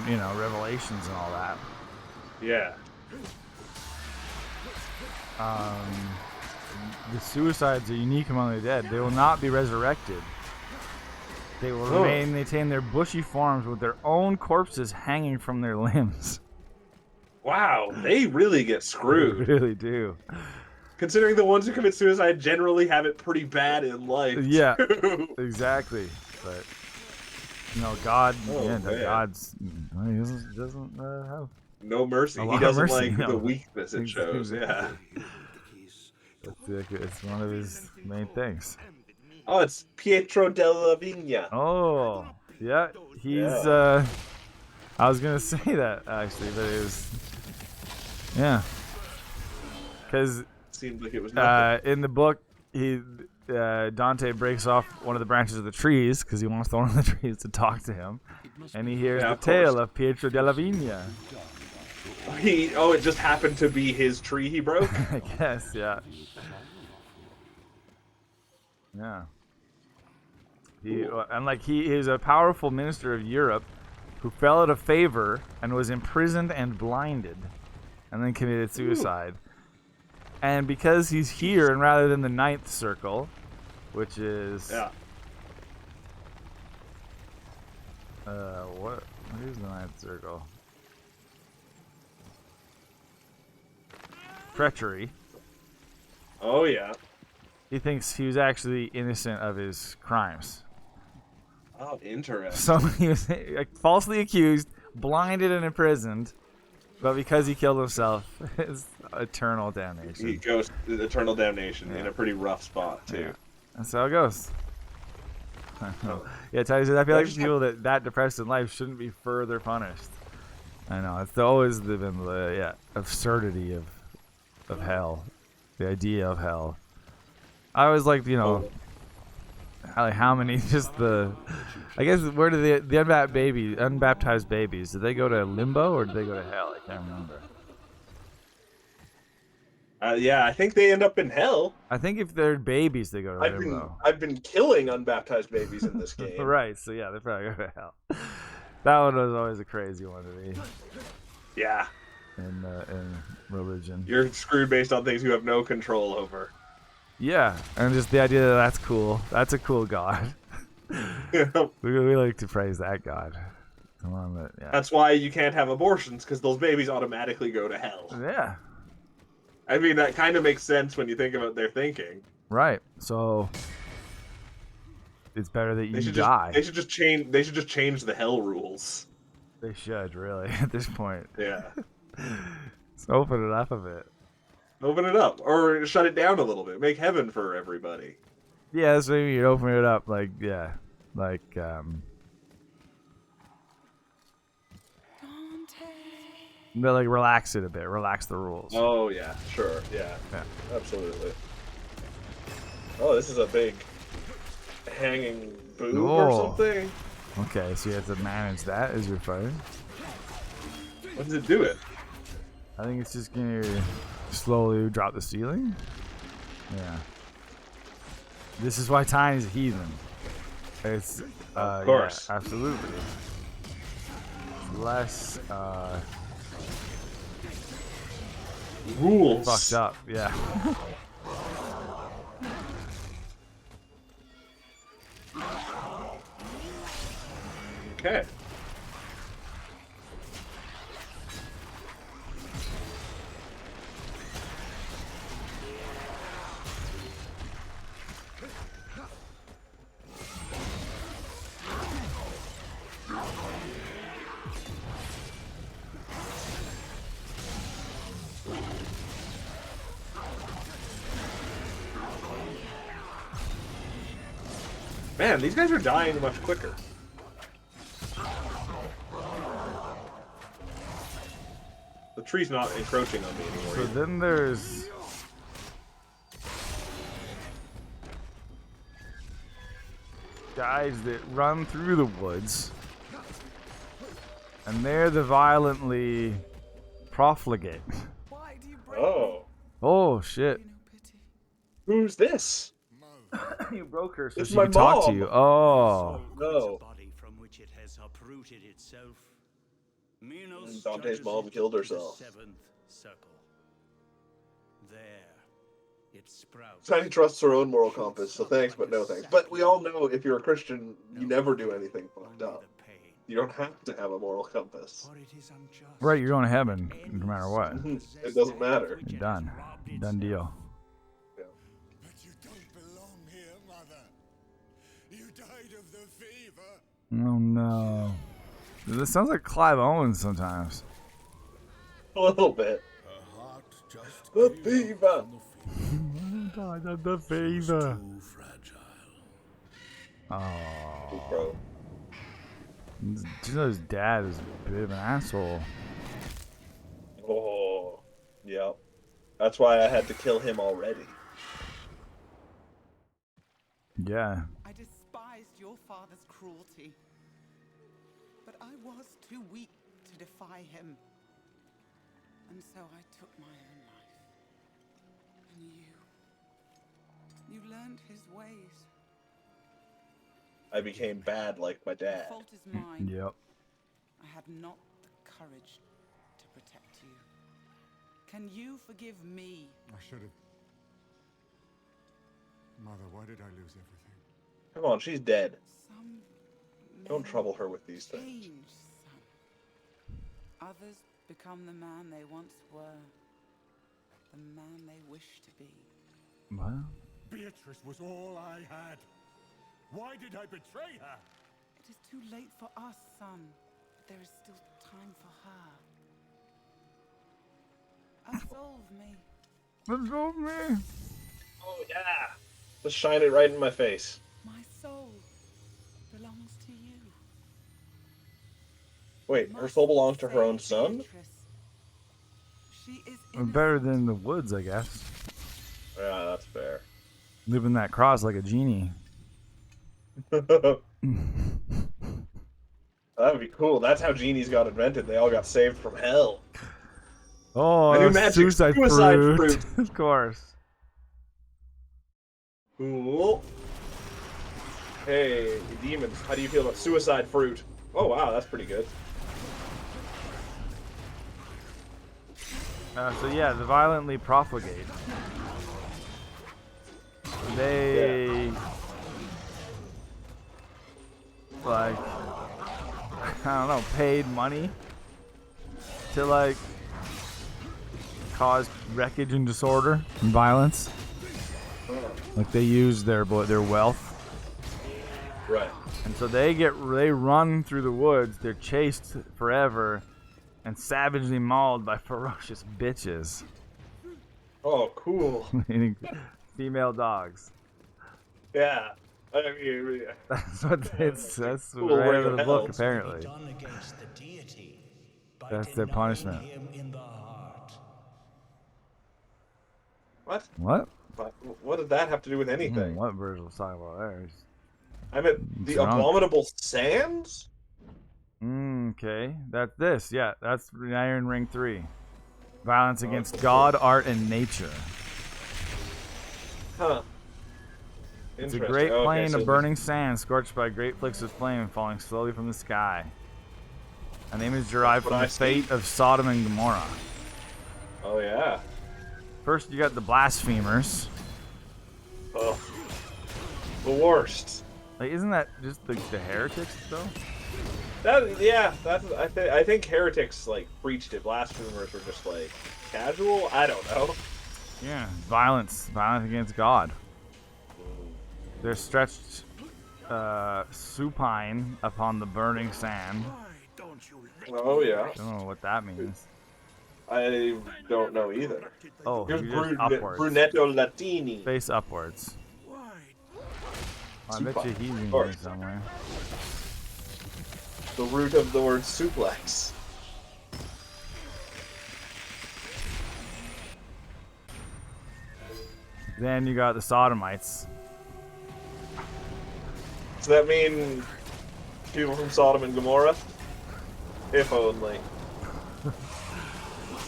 you know, revelations and all that. Yeah. The suicides are unique among the dead. They will not be resurrected. They will maintain their bushy forms with their own corpses hanging from their limbs. Wow, they really get screwed. They really do. Considering the ones who commit suicide generally have it pretty bad in life. Yeah, exactly. But you know, God, God's he doesn't have no mercy. He doesn't like the weakness it shows. Yeah, it's one of his main things. Oh, it's Pietro della Vigna. Oh, yeah, he's. I was gonna say that actually, but it was. Yeah, because. Seemed like it was in the book, Dante breaks off one of the branches of the trees because he wants one of the trees to talk to him, and he hears the tale of Pietro della Vigna. It just happened to be his tree he broke? I guess, yeah. Yeah. He is a powerful minister of Europe who fell out of favor and was imprisoned and blinded, and then committed suicide. Ooh. And because he's here, and rather than the 9th circle, which is what is the 9th circle? Treachery. Oh yeah. He thinks he was actually innocent of his crimes. Oh, interesting. So he was falsely accused, blinded, and imprisoned. But because he killed himself, it's eternal damnation. He goes to eternal damnation in a pretty rough spot too. Yeah. That's how it goes. Yeah, Tyson, I feel like people that depressed in life shouldn't be further punished. I know, it's always been the absurdity of hell, the idea of hell. I always liked, how many I guess where do the unbaptized babies? Did they go to limbo or did they go to hell? I can't remember. Yeah, I think they end up in hell. I think if they're babies, they go to limbo. I've been killing unbaptized babies in this game. Right, so yeah, they probably go to hell. That one was always a crazy one to me. Yeah. In religion. You're screwed based on things you have no control over. Yeah, and just the idea that that's cool. That's a cool God. we like to praise that God. Yeah. That's why you can't have abortions, because those babies automatically go to hell. Yeah. I mean, that kind of makes sense when you think about their thinking. Right. So it's better that you die. They should just change the hell rules. They should, really, at this point. Yeah. Let's open it up a bit. Open it up, or shut it down a little bit. Make heaven for everybody. Yeah, that's maybe you open it up, But relax it a bit. Relax the rules. Oh yeah, sure, yeah, absolutely. Oh, this is a big hanging boob or something. Okay, so you have to manage that as you're fighting. What does it do? I think it's just gonna slowly drop the ceiling. Yeah. This is why Tiny's a heathen. It's of course, yeah, absolutely. Less rules. Fucked up, yeah. Okay. Man, these guys are dying much quicker. The tree's not encroaching on me anymore. So then there's guys that run through the woods, and they're the violently profligate. Oh. Oh shit. Who's this? You broke her so it's she my could talk mom. to you. Oh. No. From which it has uprooted itself. Dante's mom killed herself. There, it sprouts. Tiny trusts her own moral compass, so thanks, but no thanks. But we all know if you're a Christian, you never do anything fucked up. You don't have to have a moral compass. Right, you're going to heaven no matter what. It doesn't matter. You're done. Done deal. Yeah. But you don't belong here, Mother. You died of the fever. Oh no. This sounds like Clive Owens sometimes. A little bit. Her heart just The fever. Died of the fever. too fragile. Oh. Bro. You know his dad is a bit of an asshole. Oh, yeah. That's why I had to kill him already. Yeah. I despised your father's cruelty, but I was too weak to defy him. And so I took my own life. And you learned his ways. I became bad like my dad. The fault is mine. Yep. I had not the courage to protect you. Can you forgive me? I should have. Mother, why did I lose everything? Come on, she's dead. Some Don't men trouble her with these things. change some. Others become the man they once were, the man they wish to be. What? Beatrice was all I had. Why did I betray her? It is too late for us, son. There is still time for her. Absolve me. Absolve me. Oh yeah. Just shine it right in my face. My soul belongs to you. Wait, her soul belongs to her own son? Beatrice. She is Better than the woods, I guess. Yeah, that's fair. Living that cross like a genie. That would be cool. That's how genies got invented. They all got saved from hell. Oh, I do magic. suicide fruit. Of course. Cool. Hey, demons, how do you feel about suicide fruit? Oh wow, that's pretty good. So yeah, the violently profligate. They like, I don't know, paid money to like cause wreckage and disorder and violence. Like they use their wealth. Right. And so they run through the woods. They're chased forever and savagely mauled by ferocious bitches. Oh, cool. Meaning female dogs. Yeah. I mean, yeah. That's what that's Cool right ring out of of the book, hell. apparently. Done against the deity by That's their denying punishment. him in the heart. What? What? What did that have to do with anything? What Virgil was talking about there? I meant the Drunk. abominable sands? Okay, that's this. Yeah, that's Iron Ring 3. Violence against God, art, and nature. Huh. It's a great plain of burning sand, scorched by great flicks of flame, falling slowly from the sky. A name is derived from the fate of Sodom and Gomorrah. Oh yeah. First, you got the blasphemers. Oh, the worst. Like, isn't that just the heretics though? I think heretics like preached it. Blasphemers were just like casual. I don't know. Yeah, violence against God. They're stretched supine upon the burning sand. Oh yeah. I don't know what that means. I don't know either. Oh, here's you're just upwards. Brunetto Latini. Face upwards. I bet you he's in Or- here somewhere. The root of the word suplex. Then you got the sodomites. Does that mean people from Sodom and Gomorrah? If only.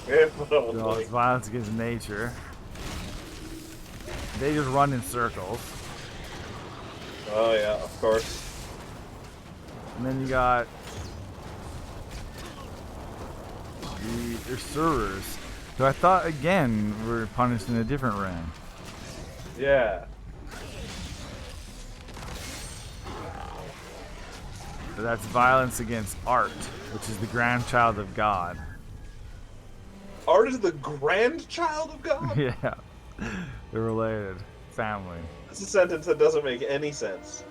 If So only. it's violence against nature. They just run in circles. Oh yeah, of course. And then you got the Usurers. So I thought again we're punished in a different ring. Yeah. So that's violence against art, which is the grandchild of God. Art is the grandchild of God? Yeah. They're related. Family. That's a sentence that doesn't make any sense.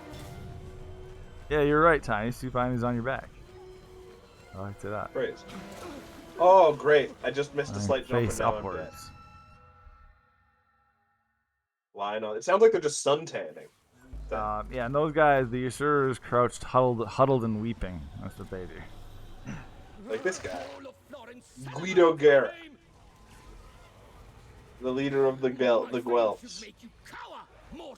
Yeah, you're right, Tiny. Supine is on your back. I liked it up. Praise. Oh, great. I just missed a slight jump Face and now I'm dead. upwards. Lying on. It sounds like they're just sun tanning. Yeah, and those guys, the Usurers, crouched, huddled and weeping. That's what they do. Like this guy. Guido Garrett. The leader of the Guelphs.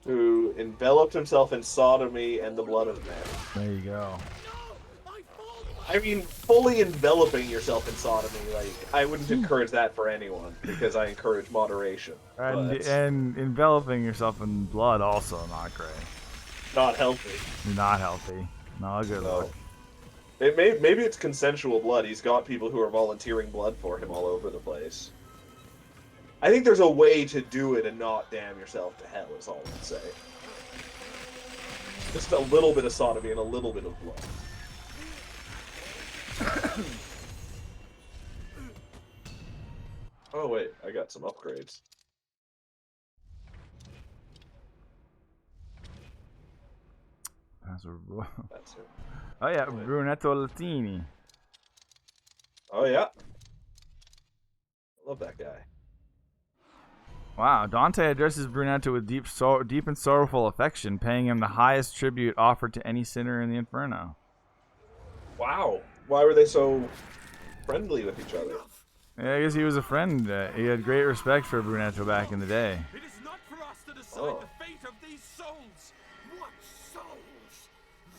Who enveloped himself in sodomy and the blood of men. There you go. I mean, fully enveloping yourself in sodomy, like, I wouldn't encourage that for anyone, because I encourage moderation. And enveloping yourself in blood also not great. Not healthy. Not healthy. Not a good look. Maybe it's consensual blood. He's got people who are volunteering blood for him all over the place. I think there's a way to do it and not damn yourself to hell, is all I'd say. Just a little bit of sodomy and a little bit of blood. Oh wait, I got some upgrades. That's it. Oh yeah, Brunetto Latini. Oh yeah. Love that guy. Wow, Dante addresses Brunetto with deep and sorrowful affection, paying him the highest tribute offered to any sinner in the Inferno. Wow. Why were they so friendly with each other? Yeah, I guess he was a friend. He had great respect for Brunetto back in the day. It is not for us to decide the fate of these souls. What souls?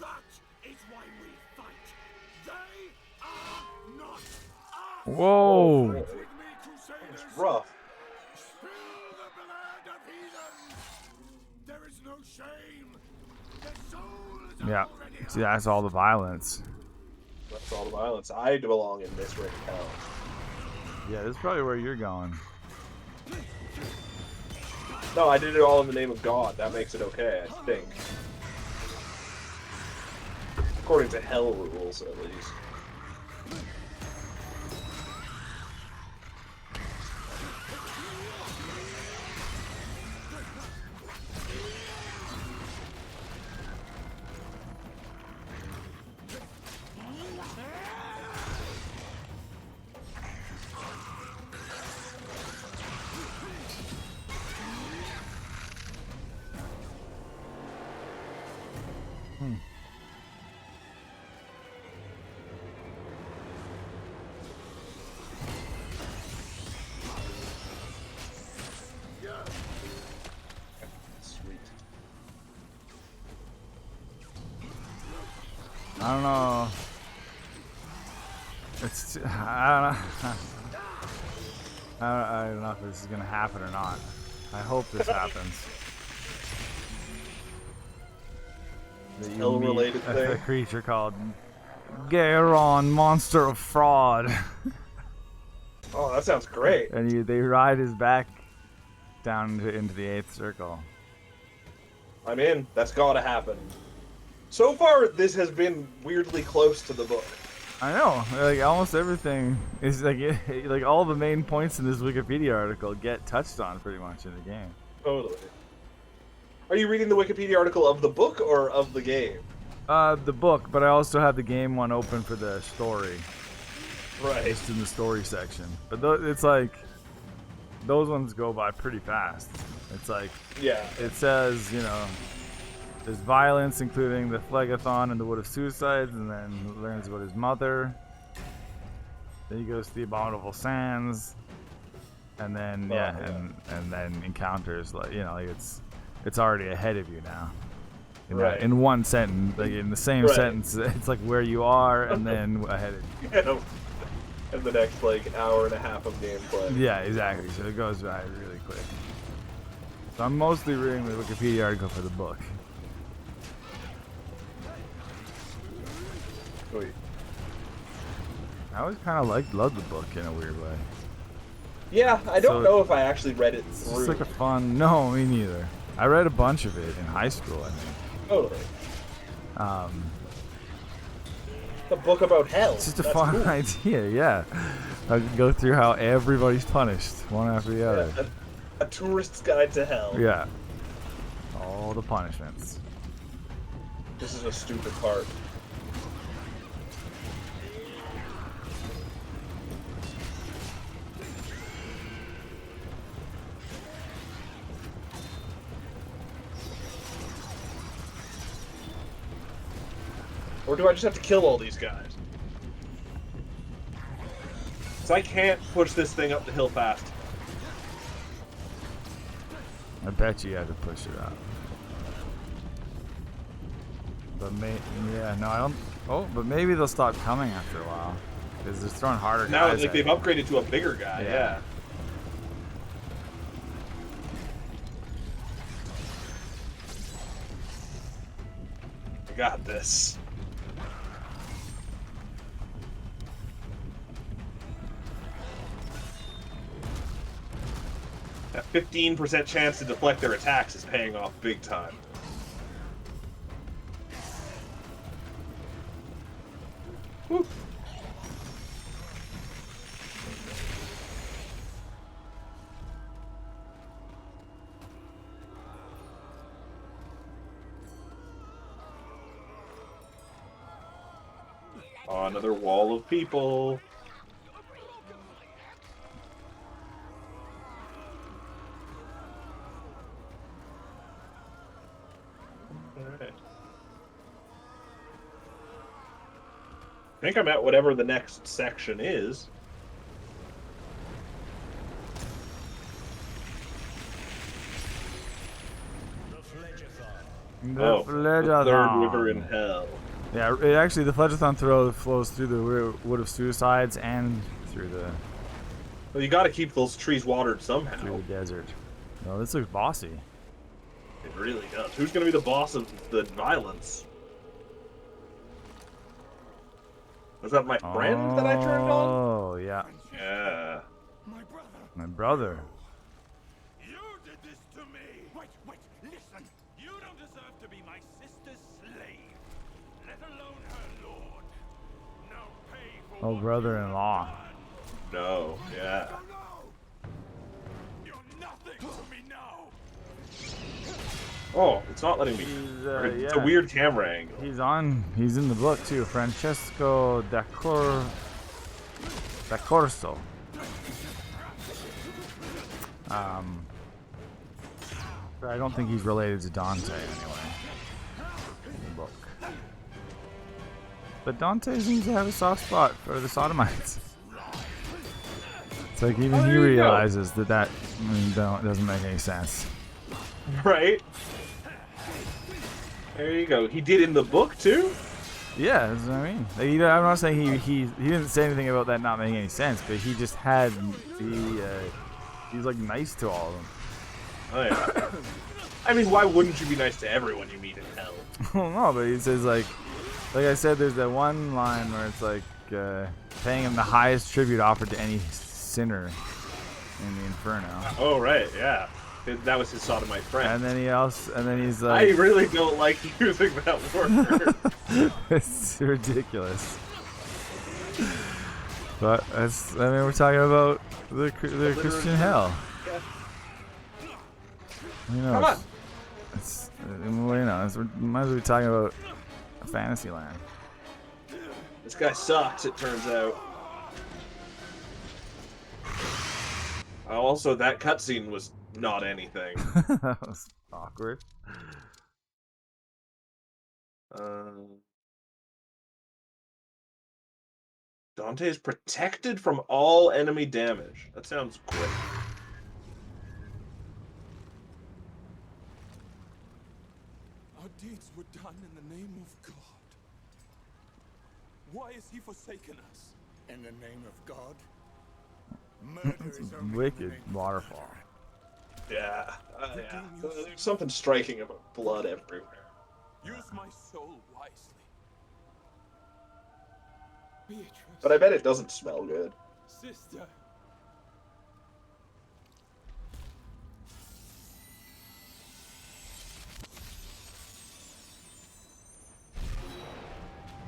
That is why we fight. They are not us. Whoa! With me, Crusaders. It's rough. Spill the blood of heathens. There is no shame. The soul is Yeah, already see, that's all the violence. That's all the violence. I belong in this ring of hell. Yeah, this is probably where you're going. No, I did it all in the name of God. That makes it okay, I think. According to hell rules, at least. Sweet. I don't know. It's I don't know if this is gonna happen or not. I hope this happens. That you Hell-related meet thing. a creature called Garon, Monster of Fraud, Oh, that sounds great. and they ride his back down into the 8th circle. I'm in. That's gotta happen. So far, this has been weirdly close to the book. I know, like almost everything is like like all the main points in this Wikipedia article get touched on pretty much in the game. Totally. Are you reading the Wikipedia article of the book or of the game? The book, but I also have the game one open for the story. Right. Just in the story section. But it's like those ones go by pretty fast. It's like Yeah. it says, you know, there's violence, including the Phlegathon and the Wood of Suicides, and then learns about his mother. Then he goes to the Abominable Sands, and then and then encounters, like, you know, like it's already ahead of you now. Right. In one sentence, like in the same Right. sentence, it's like where you are, and then ahead of you. You know, and the next like hour and a half of gameplay. Yeah, exactly. So it goes by really quick. So I'm mostly reading the Wikipedia article for the book. Sweet. I always kind of loved the book in a weird way. Yeah, I don't So know if I actually read it It's through. just like a fun. No, me neither. I read a bunch of it in high school, I think. Totally. Um, A book about hell. it's just a That's fun cool. idea, yeah. I could go through how everybody's punished, one after the other. Yeah, a tourist's guide to hell. Yeah. All the punishments. This is a stupid part. Or do I just have to kill all these guys? So I can't push this thing up the hill fast. I bet you had to push it out. But yeah, no, I don't. Oh, but maybe they'll stop coming after a while because they're throwing harder Now guys like at they've you. upgraded to a bigger guy, yeah. I got this. That 15% chance to deflect their attacks is paying off big time. Woo. another wall of people. Alright. I think I'm at whatever the next section is. The Fledgathon. Third river in hell. Yeah, actually, the Fledgathon flows through the Wood of Suicides and through the Well, you got to keep those trees watered somehow. through the desert. No, this looks bossy. It really does. Who's going to be the boss of the violence? Was that my friend that I turned on? Oh, yeah. Yeah. My brother. My brother. You did this to me. Wait, listen. You don't deserve to be my sister's slave, let alone her lord. Now pay for Oh, what brother-in-law. No, yeah. Oh no. you're nothing to me now. Oh, it's not letting me. It's a weird camera angle. He's in the book too. Francesco da Corso. But I don't think he's related to Dante anyway. In the book. But Dante seems to have a soft spot for the Sodomites. It's like even he realizes that doesn't make any sense. Right? There you go. He did in the book too? Yeah, that's what I mean. Like, I'm not saying he didn't say anything about that not making any sense, but he just had he's like nice to all of them. Oh yeah. I mean, why wouldn't you be nice to everyone you meet in hell? Well, no, but he says like I said, there's that one line where it's like paying him the highest tribute offered to any sinner in the Inferno. Oh right, yeah. That was his sodomite friend. And then he's like, I really don't like using that word. it's ridiculous. But we're talking about the Christian hell. You know, Come on. We might as well be talking about a fantasy land. This guy sucks, it turns out. Also, that cutscene was not anything. That was awkward. Dante is protected from all enemy damage. That sounds great. Our deeds were done in the name of God. Why is he forsaken us? In the name of God. Murder is only Wicked waterfall. Yeah. Yeah. There's something striking about blood everywhere. Use my soul wisely. Beatrice. But I bet it doesn't smell good. Sister.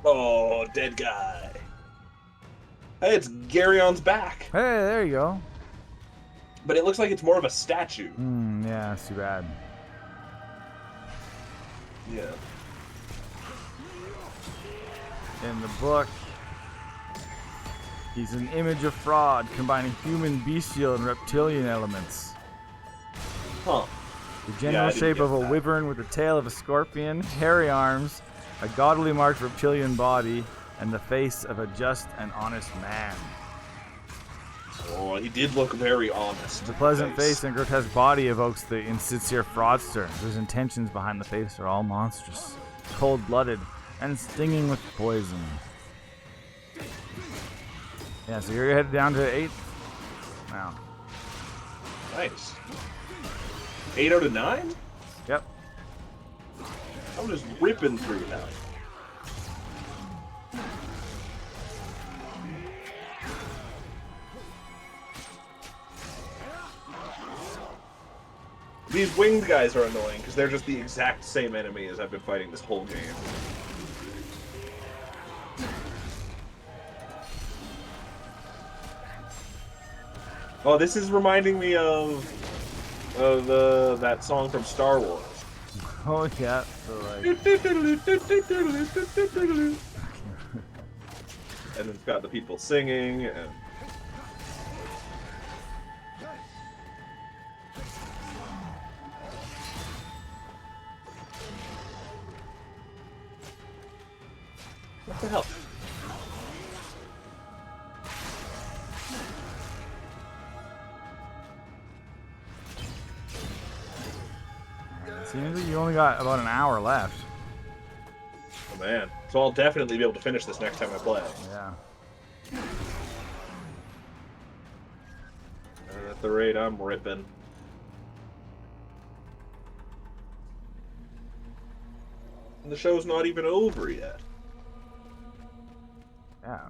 Oh, dead guy. Hey, it's Garion's back. Hey, there you go. But it looks like it's more of a statue. Yeah, that's too bad. Yeah. In the book, he's an image of fraud, combining human, bestial, and reptilian elements. Huh. The general shape of a wyvern with the tail of a scorpion, hairy arms, a gaudily marked reptilian body, and the face of a just and honest man. Oh, he did look very honest. The pleasant face and grotesque body evokes the insincere fraudster, whose intentions behind the face are all monstrous, cold-blooded, and stinging with poison. Yeah, so you're headed down to 8 now. Nice. 8 out of 9? Yep. I'm just ripping through now. These winged guys are annoying because they're just the exact same enemy as I've been fighting this whole game. Oh, this is reminding me of that song from Star Wars. Oh yeah, so like And it's got the people singing, and... What the hell? Seems like you only got about an hour left. Oh man. So I'll definitely be able to finish this next time I play. Yeah. And at the rate I'm ripping. And the show's not even over yet. Yeah.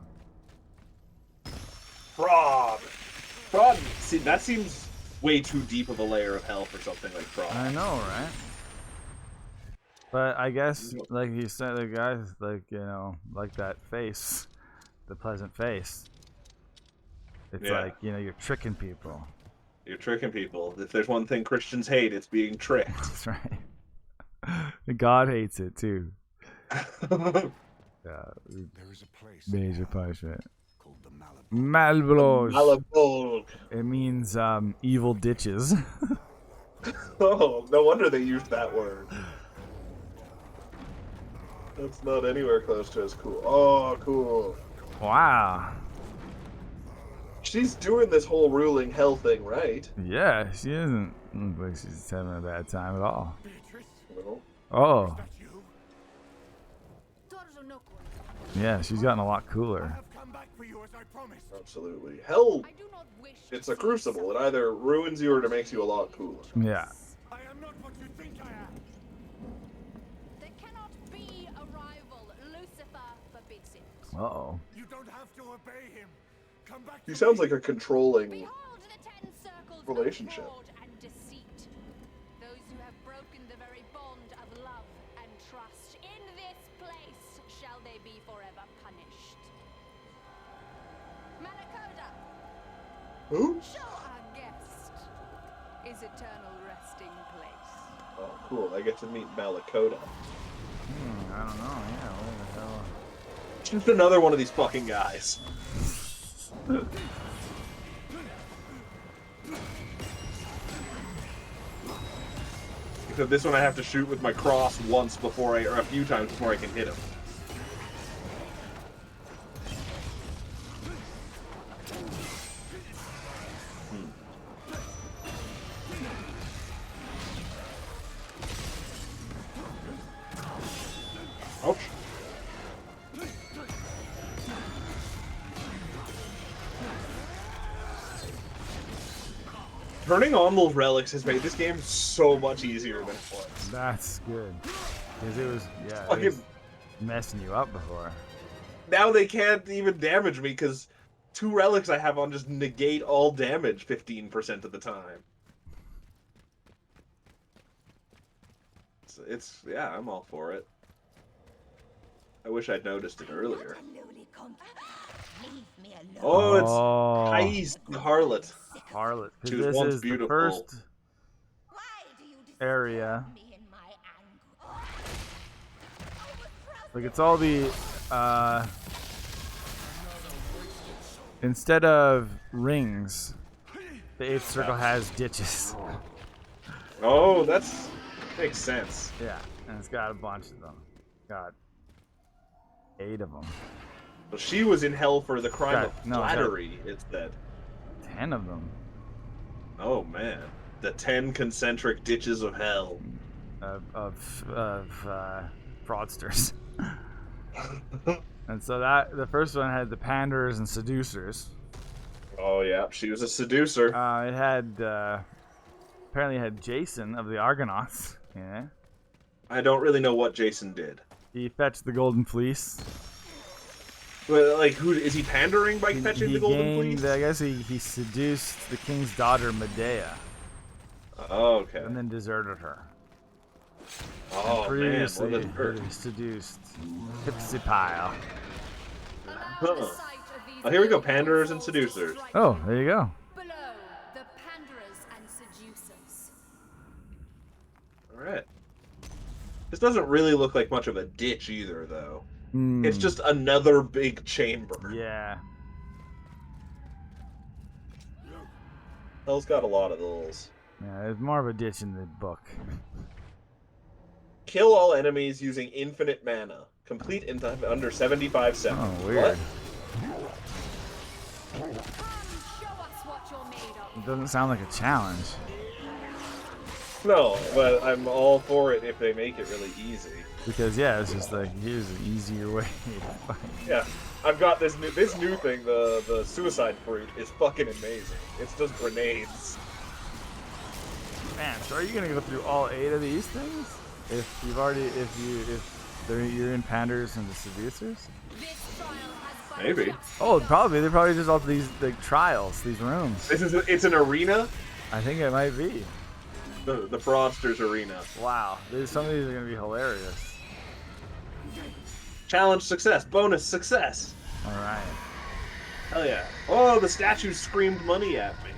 Fraud! Fraud, see, that seems way too deep of a layer of hell for something like fraud. I know, right? But I guess, like you said, the guys, like, you know, like that face, the pleasant face. It's like, you know, you're tricking people. You're tricking people. If there's one thing Christians hate, it's being tricked. That's right. God hates it too. Yeah. There is a place Major punishment. called the Malabor. Malbros. Malabor. It means evil ditches. Oh, no wonder they used that word. That's not anywhere close to as cool. Oh, cool. Wow. She's doing this whole ruling hell thing, right? Yeah, she doesn't look like she's having a bad time at all. Beatrice, No. Oh. that you? Yeah, she's gotten a lot I cooler. have come back for you as I promised. Absolutely. Hell, it's a crucible. It either ruins you or it makes you a lot cooler. Yeah. I am not what you think I am. There cannot be a rival. Lucifer forbids it. Uh-oh. You don't have to obey him. Come back. He to sounds me. like a controlling Behold the 10 circles relationship. of fraud and deceit. Those who have broken the very bond of love and trust. In this place shall they be forever punished. Malakoda, Who? show our guest his eternal resting place. Oh, cool. I get to meet Malakota. I don't know. Yeah, what the hell? Just another one of these fucking guys. Except this one I have to shoot with my cross once before or a few times before I can hit him. Ouch. Turning on those relics has made this game so much easier than it was. That's good. Because it was, yeah, it Fucking- was messing you up before. Now they can't even damage me because 2 relics I have on just negate all damage 15% of the time. It's yeah, I'm all for it. I wish I'd noticed it earlier. Oh, it's Thais the Harlot. Harlot. 'Cause She was this once is beautiful. the first area. Like, it's all the, instead of rings, the 8th circle has ditches. Oh, makes sense. Yeah, and it's got a bunch of them. Got 8 of them. Well, she was in hell for the crime Got- of no, got- flattery, it's said. 10 of them. Oh man, the 10 concentric ditches of hell. Of fraudsters. And so the first one had the panderers and seducers. Oh yeah, she was a seducer. It had apparently it had Jason of the Argonauts. Yeah. I don't really know what Jason did. He fetched the golden fleece. But like, who is he pandering by fetching He the golden gained, fleece? I guess he seduced the king's daughter Medea Oh, okay. and then deserted her. Oh man, Previously, what a jerk. he seduced Hypsipyle. Huh. Oh, here we go, panderers and seducers. Oh, there you go. Below, the panderers and seducers. All right. This doesn't really look like much of a ditch either, though. It's just another big chamber. Yeah. Hell's got a lot of those. Yeah, there's more of a ditch in the book. Kill all enemies using infinite mana. Complete in under 75 seconds. Oh, weird. Show us what you're made of. It doesn't sound like a challenge. No, but I'm all for it if they make it really easy. Because yeah, it's just like here's an easier way to fight. Yeah, I've got this new thing. The suicide fruit is fucking amazing. It's just grenades. Man, so are you gonna go through all 8 of these things? If you're in Panders and the Seducers? Maybe. Oh, probably they're probably just all these like trials, these rooms. It's an arena. I think it might be. The fraudsters arena. Wow, some of these are gonna be hilarious. Challenge success. Bonus success. All right. Hell yeah. Oh, the statue screamed money at me.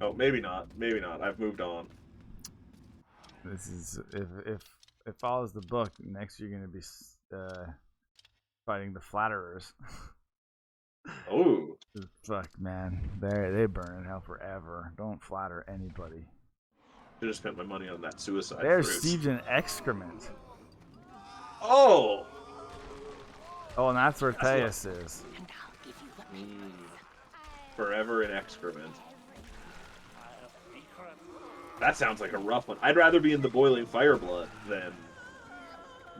Oh, maybe not. Maybe not. I've moved on. This is if it follows the book. Next, you're gonna be fighting the flatterers. Oh. Fuck, man. They burn in hell forever. Don't flatter anybody. Should have spent my money on that suicide. There's fruit. siege and excrement. Oh. Oh, and that's where Theus is. Forever in excrement. That sounds like a rough one. I'd rather be in the boiling fireblood than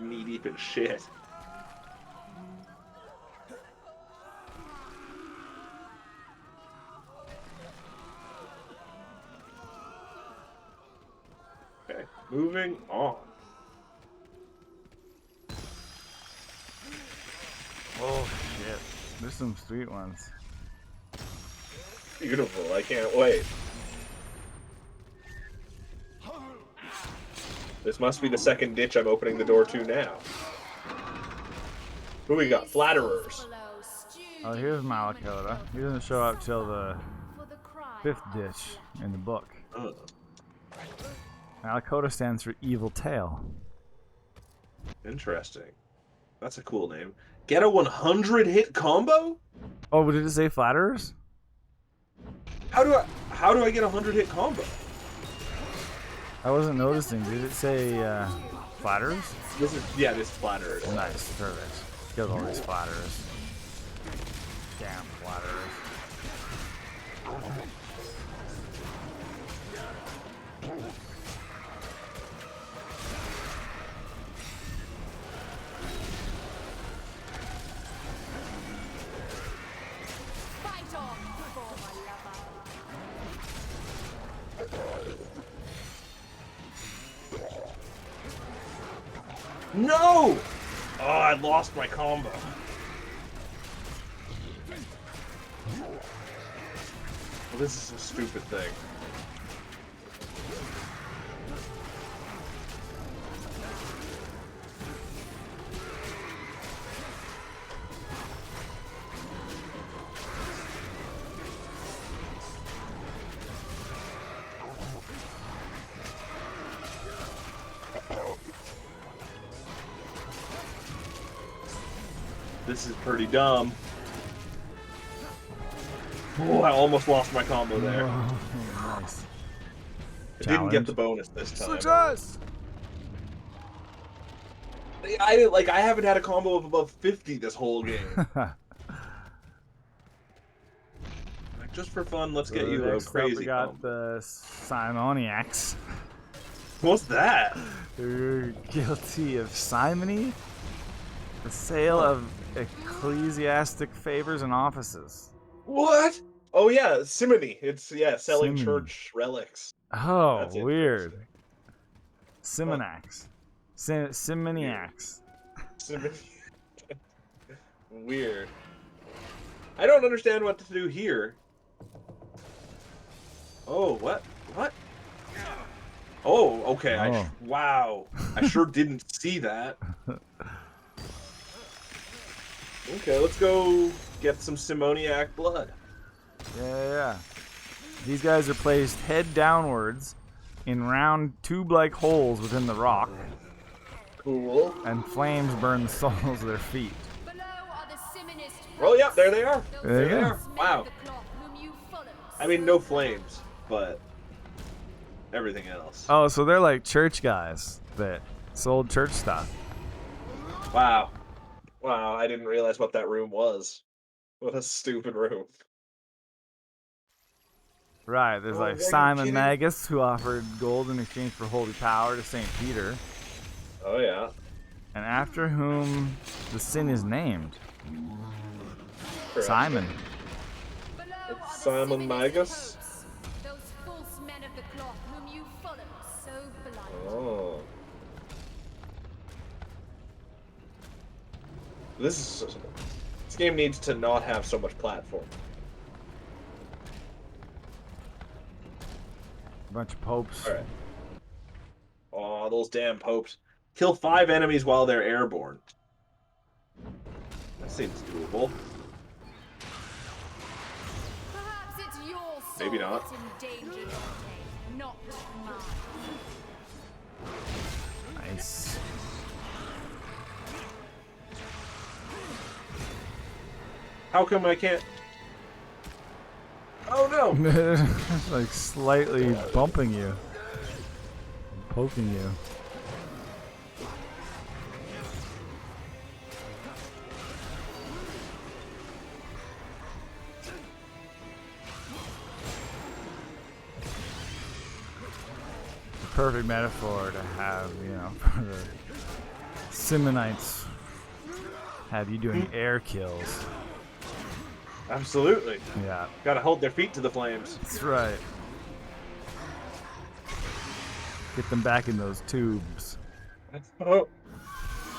knee deep in shit. Okay, moving on. Oh shit. There's some sweet ones. Beautiful, I can't wait. This must be the second ditch I'm opening the door to now. Who we got? Flatterers. Oh, here's Malakota. He doesn't show up till the 5th ditch in the book. Malakota stands for Evil Tail. Interesting. That's a cool name. Get a 100-hit combo? Oh, did it say flatterers? How do I get a 100-hit combo? I wasn't noticing. Did it say flatterers? This is flatterers. Nice, perfect. Kill all these flatterers. Damn flatterers. Fight on, former lover. No! Oh, I lost my combo. Well, this is a stupid thing. This is pretty dumb. Oh, I almost lost my combo there. Oh, nice. I didn't get the bonus this time. Success! I haven't had a combo of above 50 this whole game. Just for fun, let's get you a crazy we got combo. the Simoniacs. What's that? They're guilty of simony, the sale of ecclesiastic favors and offices. What? Oh yeah, simony. It's selling Simony. church relics. Oh, That's weird. Simoniacs. Simoniacs. Simony. Weird. I don't understand what to do here. Oh, what? What? Oh, okay. Oh. Wow. I sure didn't see that. Okay, let's go get some Simoniac blood. Yeah. These guys are placed head downwards in round tube-like holes within the rock. Cool. And flames burn the soles of their feet. Oh, yeah, there they are. There you go. Wow. I mean, no flames, but everything else. Oh, so they're like church guys that sold church stuff. Wow. Wow, I didn't realize what that room was. What a stupid room. Right, there's like Simon Magus, who offered gold in exchange for holy power to St. Peter. Oh, yeah. And after whom the sin is named. Correct. Simon. It's Simon Magus? Those false men of the cloth whom you follow so blindly. Oh. This game needs to not have so much platform. A bunch of popes. Alright. Oh, those damn popes. Kill 5 enemies while they're airborne. That seems doable. Perhaps it's your soul Maybe not. that's in danger, Dante, not mine. Nice. How come I can't? Oh no! Like slightly bumping you. Poking you. Perfect metaphor to have, you know, for the Simonites have you doing air kills. Absolutely. Yeah. Gotta hold their feet to the flames. That's right. Get them back in those tubes. Oh.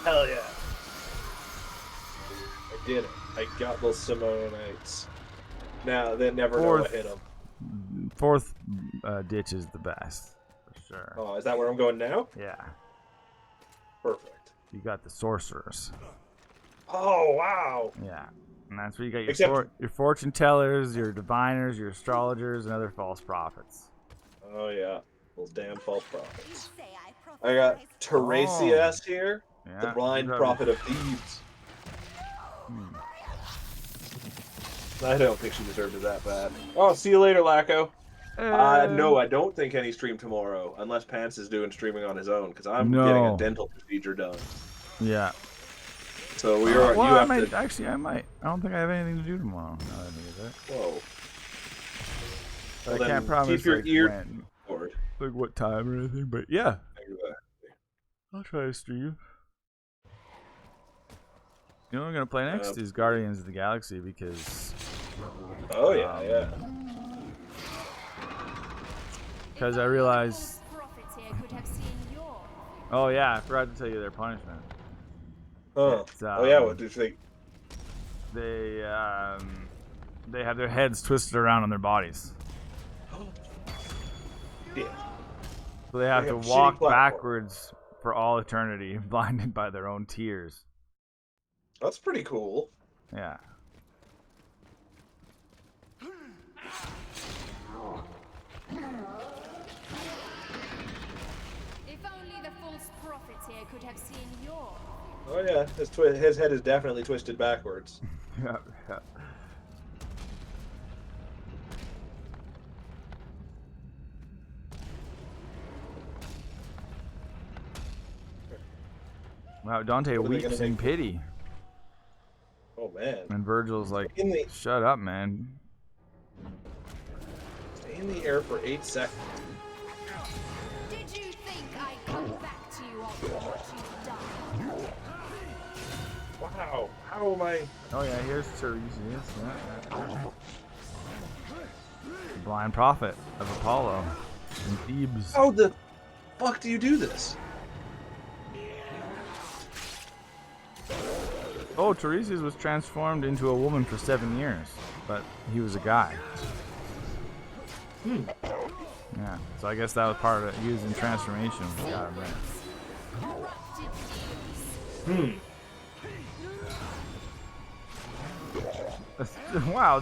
Hell yeah. I did it. I got those Simonites. Now they never know I hit them. Fourth ditch is the best. Sure. Oh, is that where I'm going now? Yeah. Perfect. You got the sorcerers. Oh, wow. Yeah. And that's where you got your fortune tellers, your diviners, your astrologers, and other false prophets. Oh, yeah. Those damn false prophets. I got Tiresias here, the blind prophet of Thebes. I don't think she deserved it that bad. Oh, see you later, Lacko. No, I don't think any stream tomorrow, unless Pants is doing streaming on his own, because I'm getting a dental procedure done. Yeah. So we are. Well, I might. Actually, I might. I don't think I have anything to do tomorrow. Now that I think of it. Whoa. But I can't promise. Keep your ear forward. Like what time or anything, but yeah. I'll try to stream. You know what I'm gonna play next is Guardians of the Galaxy because. Oh yeah, yeah. Because I realized. Oh yeah, I forgot to tell you their punishment. Oh. Oh yeah, what did you think? They have their heads twisted around on their bodies. Yeah. So they have to walk backwards for all eternity, blinded by their own tears. That's pretty cool. Yeah. If only the false prophets here could have seen your. Oh yeah, his head is definitely twisted backwards. Yeah, yeah. Wow, Dante weeps in pity. Oh man. And Virgil's like, shut up, man. Stay in the air for 8 seconds. Did you think I'd come back to you after what you've done? Wow, how am I? Oh yeah, here's Tiresias. Yeah. The blind prophet of Apollo in Thebes. How the fuck do you do this? Oh, Tiresias was transformed into a woman for 7 years, but he was a guy. Yeah, so I guess that was part of it. He was in transformation when we got him there. Wow,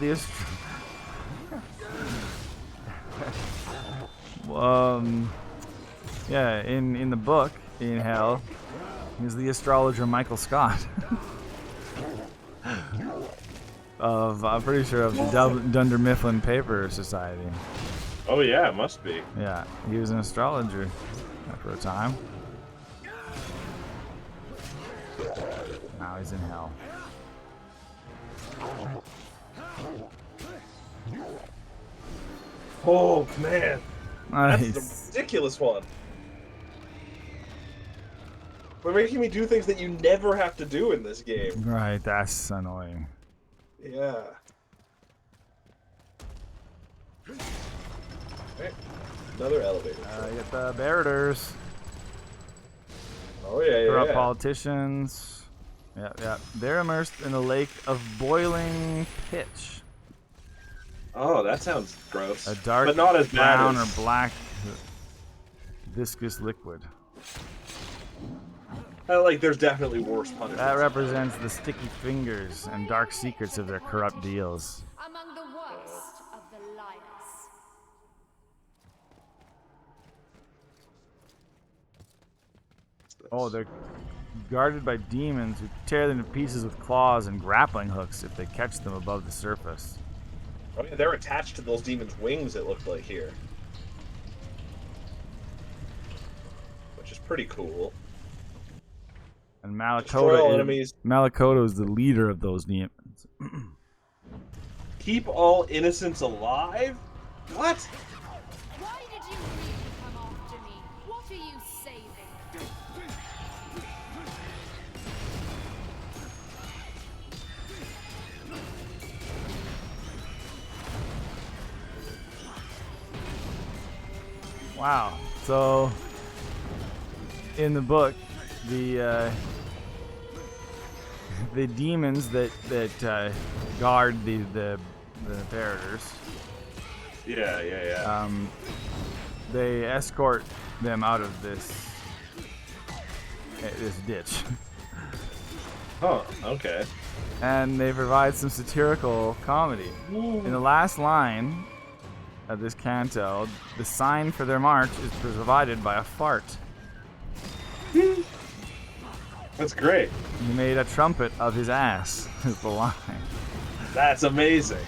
Yeah, in the book, in Hell, he's the astrologer Michael Scott. I'm pretty sure of the Dunder Mifflin Paper Society. Oh yeah, it must be. Yeah, he was an astrologer for a time. Now he's in hell. Oh man, Nice. that's a ridiculous one. They're making me do things that you never have to do in this game. Right, that's annoying. Yeah. Okay. Another elevator. You get the Barreters. Oh yeah, Corrupt yeah. politicians. Yeah. They're immersed in a lake of boiling pitch. Oh, that sounds gross. A dark but not as brown bad or as... black viscous liquid. Like, there's definitely worse punishments. That represents the sticky fingers and dark secrets of their corrupt deals. Among the worst of the liars. Oh, they're guarded by demons who tear them to pieces with claws and grappling hooks if they catch them above the surface. Oh yeah, they're attached to those demons' wings, it looked like here. Which is pretty cool. And Destroy all enemies. Malakoto is the leader of those demons. Keep all innocents alive? What? Why did you really come after me? What are you saving? Wow. So, in the book, the demons that guard the Barreters. Yeah. They escort them out of this ditch. Oh, okay. And they provide some satirical comedy. In the last line of this canto, the sign for their march is provided by a fart. That's great. He made a trumpet of his ass, is the line. That's amazing.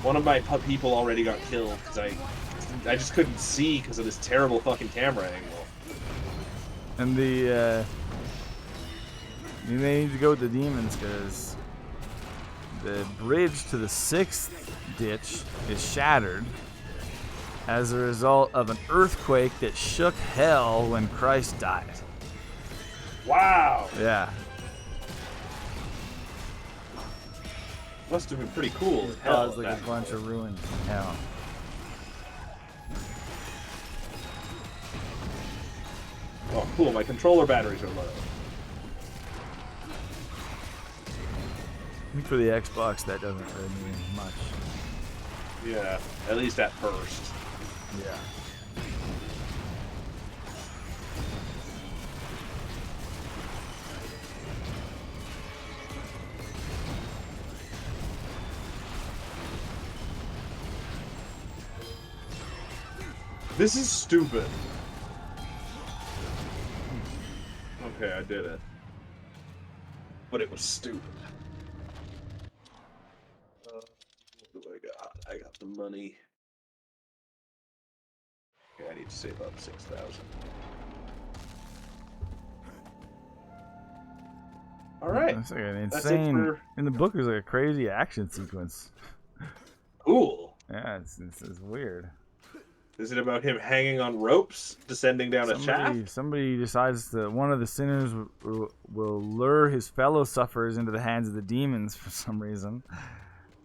One of my people already got killed because I just couldn't see because of this terrible fucking camera angle. And they need to go with the demons because the bridge to the 6th ditch is shattered as a result of an earthquake that shook hell when Christ died. Wow. Yeah. Must have been pretty cool. It caused like a bunch of ruins in hell. Oh, cool. My controller batteries are low. I think for the Xbox that doesn't really mean much. Yeah, at least at first. Yeah. This is stupid. Okay, I did it. But it was stupid. What do I got? I got the money. Okay, I need to save up 6,000. Alright. That's like an insane... In the book, there's like a crazy action sequence. Cool. Yeah, it's weird. Is it about him hanging on ropes, descending down a shaft? Somebody decides that one of the sinners will lure his fellow sufferers into the hands of the demons for some reason.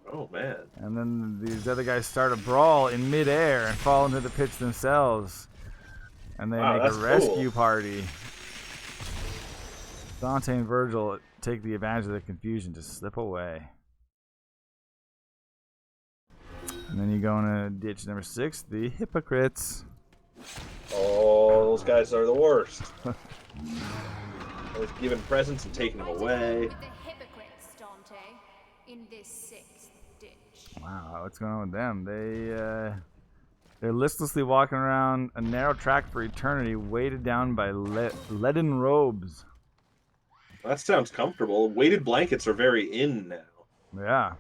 Oh, man. And then these other guys start a brawl in midair and fall into the pits themselves. And they make a rescue party. Dante and Virgil take the advantage of the confusion to slip away. And then you go into ditch number 6, the hypocrites. Oh, those guys are the worst. Always giving presents and taking them away. With the hypocrites, Dante, in this 6th ditch. Wow, what's going on with them? They're listlessly walking around a narrow track for eternity, weighted down by leaden robes. That sounds comfortable. Weighted blankets are very in now. Yeah.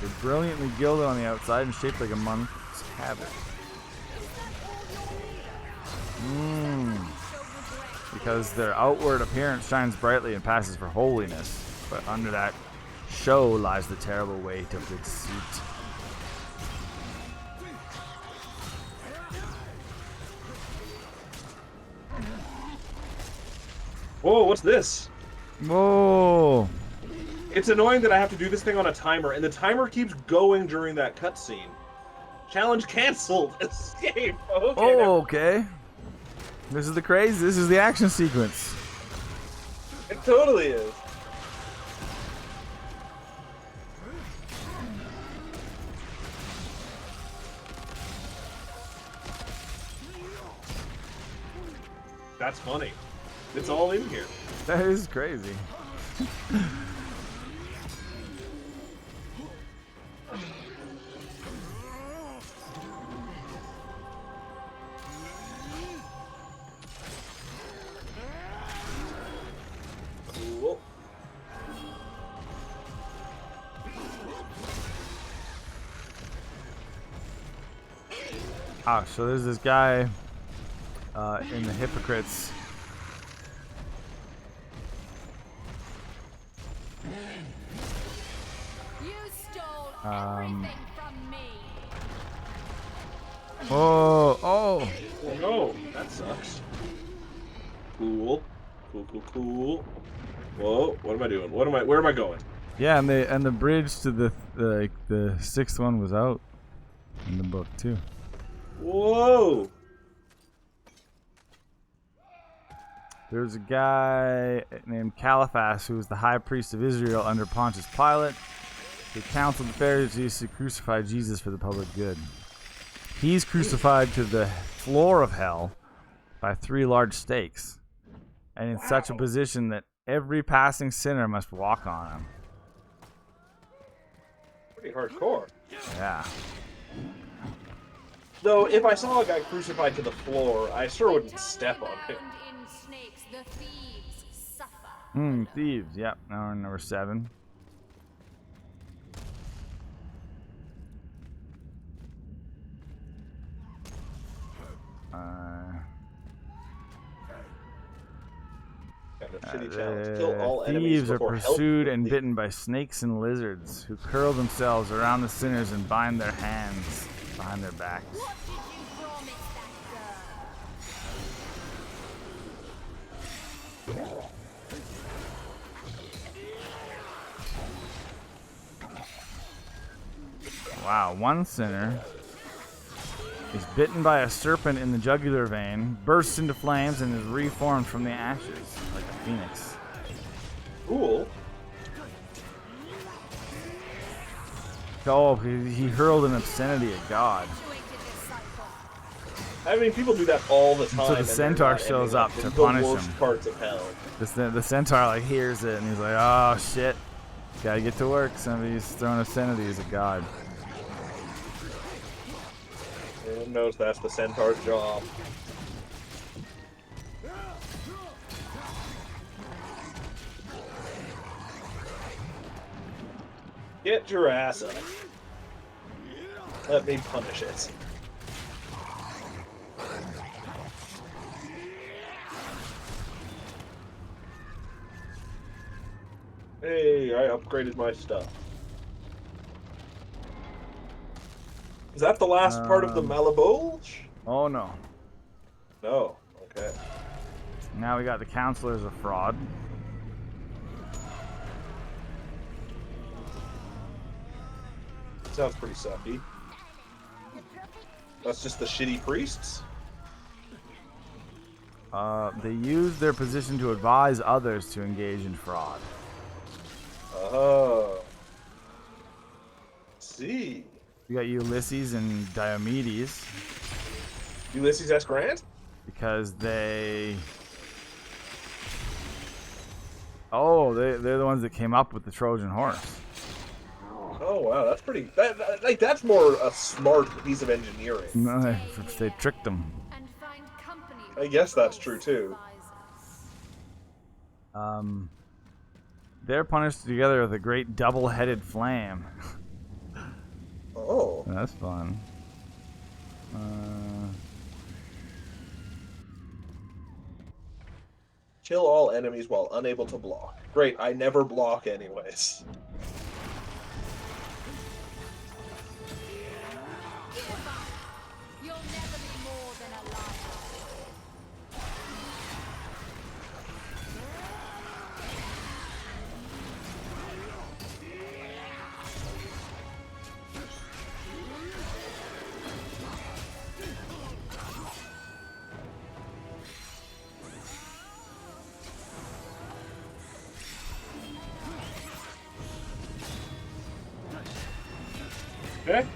They're brilliantly gilded on the outside and shaped like a monk's habit. Because their outward appearance shines brightly and passes for holiness, but under that show lies the terrible weight of the deceit. Whoa, what's this? Whoa! It's annoying that I have to do this thing on a timer, and the timer keeps going during that cutscene. Challenge canceled. Escape. Okay. Oh, okay. This is the crazy. This is the action sequence. It totally is. That's funny. It's all in here. That is crazy. Cool. Ah, so there's this guy in the Hypocrites. You stole everything from me. Oh! Oh no, that sucks. Cool. Cool. Whoa, what am I doing? Where am I going? Yeah, and the bridge to the sixth one was out in the book too. Whoa! There's a guy named Caliphas who was the high priest of Israel under Pontius Pilate, who counseled the Pharisees to crucify Jesus for the public good. He's crucified to the floor of hell by 3 large stakes, and in such a position that every passing sinner must walk on him. Pretty hardcore. Yeah. Though, if I saw a guy crucified to the floor, I sure wouldn't step on him. In snakes, the thieves suffer. Thieves. Yep. Now we're number 7. Kind of shitty challenge. Kill all enemies Thieves are before pursued help. and bitten by snakes and lizards who curl themselves around the sinners and bind their hands behind their backs. What did you promise that girl? Wow, one sinner is bitten by a serpent in the jugular vein, bursts into flames, and is reformed from the ashes like a phoenix. Cool. Oh, he hurled an obscenity at God. I mean, people do that all the time. So the centaur shows up to punish him. Parts of hell. The centaur like hears it and he's like, "Oh shit, gotta get to work. Somebody's throwing obscenities at God." Everyone knows that's the centaur's job. Get your ass up. Let me punish it. Hey, I upgraded my stuff. Is that the last part of the Malabulge? Oh no. No. Okay. Now we got the counselors of fraud. Sounds pretty sucky. That's just the shitty priests? They use their position to advise others to engage in fraud. Oh. See. You got Ulysses and Diomedes. Ulysses S. Grant? Because they... Oh, they're the ones that came up with the Trojan horse. Oh wow, that's pretty. That's more a smart piece of engineering. No, they tricked them. And find company I guess that's true too. They're punished together with a great double-headed flame. Oh. That's fun. Kill all enemies while unable to block. Great, I never block anyways. You'll never be more than a liar. Okay.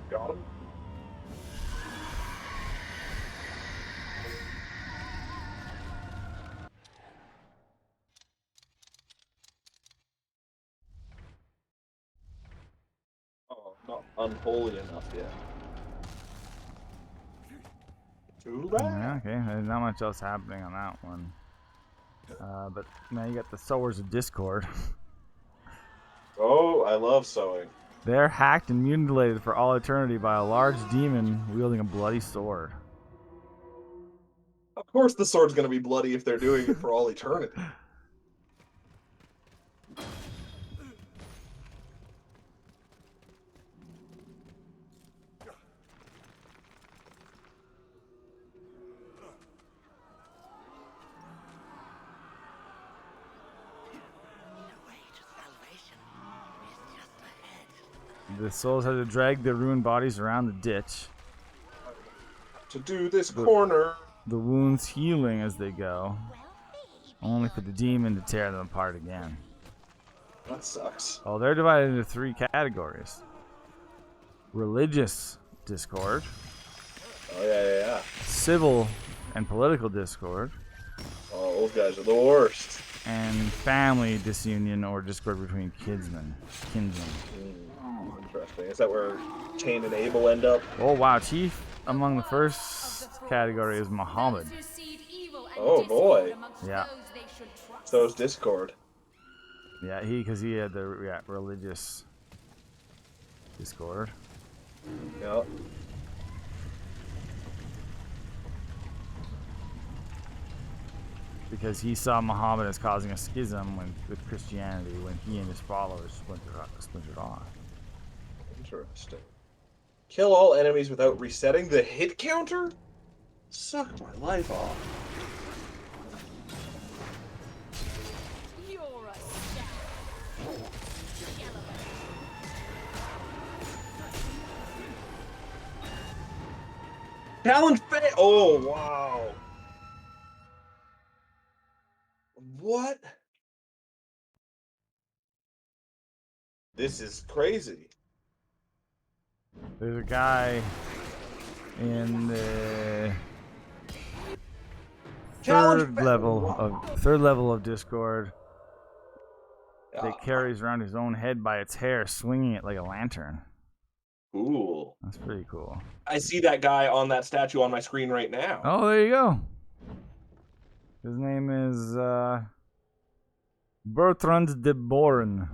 Got him. Oh, not unholy enough yet. Too bad. Yeah, okay, there's not much else happening on that one. But now you got the Sowers of Discord. Oh, I love sewing. They're hacked and mutilated for all eternity by a large demon wielding a bloody sword. Of course the sword's gonna be bloody if they're doing it for all eternity. The souls had to drag their ruined bodies around the ditch. To do this corner. The wounds healing as they go, only for the demon to tear them apart again. That sucks. Oh, they're divided into 3 categories. Religious discord. Oh, yeah. Civil and political discord. Oh, those guys are the worst. And family disunion or discord between kinsmen. Interesting. Is that where Cain and Abel end up? Oh, wow. Chief among the first category is Muhammad. Oh, boy. Yeah. So is Discord. Yeah, because he had the religious discord. Yep. Because he saw Muhammad as causing a schism with Christianity when he and his followers splintered off. Interesting. Kill all enemies without resetting the hit counter? Suck my life off. You're a Challenge fail. Oh, wow. What? This is crazy. There's a guy in the third level of Discord that carries around his own head by its hair, swinging it like a lantern. Cool. That's pretty cool. I see that guy on that statue on my screen right now. Oh, there you go. His name is Bertrand de Born.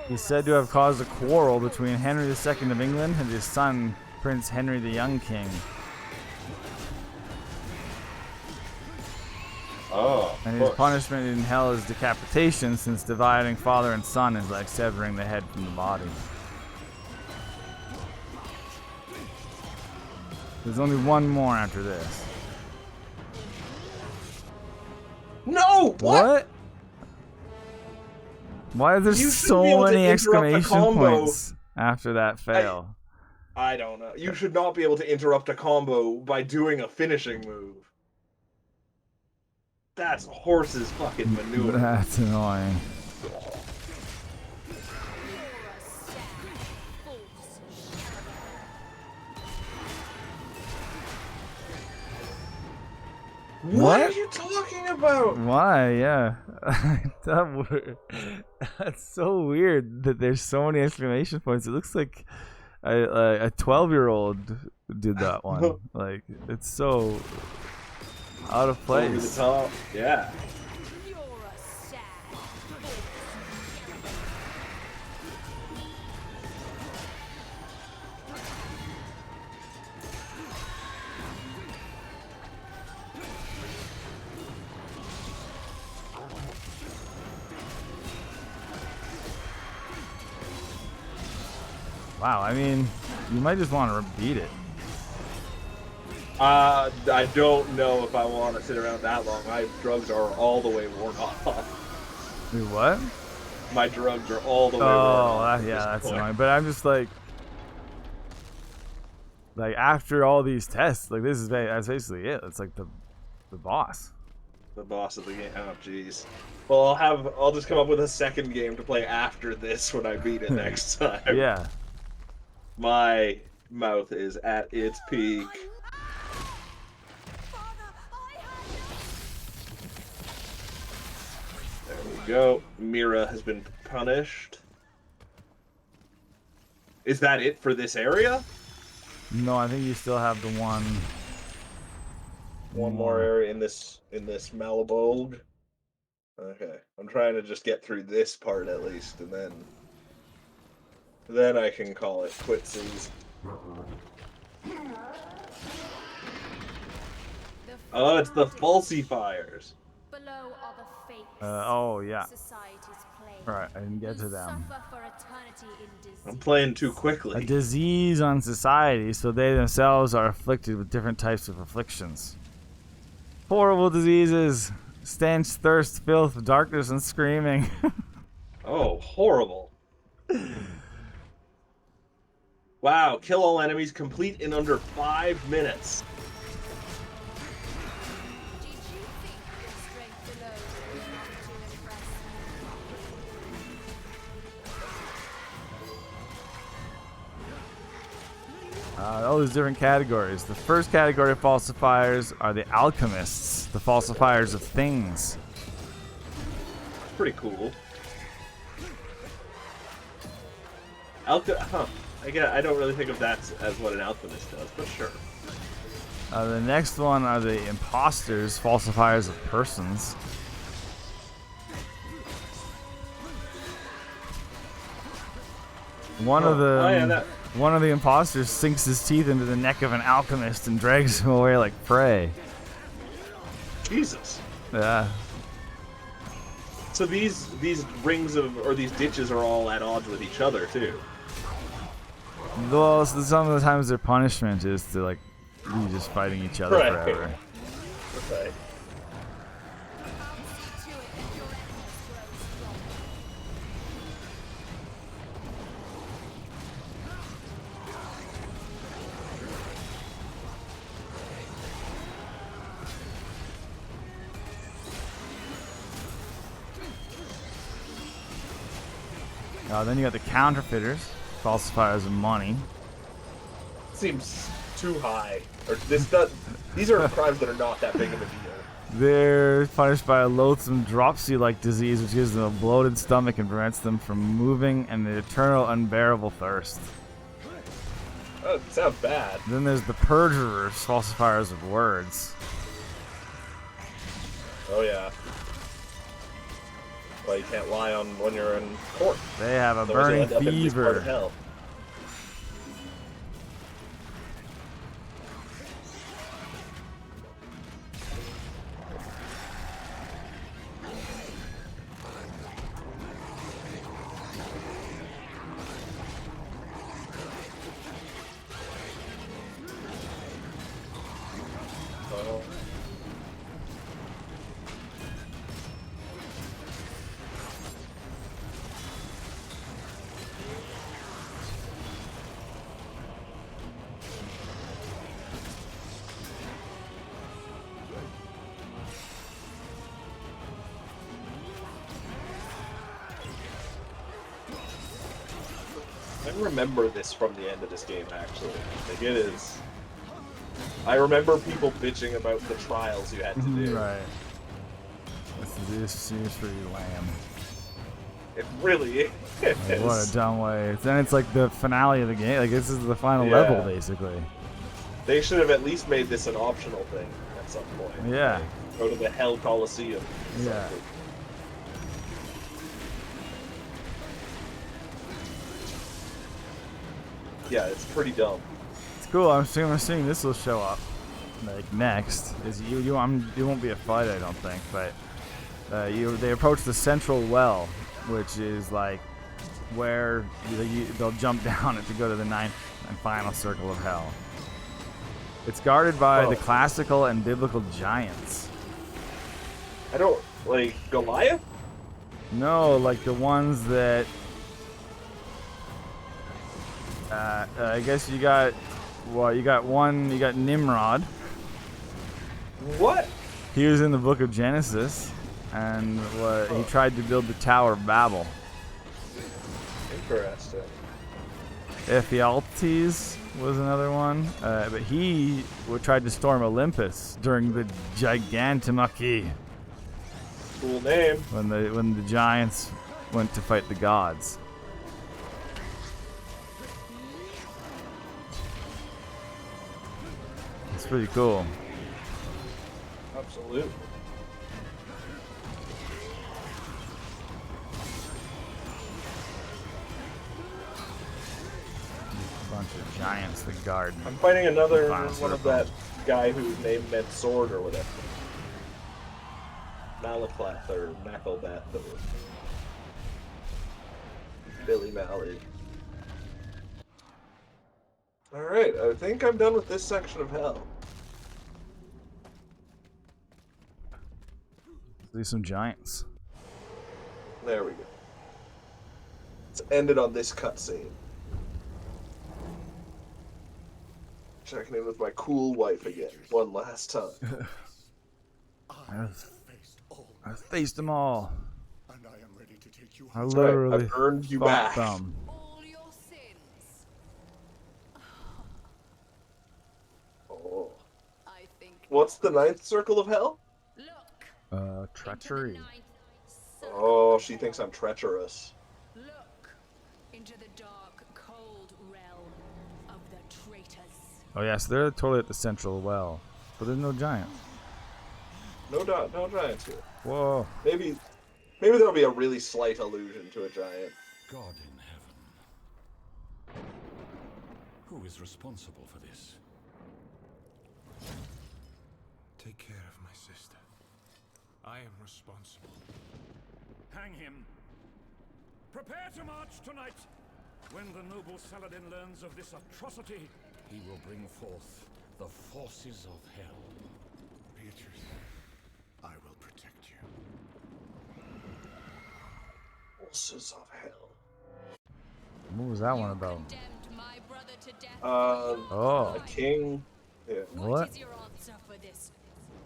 He's said to have caused a quarrel between Henry II of England and his son, Prince Henry the Young King. Oh, and his punishment in hell is decapitation, since dividing father and son is like severing the head from the body. There's only one more after this. No! What? Why are there so many exclamation points after that fail? I don't know. You should not be able to interrupt a combo by doing a finishing move. That's horse's fucking manure. That's annoying. What are you talking about? Why? Yeah. That's so weird that there's so many exclamation points. It looks like a 12-year-old did that one. Like, it's so out of place. Over the top. Yeah. You're a sad Wow, I mean, you might just want to beat it. I don't know if I want to sit around that long. My drugs are all the way worn off. Wait, what? My drugs are all the way worn off. Oh, yeah, that's annoying. But I'm just like after all these tests, like that's basically it. It's like the boss. The boss of the game. Oh, jeez. Well, I'll just come up with a second game to play after this when I beat it next time. Yeah. My mouth is at its peak. There we go. Mira has been punished. Is that it for this area? No, I think you still have the one. One more area in this Malabog. Okay, I'm trying to just get through this part at least, and then I can call it quitsies. Oh, it's the falsifiers. Below are the fakes. Oh yeah. Society's plague. Right, I didn't get to them. Suffer for eternity in disease. I'm playing too quickly. A disease on society, so they themselves are afflicted with different types of afflictions. Horrible diseases. Stench, thirst, filth, darkness, and screaming. Oh, horrible. Wow, kill all enemies complete in under 5 minutes. Did you think your strength alone was enough to impress All these different categories. The first category of falsifiers are the alchemists, the falsifiers of things. Pretty cool. I don't really think of that as what an alchemist does, but sure. The next one are the imposters, falsifiers of persons. One of the imposters sinks his teeth into the neck of an alchemist and drags him away like prey. Jesus. Yeah. So these rings or these ditches are all at odds with each other too. Well, so some of the times their punishment is to like be just fighting each other forever. Right. Then you got the counterfeiters, falsifiers of money. Seems too high. These are crimes that are not that big of a deal. They're punished by a loathsome dropsy-like disease which gives them a bloated stomach and prevents them from moving, and the eternal unbearable thirst. Oh, it sounds bad. Then there's the perjurers, falsifiers of words. Oh yeah. Well, you can't lie on when you're in court. They have a Otherwise burning you'll end up in this part fever. of hell. I remember this from the end of this game, actually. Like, it is I remember people bitching about the trials you had to do. Right. This seems pretty lame. It really is. Like, what a dumb way. Then it's like the finale of the game. Like, this is the final level, basically. They should have at least made this an optional thing at some point. Yeah. Like, go to the Hell Coliseum. Yeah. Yeah, it's pretty dumb. It's cool. I'm assuming this will show up. Like, next. Is you won't be a fight, I don't think, but they approach the central well, which is like where they'll jump down it to go to the 9th and final circle of hell. It's guarded by the classical and biblical giants. I don't like Goliath. No, like the ones that I guess you got. Well, you got Nimrod. What? He was in the book of Genesis, and he tried to build the Tower of Babel. Interesting. Ephialtes was another one, but he tried to storm Olympus during the Gigantomachy. Cool name. When the giants went to fight the gods. It's pretty cool. Absolutely. Bunch of giants that guard. I'm fighting another one of that guy whose name meant sword or whatever. Malaklath or Macklebeth or Billy Mallard. Alright, I think I'm done with this section of hell. See some giants. There we go. Let's end it on this cutscene. Checking in with my cool wife again, one last time. I faced them all. And I am ready to take you I literally I've earned you fought back. them. All your sins. Oh. I think. What's the 9th circle of hell? Look. Treachery. Into the 9th circle. Oh, she thinks I'm treacherous. Look into the dark, cold realm of the traitors. Oh yeah, so they're totally at the central well, but there's no giants. No giants here. Whoa. Maybe there'll be a really slight allusion to a giant. God in heaven. Who is responsible for this? Take care of my sister. I am responsible. Hang him. Prepare to march tonight. When the noble Saladin learns of this atrocity, he will bring forth the forces of hell. Beatrice, I will protect you. Forces of hell. What was that one about? Condemned my brother to death. Oh. A king. Yeah. What? Is your answer for this?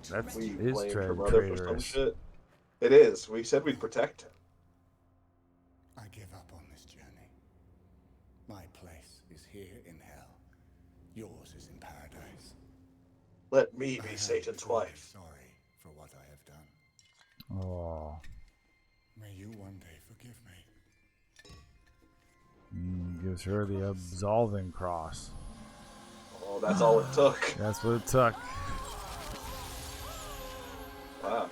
That's We his blamed her brother for some traitorous. shit. It is. We said we'd protect him. I give up on this journey. My place is here in hell. Yours is in paradise. Let me I be am Satan's truly wife. sorry for what I have done. Oh. May you one day forgive me. Gives her the absolving cross. Oh, that's all it took. That's what it took. Wow.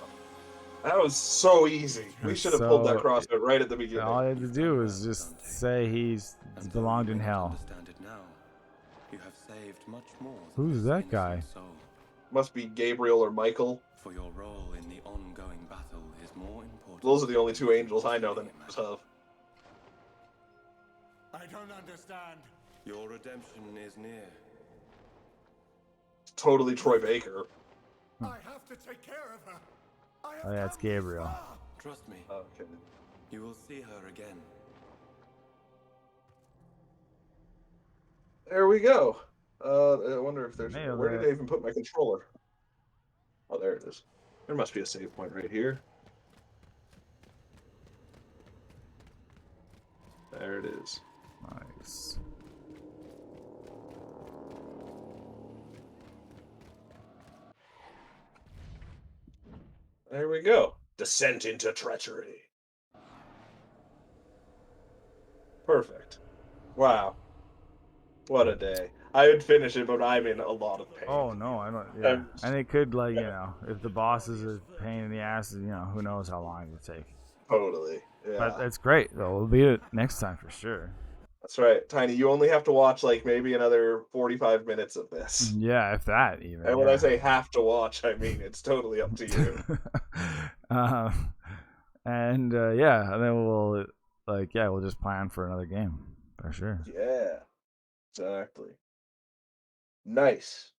That was so easy. We should have pulled that cross out right at the beginning. All you had to do was just say he's belonged in hell. You have saved much more. Who's that guy? Must be Gabriel or Michael. For your role in the ongoing battle is more important. Those are the only two angels I know that of. I don't understand. Your redemption is near. Totally Troy Baker. I have to take care of her. I have Oh yeah, it's come this Gabriel. far. Trust me, Okay. you will see her again. There we go. I wonder if there's... Nailed Where it. did I even put my controller? Oh, there it is. There must be a save point right here. There it is. Nice. There we go. Descent into treachery. Perfect. Wow. What a day. I would finish it, but I'm in a lot of pain. Oh no, I don't. Yeah, and it could if the boss is a pain in the ass, who knows how long it would take. Totally. Yeah. But that's great though. We'll beat it next time for sure. That's right, Tiny. You only have to watch maybe another 45 minutes of this. Yeah, if that even. And when I say have to watch, I mean it's totally up to you. And then we'll we'll just plan for another game for sure. Yeah, exactly. Nice.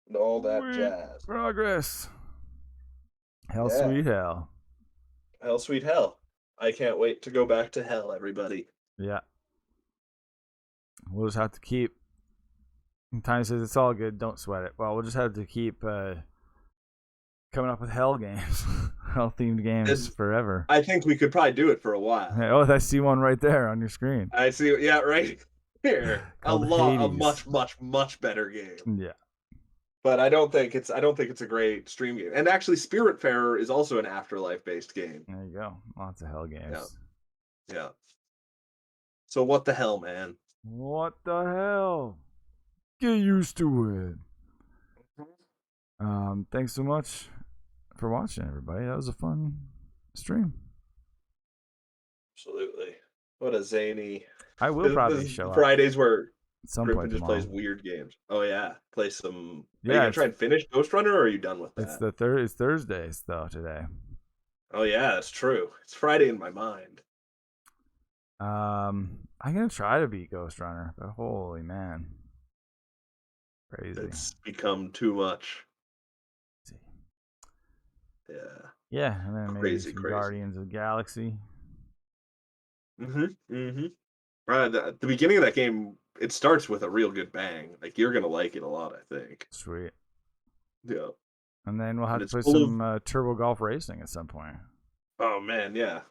And all that jazz. Progress. Hell, sweet hell. Hell, sweet hell. I can't wait to go back to hell, everybody. Yeah. We'll just have to keep. Tiny says it's all good. Don't sweat it. Well, we'll just have to keep coming up with hell games, hell themed games forever. I think we could probably do it for a while. Oh, I see one right there on your screen. I see. Yeah, right here. A much better game. Yeah. But I don't think it's a great stream game. And actually, Spiritfarer is also an Afterlife based game. There you go. Lots of hell games. Yeah. So what the hell, man? What the hell? Get used to it. Thanks so much for watching, everybody. That was a fun stream. Absolutely. What a zany. I will probably show up. Fridays where Grimpen just plays weird games. Oh yeah, play some. Are you gonna try and finish Ghost Runner, or are you done with that? It's Thursdays though today. Oh yeah, that's true. It's Friday in my mind. I'm gonna try to beat Ghost Runner, but holy man, crazy! It's become too much. Yeah. Yeah, and then maybe some Guardians of the Galaxy. The beginning of that game, it starts with a real good bang. You're gonna like it a lot, I think. Sweet. Yeah. And then we'll have to play some Turbo Golf Racing at some point. Oh man, yeah.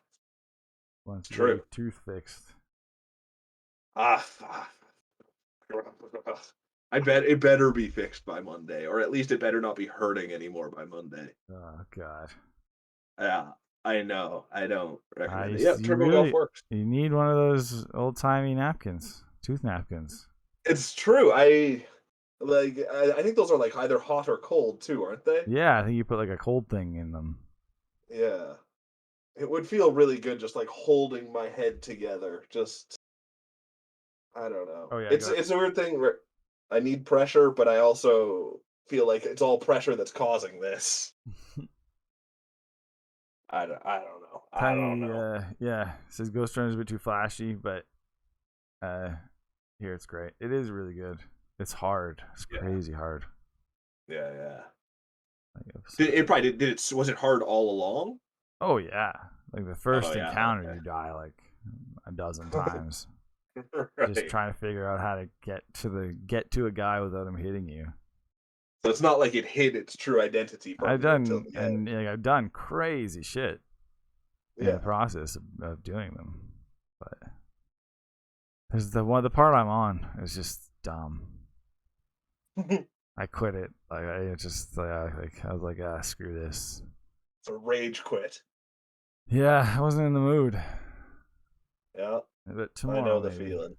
Once you get your tooth fixed. I bet it better be fixed by Monday, or at least it better not be hurting anymore by Monday. Oh God. Yeah, I know. I don't recommend it. Yeah, Turbo Golf works. You need one of those old timey napkins, tooth napkins. It's true. I think those are either hot or cold too, aren't they? Yeah, I think you put a cold thing in them. Yeah. It would feel really good just holding my head together. Just I don't know. Oh yeah. It's a weird thing where I need pressure, but I also feel like it's all pressure that's causing this. I don't know. I don't know. Yeah. It says Ghost Runner's a bit too flashy, but here it's great. It is really good. It's hard. It's crazy hard. Yeah. It probably did. Was it hard all along? Oh yeah. The first encounter, you die a dozen times. Right. Just trying to figure out how to get to a guy without him hitting you. So it's not like it hid its true identity. I've done crazy shit in the process of doing them, but there's the part I'm on is just dumb. I quit it. I was like, screw this. It's a rage quit. Yeah, I wasn't in the mood. Yeah, but tomorrow, I know the feeling.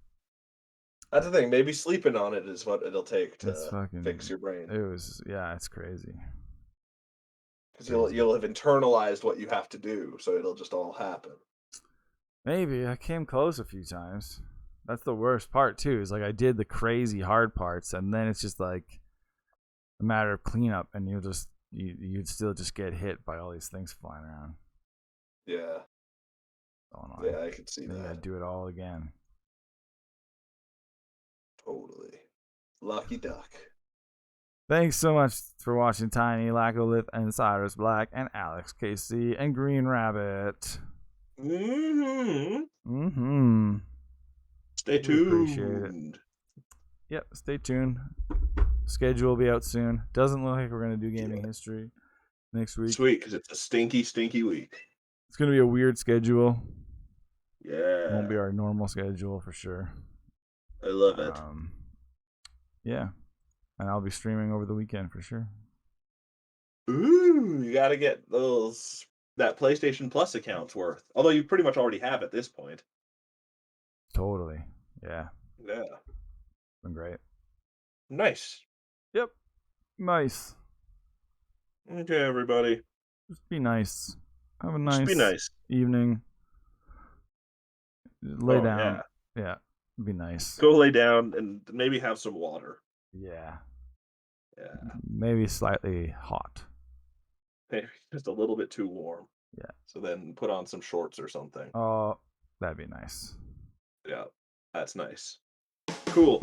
That's the thing. Maybe sleeping on it is what it'll take to fix your brain. It's crazy. Because you'll have internalized what you have to do, so it'll just all happen. Maybe I came close a few times. That's the worst part too. Is I did the crazy hard parts, and then it's just a matter of cleanup, and you'd still just get hit by all these things flying around. Yeah. Yeah, I could see that. I'd do it all again. Totally. Lucky duck. Thanks so much for watching Tiny, Lackolith, and Cyrus Black, and Alex KC, and Green Rabbit. Stay tuned. Appreciate it. Yep, stay tuned. Schedule will be out soon. Doesn't look like we're going to do gaming history next week. Sweet, because it's a stinky, stinky week. It's going to be a weird schedule. Yeah. It won't be our normal schedule for sure. I love it. Yeah. And I'll be streaming over the weekend for sure. Ooh, you gotta get that PlayStation Plus account's worth. Although you pretty much already have at this point. Totally. Yeah. Yeah. Been great. Nice. Yep. Nice. Okay, everybody. Just be nice. Have a Just be nice nice. evening. Lay down. Yeah. Yeah. Be nice. Go lay down and maybe have some water. Yeah. Yeah. Maybe slightly hot. Maybe just a little bit too warm. Yeah. So then put on some shorts or something. Oh, that'd be nice. Yeah. That's nice. Cool.